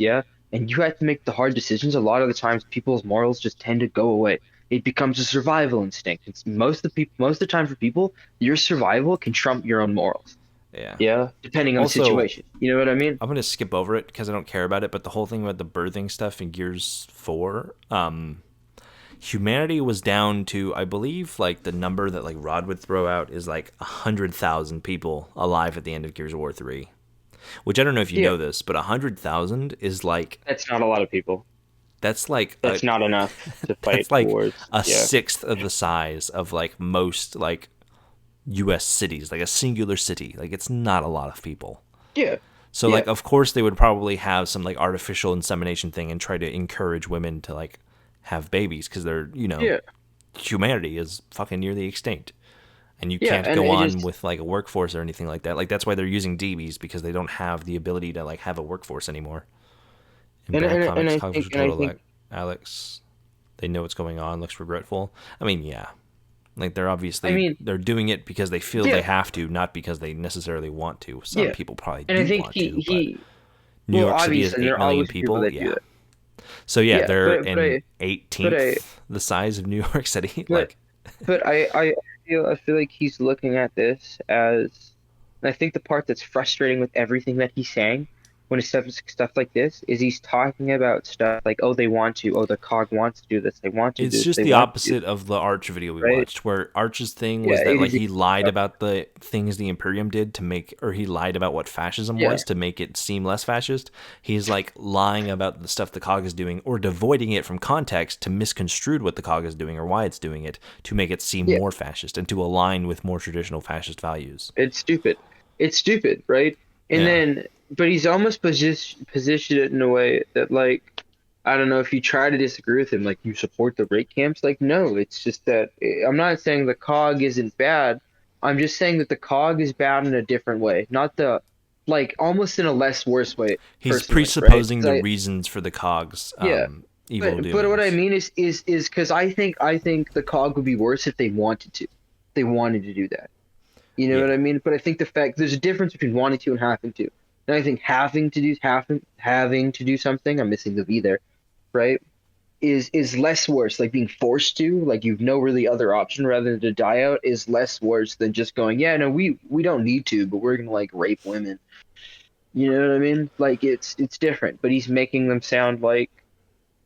and you have to make the hard decisions. A lot of the times, people's morals just tend to go away. It becomes a survival instinct. It's most of the time for people, your survival can trump your own morals. Yeah, depending on the situation. You know what I mean? I'm going to skip over it because I don't care about it, but the whole thing about the birthing stuff in Gears 4, humanity was down to, I believe, like, the number that, like, Rod would throw out is, like, 100,000 people alive at the end of Gears of War 3. Which, I don't know if you know this, but 100,000 is, like... That's not a lot of people. That's like not enough to fight. That's like wars. a sixth of the size of like most like U.S. cities, like a singular city. Like, it's not a lot of people. Yeah. So like, of course, they would probably have some like artificial insemination thing and try to encourage women to like have babies because they're humanity is fucking nearly extinct, and you can't go on with like a workforce or anything like that. Like, that's why they're using DBs, because they don't have the ability to like have a workforce anymore. And I think Alex, they know what's going on, looks regretful. I mean, like, they're obviously they're doing it because they feel they have to, not because they necessarily want to. Some people probably do want to, but New York City is 8 million people. So they're in 18th the size of New York City. I feel like he's looking at this as, and I think the part that's frustrating with everything that he's saying when it's stuff like this is he's talking about stuff like, oh, they want to, oh, the cog wants to do this, they want to do It's this, just they the want to do opposite of the Arch video we right? watched, where Arch's thing Yeah, was that it like is. he lied about the things the Imperium did to make, or he lied about what fascism Yeah. was to make it seem less fascist. He's like lying about the stuff the cog is doing, or devoiding it from context to misconstrued what the cog is doing or why it's doing it to make it seem Yeah. more fascist and to align with more traditional fascist values. It's stupid. It's stupid, right? And Yeah. then, but he's almost positioned it in a way that, like, I don't know, if you try to disagree with him, like, you support the rape camps. Like, no, it's just that I'm not saying the cog isn't bad. I'm just saying that the cog is bad in a different way, not the, like, almost in a less worse way. He's personally, presupposing right? the 'Cause reasons for the cog's Yeah. evil doings. But what I mean is because I think the cog would be worse if they wanted to. They wanted to do that. You know Yeah. what I mean? But I think the fact there's a difference between wanting to and having to. And I think having to do something, I'm missing the V there, right? Is less worse. Like being forced to, like you've no really other option rather than to die out is less worse than just going, yeah, no, we don't need to, but we're gonna like rape women. You know what I mean? Like it's different, but he's making them sound like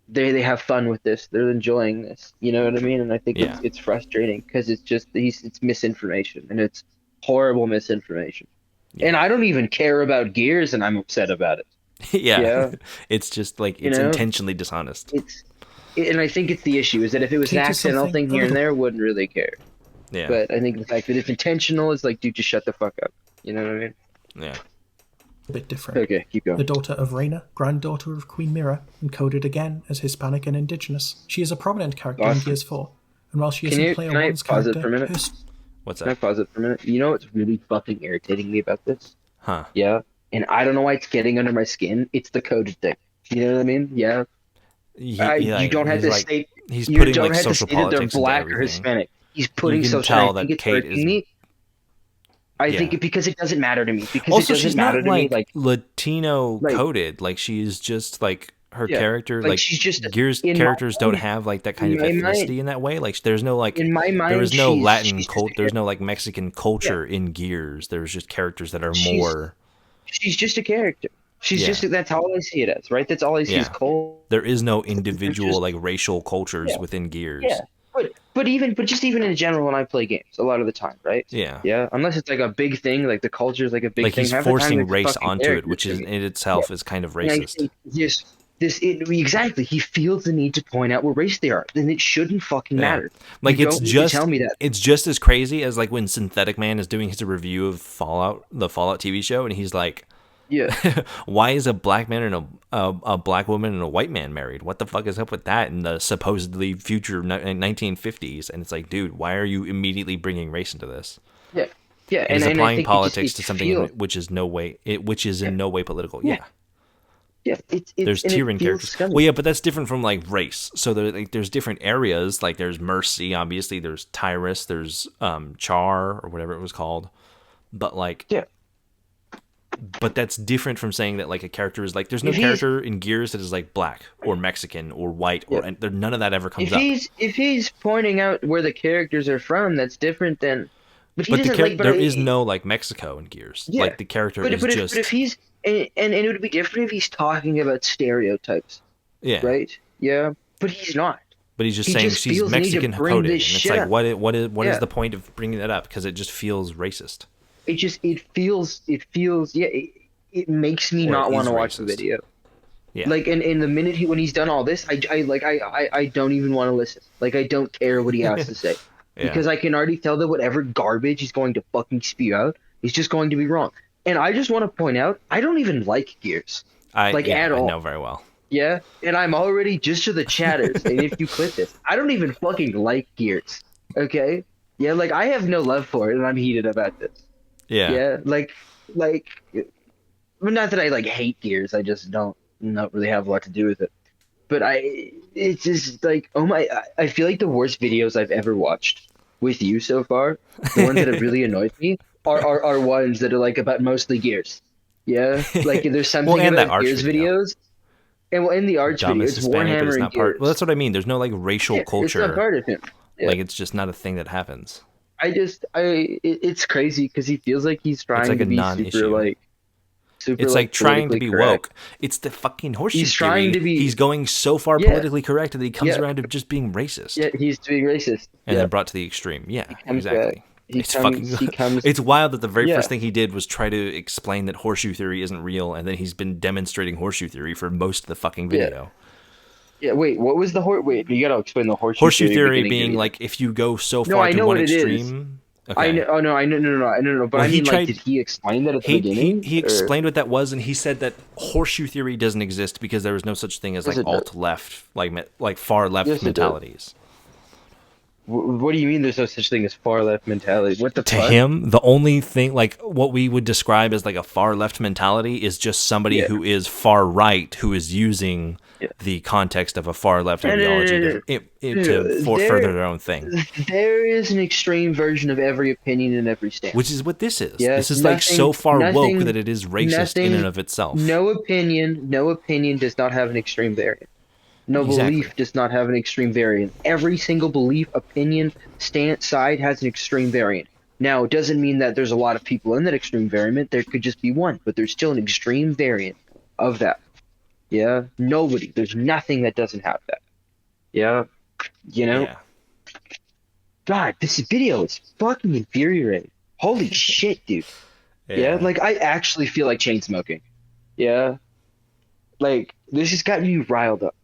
they have fun with this. They're enjoying this. You know what I mean? And I think Yeah. it's frustrating because it's just it's misinformation and it's horrible misinformation. Yeah. And I don't even care about Gears, and I'm upset about it. yeah. Yeah. It's just like You it's know? intentionally dishonest. And I think it's the issue is that if it was an Kate is accidental something thing here and other- there, wouldn't really care. Yeah. But I think the fact that it's intentional is like, dude, just shut the fuck up. You know what I mean? Yeah. A bit different. Okay, keep The going. daughter of Reina, granddaughter of Queen Mira, encoded again as Hispanic and Indigenous. She is a prominent character in Awesome. Gears 4, and while she Can isn't you- Player can I 1's pause it character, for a minute? her What's Can I that? pause it for a minute? You know what's really fucking irritating me about this? Huh. Yeah. And I don't know why it's getting under my skin. It's the coded thing. You know what I mean? Yeah. You don't have to say he's you putting don't like have to social say that they're politics into black or everything. Hispanic. He's putting can social. tell I think that it's Kate hurting is- me. I Yeah. think because it doesn't matter to me. Because Also, it doesn't she's matter not to me. like Latino Like- coded. Like she's just like her Yeah, character. like, Like she's just- Gears in my characters don't mind- have like that kind of in my ethnicity mind- in that way. Like there's no like in my mind, there is no she's Latin just cult. a There's no like Mexican culture in Gears. There's just characters that are She's- more. She's just a character. She's Yeah. just that's all I see it as, right? That's all I see Yeah. is Cole. There is no individual just- like racial cultures Yeah. within Gears. Yeah. But just even in general when I play games a lot of the time, right? Yeah. Yeah. Unless it's like a big thing, like the culture is like a big Like thing. he's half the time forcing it's a race fucking onto it, character which to is me. in itself is kind of And I racist. think exactly. He feels the need to point out what race they are, and it shouldn't fucking Yeah. matter. Like You it's don't need to just tell me that. it's just as crazy as like when Synthetic Man is doing his review of Fallout, the Fallout TV show, and he's like, Yeah. "Why is a black man and a black woman and a white man married? What the fuck is up with that in the supposedly future 1950s?" And it's like, dude, why are you immediately bringing race into this? Yeah. Yeah. And I applying think politics it to something feels- which is in no way political. Yeah. Yeah. Yeah, There's and it tiering feels characters. scummy. Well, yeah, but that's different from like race. So there's different areas. Like there's Mercy, obviously. There's Tyrus. There's Char or whatever it was called. But like, Yeah. But that's different from saying that like a character is like. There's no If he's- character in Gears that is like black or Mexican or white or Yeah. and none of that ever comes If up. he's pointing out where the characters are from, that's different than. But he But doesn't like. But there is no like Mexico in Gears. Yeah. Like the character But is if, just but if he's and it would be different if he's talking about stereotypes, yeah. right? Yeah, but he's not. But he's just He saying just she's feels the need to Mexican bring coded, and this it's shit like up. what is Yeah. the point of bringing that up? Because it just feels racist. It feels yeah. It makes me Or not it want is to watch the racist. video. Yeah. Like in the minute when he's done all this, I don't even want to listen. Like I don't care what he has to say. Yeah. Because I can already tell that whatever garbage he's going to fucking spew out is just going to be wrong. And I just want to point out, I don't even like Gears. Like, at all. I know very well. Yeah? And I'm already, just to the chatters, and if you clip this, I don't even fucking like Gears. Okay? Yeah, like, I have no love for it, and I'm heated about this. Yeah. Yeah? Like, well, not that I, like, hate Gears, I just don't really have a lot to do with it. But it's just like, oh my, I feel like the worst videos I've ever watched with you so far, the ones that have really annoyed me, are ones that are like about mostly Gears. Yeah? Like there's something Well, and that about Arch Gears video. videos. And well, in the Arch Dumb video, is it's Hispanic, but Warhammer it's and not Gears. part. Well, that's what I mean. There's no like racial Yeah, culture. It's not part of him. Yeah. Like it's just not a thing that happens. It's crazy because he feels like he's trying like to a be non-issue. super super. It's like trying to politically be correct. woke. It's the fucking horseshoe He's trying theory. to be- He's going so far Yeah. politically correct that he comes Yeah. around to just being racist. Yeah, he's being racist. And yeah. then brought to the extreme. Yeah, comes exactly. back. He It's comes- fucking. he comes- It's wild that the very Yeah. first thing he did was try to explain that horseshoe theory isn't real, and then he's been demonstrating horseshoe theory for most of the fucking video. Yeah, wait, what was the Wait, you gotta explain the Horseshoe theory beginning being video. like if you go so No, far I to know one what it is. extreme. Okay. I know. Oh no, I know. No. But Well, I he mean, tried- like, did he explain that at the He beginning? he or- explained what that was, and he said that horseshoe theory doesn't exist because there was no such thing as Yes, like it does. alt left, like far left Yes, it does. mentalities. What do you mean? There's no such thing as far left mentality? What the To fuck? him, the only thing like what we would describe as like a far left mentality is just somebody Yeah. who is far right who is using Yeah. the context of a far left No, no, no, ideology no, no. to There- further their own thing, There is an extreme version of every opinion and every stance. which is what this is. Yeah, This is like so far woke that it is racist in and of itself. No opinion does not have an extreme variant. No Exactly. belief does not have an extreme variant. Every single belief, opinion, stance, side has an extreme variant. Now, it doesn't mean that there's a lot of people in that extreme variant. There could just be one, but there's still an extreme variant of that. Yeah? Nobody. There's nothing that doesn't have that. Yeah? You know? Yeah. God, this video is fucking infuriating. Holy shit, dude. Yeah, like I actually feel like chain smoking. Yeah. Like this has got me riled up.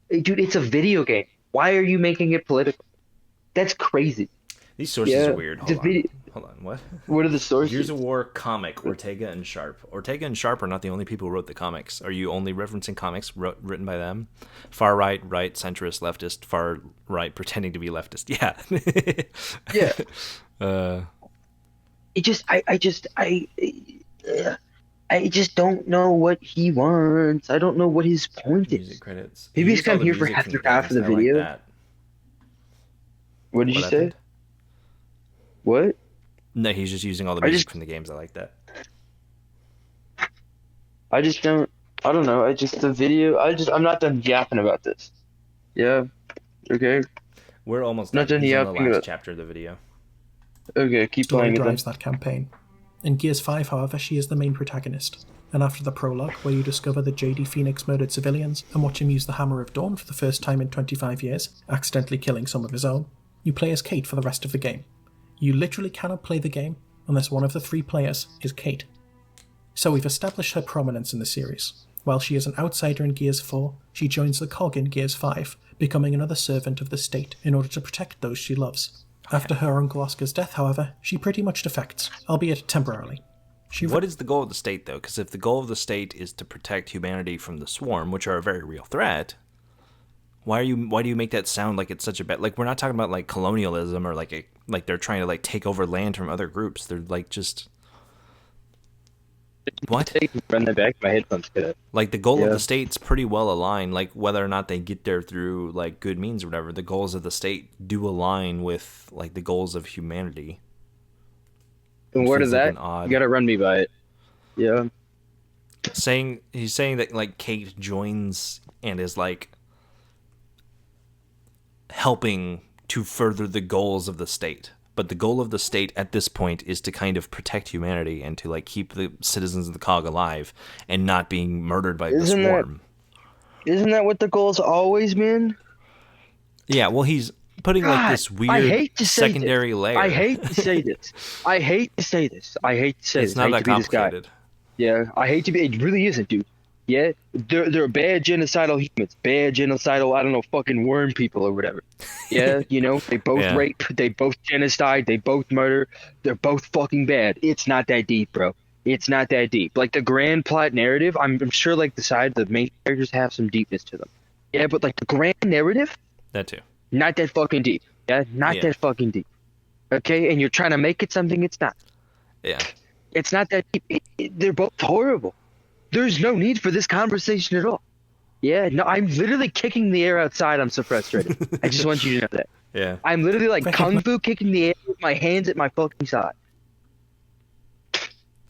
Hey, dude, it's a video game. Why are you making it political? That's crazy. These sources Yeah, are weird. the video- Hold on. What? What are the sources? Gears of War comic, Ortega and Sharp. Ortega and Sharp are not the only people who wrote the comics. Are you only referencing comics written by them? Far right, centrist, leftist, far right, pretending to be leftist. Yeah. Yeah. I just don't know what he wants. I don't know what his point is. Music credits. Maybe he's Used all come the here for music from the half of games. the I like video. that. What did you What say? happened? What? No, he's just using all the I music just- from the games. I like that. I don't know. I'm not done yapping about this. Yeah. Okay. We're almost Not done. done He's on yapping the last about- chapter of the video. Okay, keep Story playing it then. drives that campaign. In Gears 5, however, she is the main protagonist, and after the prologue, where you discover that JD Phoenix murdered civilians and watch him use the Hammer of Dawn for the first time in 25 years, accidentally killing some of his own, you play as Kate for the rest of the game. You literally cannot play the game unless one of the three players is Kate. So we've established her prominence in the series. While she is an outsider in Gears 4, she joins the cog in Gears 5, becoming another servant of the state in order to protect those she loves. After her uncle Oscar's death, however, she pretty much defects, albeit temporarily. What is the goal of the state, though? Because if the goal of the state is to protect humanity from the swarm, which are a very real threat, why do you make that sound like it's such a bad? Like, we're not talking about like colonialism or like they're trying to like take over land from other groups. They're like just what? Run that back. My headphones cut out. Like the goal of Yeah. the state's pretty well aligned. Like whether or not they get there through like good means or whatever, the goals of the state do align with like the goals of humanity. And where Seems does like that? an odd- You gotta run me by it. Yeah. He's saying that like Kate joins and is like helping to further the goals of the state. But the goal of the state at this point is to kind of protect humanity and to like keep the citizens of the cog alive and not being murdered by the Isn't that- swarm. Isn't that what the goal's always been? Yeah, well, he's putting like God, this I weird hate to say secondary this. layer. I hate to say this. I hate to say this. I hate to say It's this. I not hate that to be this guy. complicated. Yeah, I hate to be. It really isn't, dude. Yeah, they're bad genocidal humans, bad genocidal, I don't know, fucking worm people or whatever. Yeah, you know, they both Yeah. rape, they both genocide, they both murder, they're both fucking bad. It's not that deep, bro. It's not that deep. Like the grand plot narrative, I'm sure like the main characters have some deepness to them. Yeah, but like the grand narrative, That too. not that fucking deep. Yeah, not Yeah. that fucking deep. Okay, and you're trying to make it something it's not. Yeah. It's not that deep. They're both horrible. There's no need for this conversation at all. Yeah, no, I'm literally kicking the air outside. I'm so frustrated. I just want you to know that. Yeah. I'm literally like kung fu kicking the air with my hands at my fucking side.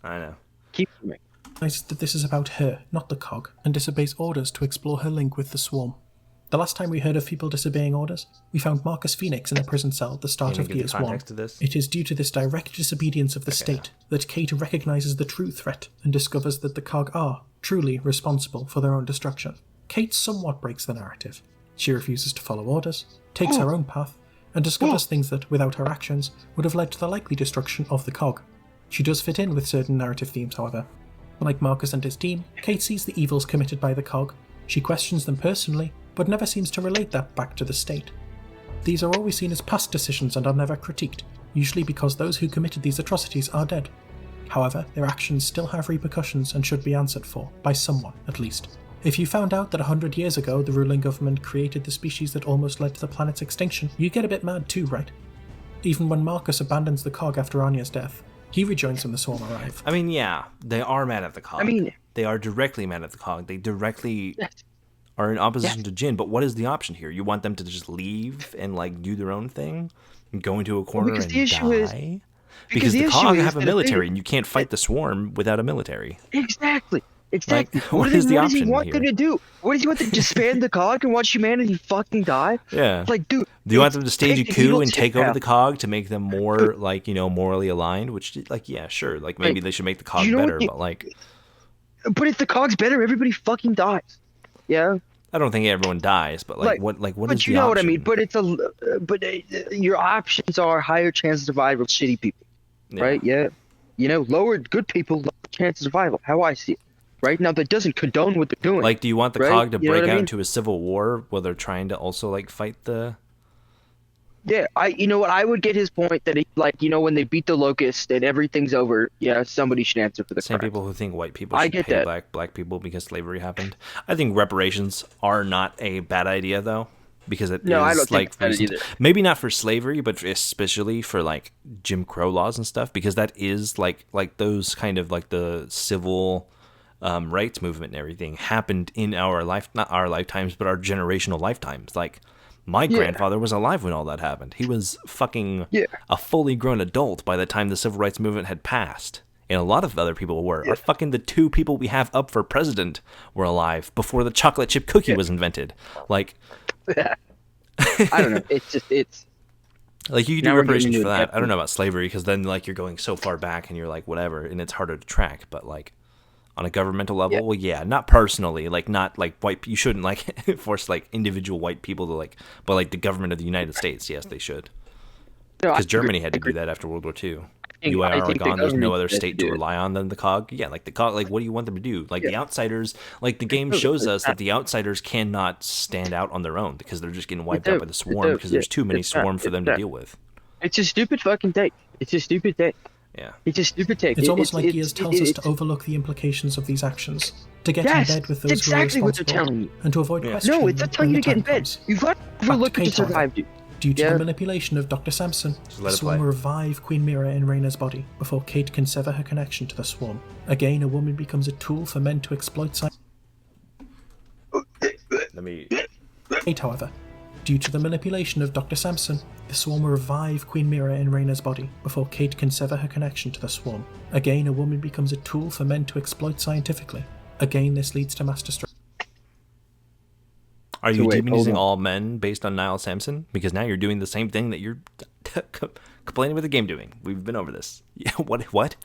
I know. Keep moving. Realizes that this is about her, not the cog, and disobeys orders to explore her link with the swarm. The last time we heard of people disobeying orders, we found Marcus Phoenix in a prison cell at the start of Give the Gears 1. context to this. It is due to this direct disobedience of the state that Kate recognises the true threat and discovers that the Cog are truly responsible for their own destruction. Kate somewhat breaks the narrative. She refuses to follow orders, takes her own path, and discovers things that, without her actions, would have led to the likely destruction of the Cog. She does fit in with certain narrative themes, however. Like Marcus and his team, Kate sees the evils committed by the Cog. She questions them personally, but never seems to relate that back to the state. These are always seen as past decisions and are never critiqued, usually because those who committed these atrocities are dead. However, their actions still have repercussions and should be answered for, by someone, at least. If you found out that 100 years ago the ruling government created the species that almost led to the planet's extinction, you'd get a bit mad too, right? Even when Marcus abandons the Cog after Anya's death, he rejoins when the Swarm arrive. I mean, yeah, they are mad at the Cog. I mean, they are directly mad at the Cog. They directly are in opposition to Jin. But what is the option here? You want them to just leave and like do their own thing, and go into a corner and die? Because the Cog have a military, and you can't fight the Swarm without a military. Exactly. Like, what is the option here? What does he want them to do? What does he want them to disband the Cog and watch humanity fucking die? Yeah. Like, dude. Do you want them to stage a coup and take over the Cog to make them more, like, morally aligned? Which, like, yeah, sure. Like, maybe they should make the Cog better, but, like... But if the Cog's better, everybody fucking dies. Yeah? I don't think everyone dies, but, what is the option? But you know what I mean. But your options are higher chance of survival of shitty people. Right? Yeah. Lower good people, lower chance of survival. How I see it. Right now, that doesn't condone what they're doing. Like, do you want the Cog to break out into a civil war where they're trying to also like fight the? Yeah, I would get his point that when they beat the Locust and everything's over, somebody should answer for the same crime. people who think white people should pay black people because slavery happened. I think reparations are not a bad idea though, because I don't think it's either. Maybe not for slavery, but especially for like Jim Crow laws and stuff, because that is like those kind of like the civil. Rights movement and everything happened in not our lifetimes, but our generational lifetimes. Like, my grandfather was alive when all that happened. He was fucking a fully grown adult by the time the civil rights movement had passed. And a lot of other people were. Or fucking the two people we have up for president were alive before the chocolate chip cookie was invented. Like, I don't know. It's like, you can do reparations for that. I don't know about slavery, because then like you're going so far back and you're like whatever, and it's harder to track. But like, on a governmental level, not personally, like not like white. You shouldn't like force like individual white people to like, but like the government of the United States, yes, they should. Because Germany had to do that after World War II. You are gone. There's no other state to rely on than the Cog. Yeah, like the Cog. Like, what do you want them to do? Like the outsiders. Like the game shows us that the outsiders cannot stand out on their own because they're just getting wiped out by the Swarm because there's too many Swarm for them to deal with. It's a stupid fucking take. It's a stupid take. Yeah. It's a stupid take. It's almost like Gears tells us to overlook the implications of these actions, to get in bed with those exactly who are what they're telling you. and to avoid questioning. No, it's not telling you to get in bed. You've got to overlook it to survive, dude. Due to the manipulation of Dr. Sampson, the Swarm will revive Queen Mira in Reyna's body before Kate can sever her connection to the Swarm. Again, a woman becomes a tool for men to exploit science. Kate, however, due to the manipulation of Dr. Sampson, the Swarm will revive Queen Mira in Reyna's body before Kate can sever her connection to the Swarm. Again, a woman becomes a tool for men to exploit scientifically. Again, this leads to mass destruction. Are you demonizing all men based on Niall Sampson? Because now you're doing the same thing that you're complaining with the game doing. We've been over this. Yeah, what?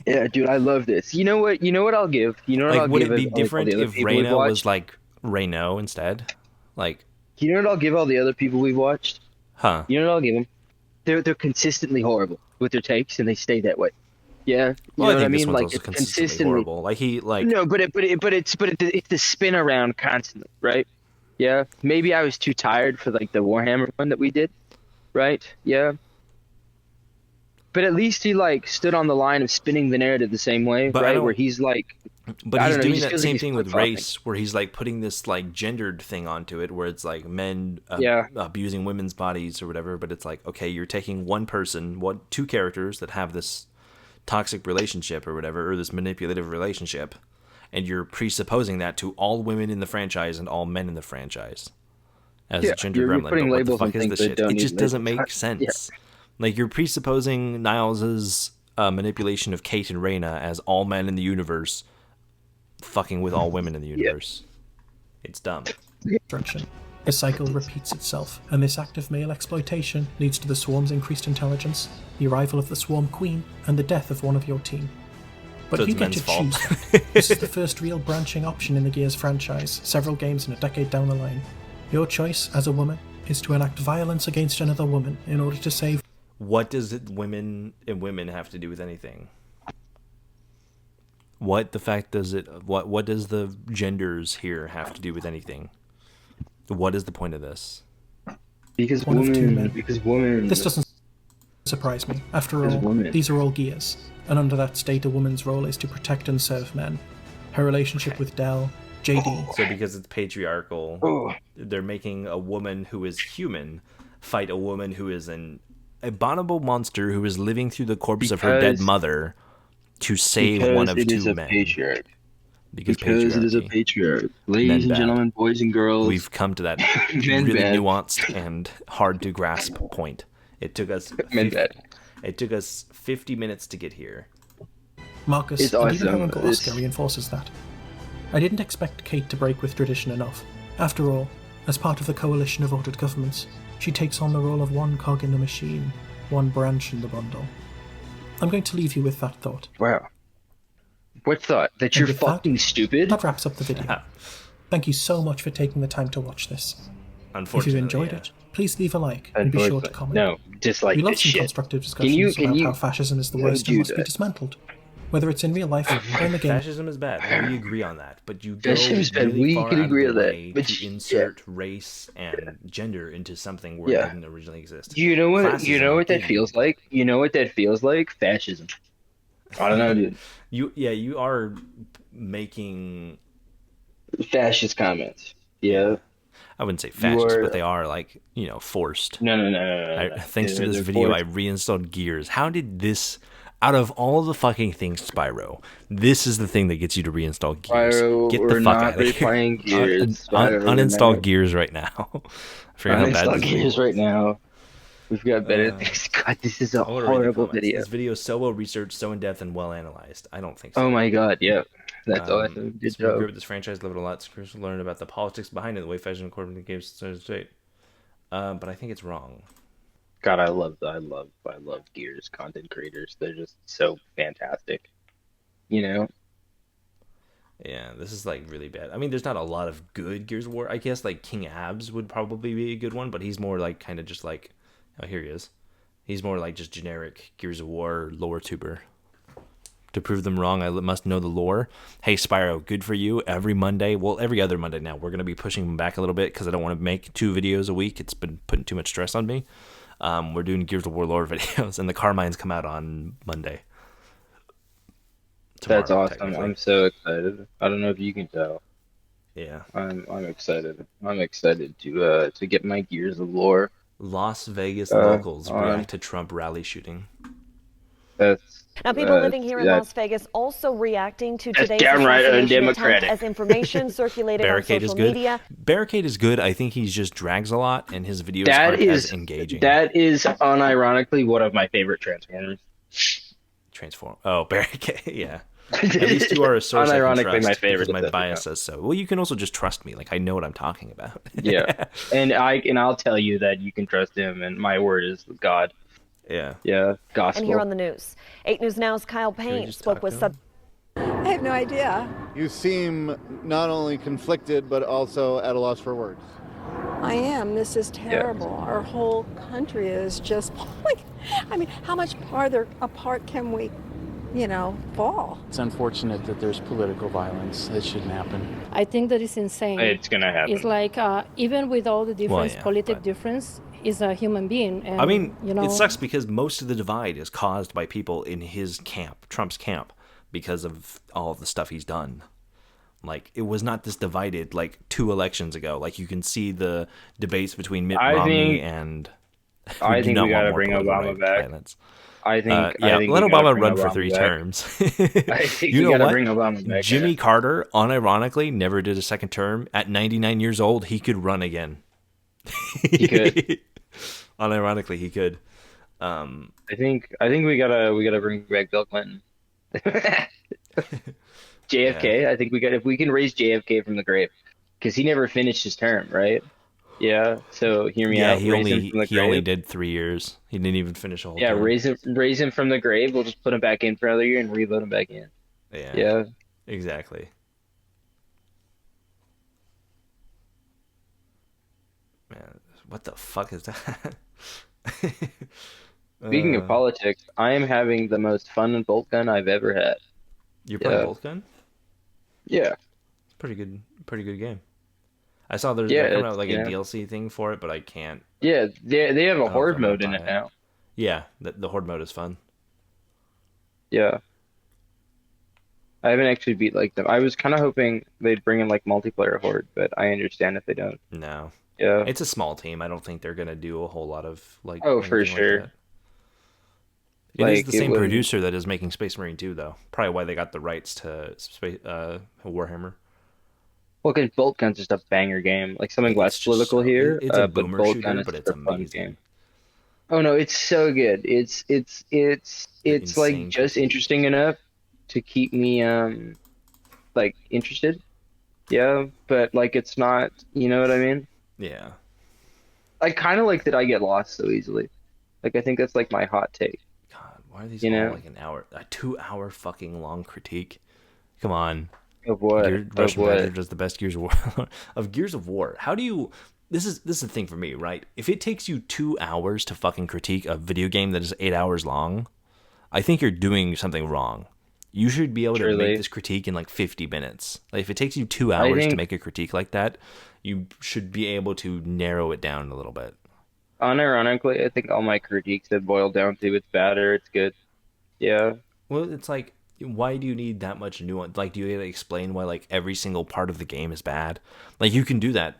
Yeah, dude, I love this. You know what I'll give? You know what I'll give? Would it be different if Reyna was like Reyno instead? Like, you know what I'll give all the other people we've watched? Huh? You know what I'll give them? They're consistently horrible with their takes, and they stay that way. Yeah, well, I think this one's also consistently horrible. Like no, but it's the spin around constantly, right? Yeah, maybe I was too tired for like the Warhammer one that we did, right? Yeah, but at least he like stood on the line of spinning the narrative the same way, right? Where he's like, but he's doing that same thing with race, where he's like putting this like gendered thing onto it, where it's like men abusing women's bodies or whatever. But it's like, okay, you're taking one person, two characters that have this toxic relationship or whatever, or this manipulative relationship, and you're presupposing that to all women in the franchise and all men in the franchise as a gender gremlin. Putting what labels the fuck is this shit? It just doesn't make sense. Yeah. Like, you're presupposing Niles' manipulation of Kate and Reyna as all men in the universe fucking with all women in the universe. It's dumb. destruction. The cycle repeats itself, and this act of male exploitation leads to the swarm's increased intelligence, the arrival of the swarm queen, and the death of one of your team. But So you it's get to men's choose fault. that. This is the first real branching option in the Gears franchise, several games and a decade down the line. Your choice, as a woman, is to enact violence against another woman in order to save. What does women have to do with anything? What does the genders here have to do with anything? What is the point of this? Because One of two women. men. Because women. This doesn't surprise me. After Because all, women. these are all Gears, and under that state, a woman's role is to protect and serve men. Her relationship with Dell, JD, So because it's patriarchal, Oh. they're making a woman who is human fight a woman who is an abominable monster who is living through the corpse of her dead Because- mother to save Because one of it is two a men. patriarch. Because Because it is a patriarchy. patriarch. Ladies Men and bad. gentlemen, boys and girls. We've come to that Men really bad. nuanced and hard to grasp point. It took us Men 50, bad. it took us 50 minutes to get here. Marcus, It's and even her awesome. uncle It's- Oscar reinforces that. I didn't expect Kate to break with tradition enough. After all, as part of the coalition of ordered governments, she takes on the role of one cog in the machine, one branch in the bundle. I'm going to leave you with that thought. Wow. What thought? That you're with that- fucking stupid? That wraps up the video. Thank you so much for taking the time to watch this. If Unfortunately, you've enjoyed yeah. it, please leave a like and be sure to Unfortunately. comment. No, dislike We love this some shit. constructive discussions Can about you- how fascism is the Yeah, worst and do must be that. dismantled, whether it's in real life or in the game. Fascism is bad. We agree on that. But you go Fascism is bad. really We far can out agree of on the that. way But to yeah. insert race and gender into something where Yeah. it didn't originally exist. You know what? Classism, You know what that dude. feels like? You know what that feels like? Fascism. I don't know, dude. You are making, Fascist comments. Yeah. I wouldn't say fascist, are- but they are like, forced. No. Thanks to They're this video, forced. I reinstalled Gears. How did this, out of all the fucking things, Spyro, this is the thing that gets you to reinstall Gears? Spyro, Get we're the fuck not out of here. replaying Gears. Spyro, we're Uninstall not- Gears right now. I forgot how bad Uninstall this Gears video right now. We've got better things. God, this is a I wanna read the horrible comments. video. This video is so well researched, so in depth, and well analyzed. I don't think so. Oh my god, yeah. That's awesome. Good So we agree job. with this franchise, love it a lot. It's crucial to learn about the politics behind it, the way fashion incorporated the game's state. But I think it's wrong. God, I love Gears content creators. They're just so fantastic. You know? Yeah, this is like really bad. I mean, there's not a lot of good Gears of War. I guess like King Abs would probably be a good one, but he's more like kind of just like, oh, here he is. He's more like just generic Gears of War lore tuber. To prove them wrong, I must know the lore. Hey, Spyro, good for you. Every Monday, well, every other Monday now, we're going to be pushing them back a little bit because I don't want to make 2 videos a week. It's been putting too much stress on me. We're doing Gears of War lore videos, and the Carmines come out on Monday. That's Tomorrow, awesome. technically. I'm so excited. I don't know if you can tell. Yeah. I'm excited. I'm excited to get my Gears of lore. Las Vegas locals on- react to Trump rally shooting. That's Now, people living here in Las Vegas also reacting to That's today's downright assassination undemocratic. attempt as information circulated on Barricade is social good. media. Barricade is good. I think he just drags a lot, and his videos That aren't is as engaging. That is unironically one of my favorite Transformers. Transform. Oh, Barricade. Yeah. At least you are a source I can Unironically, trust my favorite because my at that bias point. says so. Well, you can also just trust me. Like I know what I'm talking about. Yeah, and I'll tell you that you can trust him, and my word is God. Yeah. Yeah, gospel. And here on the news, 8 News Now's Kyle we Payne just spoke talk with to him? I have no idea. You seem not only conflicted, but also at a loss for words. I am. This is terrible. Our whole country is just like, I mean, how much farther apart can we, fall? It's unfortunate that there's political violence. That shouldn't happen. I think that is insane. It's gonna happen. It's like even with all the difference, yeah, politic but- difference, is a human being. And, I mean, you know, it sucks because most of the divide is caused by people in his camp, Trump's camp, because of all of the stuff he's done. Like, it was not this divided like 2 elections ago. Like, you can see the debates between Mitt I Romney think- and. I do think not we want gotta more bring political Obama back. violence. I think. Yeah, I think let we gotta Obama bring run for Obama 3 back. terms. I think You we know gotta what? bring Obama back. Jimmy Carter, unironically, never did a second term. At 99 years old, he could run again. He could. Unironically, he could. I think we gotta bring back Bill Clinton. JFK. I think if we can raise JFK from the grave. because he never finished his term, right? Yeah. So hear me Yeah, out. Raise him from the he only grave. did 3 years. He didn't even finish a whole Yeah, term. raise him from the grave. We'll just put him back in for another year and reload him back in. Yeah. Yeah. Exactly. Man, what the fuck is that? Speaking of politics, I am having the most fun in Bolt Gun I've ever had. You're playing Bolt Gun? Yeah. It's pretty good game. I saw they're coming out like a DLC thing for it, but I can't. Yeah, they have a horde mode in it now. Yeah, the horde mode is fun. Yeah. I haven't actually beat like them. I was kind of hoping they'd bring in like multiplayer horde, but I understand if they don't. No. Yeah. It's a small team. I don't think they're gonna do a whole lot of like. Oh, for sure. Like it is the same producer that is making Space Marine 2, though. Probably why they got the rights to Warhammer. Well, because Bolt Gun's just a banger game. Like something less political here, it's a but boomer Bolt shooter, Gun is but a it's fun amazing. game. Oh no, it's so good. It's like just interesting enough to keep me like interested. Yeah, but like it's not, you know what I mean? Yeah. I kind of like that I get lost so easily. Like I think that's like my hot take. God, why are these all like a 2-hour fucking long critique? Come on. Of what? Russian Badger does the best Gears of War of Gears of War. How do you? This is the thing for me, right? If it takes you 2 hours to fucking critique a video game that is 8 hours long, I think you're doing something wrong. You should be able to make this critique in like 50 minutes. Like if it takes you 2 hours to make a critique like that, you should be able to narrow it down a little bit. Unironically, I think all my critiques have boiled down to it's bad or it's good. Yeah. Well, it's like, why do you need that much nuance? Like, do you need to explain why like every single part of the game is bad? Like, you can do that,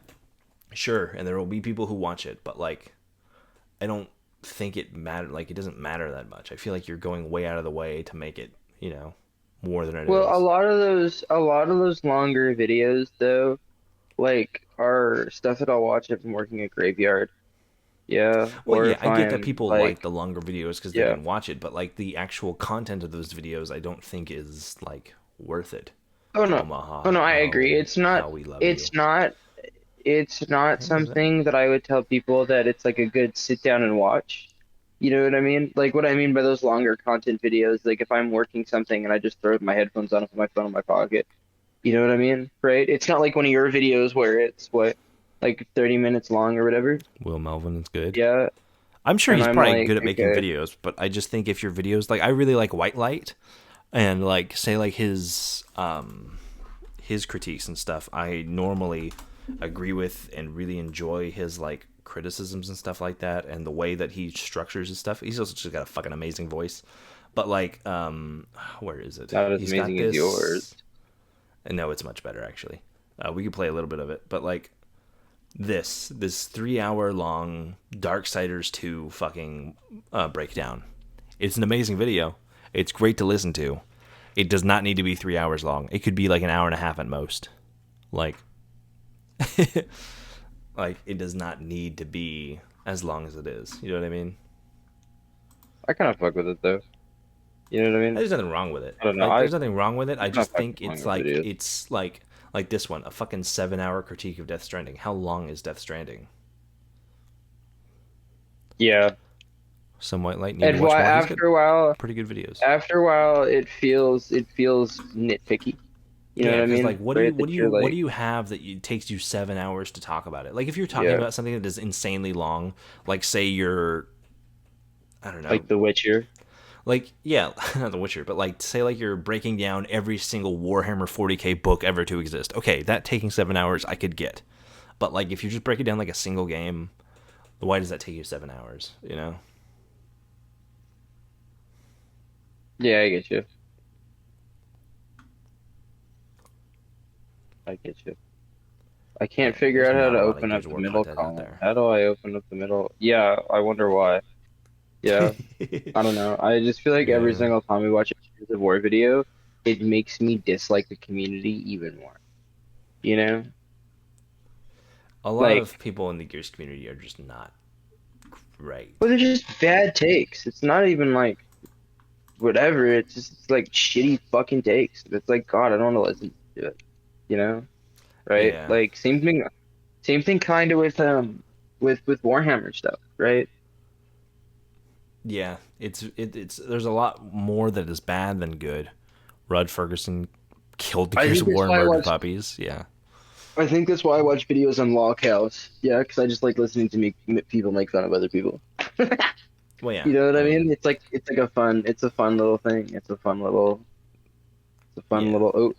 sure, and there will be people who watch it, but like, I don't think it matter. Like, it doesn't matter that much. I feel like you're going way out of the way to make it, more than it is. Well, a lot of those longer videos though, like are stuff that I'll watch if I'm working a graveyard. Yeah. Well, yeah, I get that people like the longer videos because they can watch it, but like the actual content of those videos, I don't think is like worth it. Oh no, Omaha, oh no, I agree. It's not. It's not something that I would tell people that it's like a good sit down and watch. You know what I mean? Like what I mean by those longer content videos, like if I'm working something and I just throw my headphones on and put my phone in my pocket. You know what I mean? Right? It's not like one of your videos where it's like 30 minutes long or whatever. Will Melvin is good. Yeah. I'm sure he's probably good at making videos, but I just think if your videos, like I really like White Light and like say like his critiques and stuff, I normally agree with and really enjoy his like criticisms and stuff like that and the way that he structures his stuff. He's also just got a fucking amazing voice. But like where is it? Not as amazing as yours. No, it's much better actually. We could play a little bit of it, but like this 3-hour long Darksiders 2 fucking breakdown. It's an amazing video. It's great to listen to. It does not need to be 3 hours long. It could be like an hour and a half at most. Like like it does not need to be as long as it is. You know what I mean? I kind of fuck with it though. You know what I mean? There's nothing wrong with it. I don't know. Like, there's nothing wrong with it. I just think it's videos. like this one, a fucking 7-hour critique of Death Stranding. How long is Death Stranding? Yeah. Some White Light. And after a while, pretty good videos. After a while, it feels nitpicky. You know what I mean? Like, what do you have that takes you 7 hours to talk about it? Like, if you're talking about something that is insanely long, like say you're, I don't know, like The Witcher. Like, yeah, not The Witcher, but like say like you're breaking down every single Warhammer 40K book ever to exist. Okay, that taking 7 hours I could get, but like if you just break it down like a single game, why does that take you 7 hours? You know? Yeah, I get you. I can't figure out how to open up the middle column. How do I open up the middle? Yeah, I wonder why. Yeah, I don't know. I just feel like every single time we watch a Gears of War video, it makes me dislike the community even more. You know? A lot of people in the Gears community are just not great. Well, they're just bad takes. It's not even like whatever. It's like shitty fucking takes. It's like, God, I don't want to listen to it. You know? right? Yeah. Like same thing kind of with Warhammer stuff, right? Yeah, it's there's a lot more that is bad than good. Rudd Ferguson killed the I Gears think of that's War and why I murdered watched. puppies. Yeah. I think that's why I watch videos on Locust. Yeah, because I just like listening to people make fun of other people. Well, yeah. You know what I mean? It's a fun little thing. It's a fun Yeah. little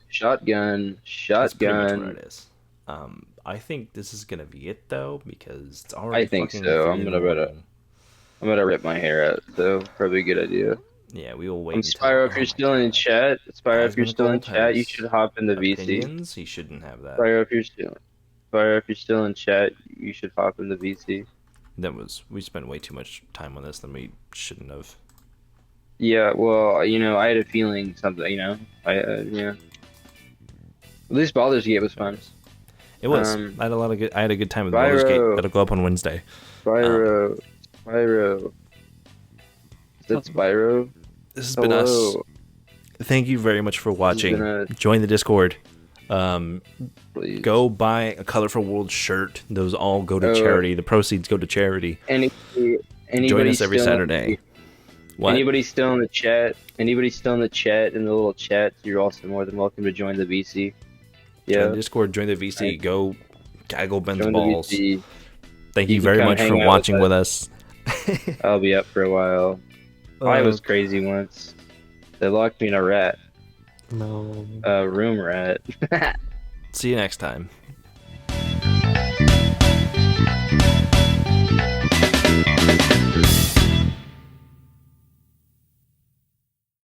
shotgun. That's pretty much what it is. I think this is gonna be it though, because it's already I think fucking so. 3 in the morning. I'm gonna rip my hair out, so probably a good idea. Yeah, we will wait until. Spyro, if oh you're my still in God. chat, Spyro, if you're still in Asmongold chat, you has should hop in the VC. opinions. He shouldn't have that. Spyro, if you're still in chat, you should hop in the VC. We spent way too much time on this than we shouldn't have. Yeah, well, I had a feeling something, yeah. At least Baldur's Gate was fun. It was. I had a good time with Baldur's Gate. That'll go up on Wednesday. Spyro. Is that Spyro? This has been us. Thank you very much for watching. Join the Discord. Please. Go buy a Colorful World shirt. Those all go to charity. The proceeds go to charity. Join us every Saturday. What? Anybody still in the chat? In the little chat, you're also more than welcome to join the VC. Yeah. Join the Discord, join the VC, go gaggle Ben's Join the balls. VC. Thank you very much for watching with us. I'll be up for a while. I was crazy once. They locked me in a rat. No. A room rat. See you next time.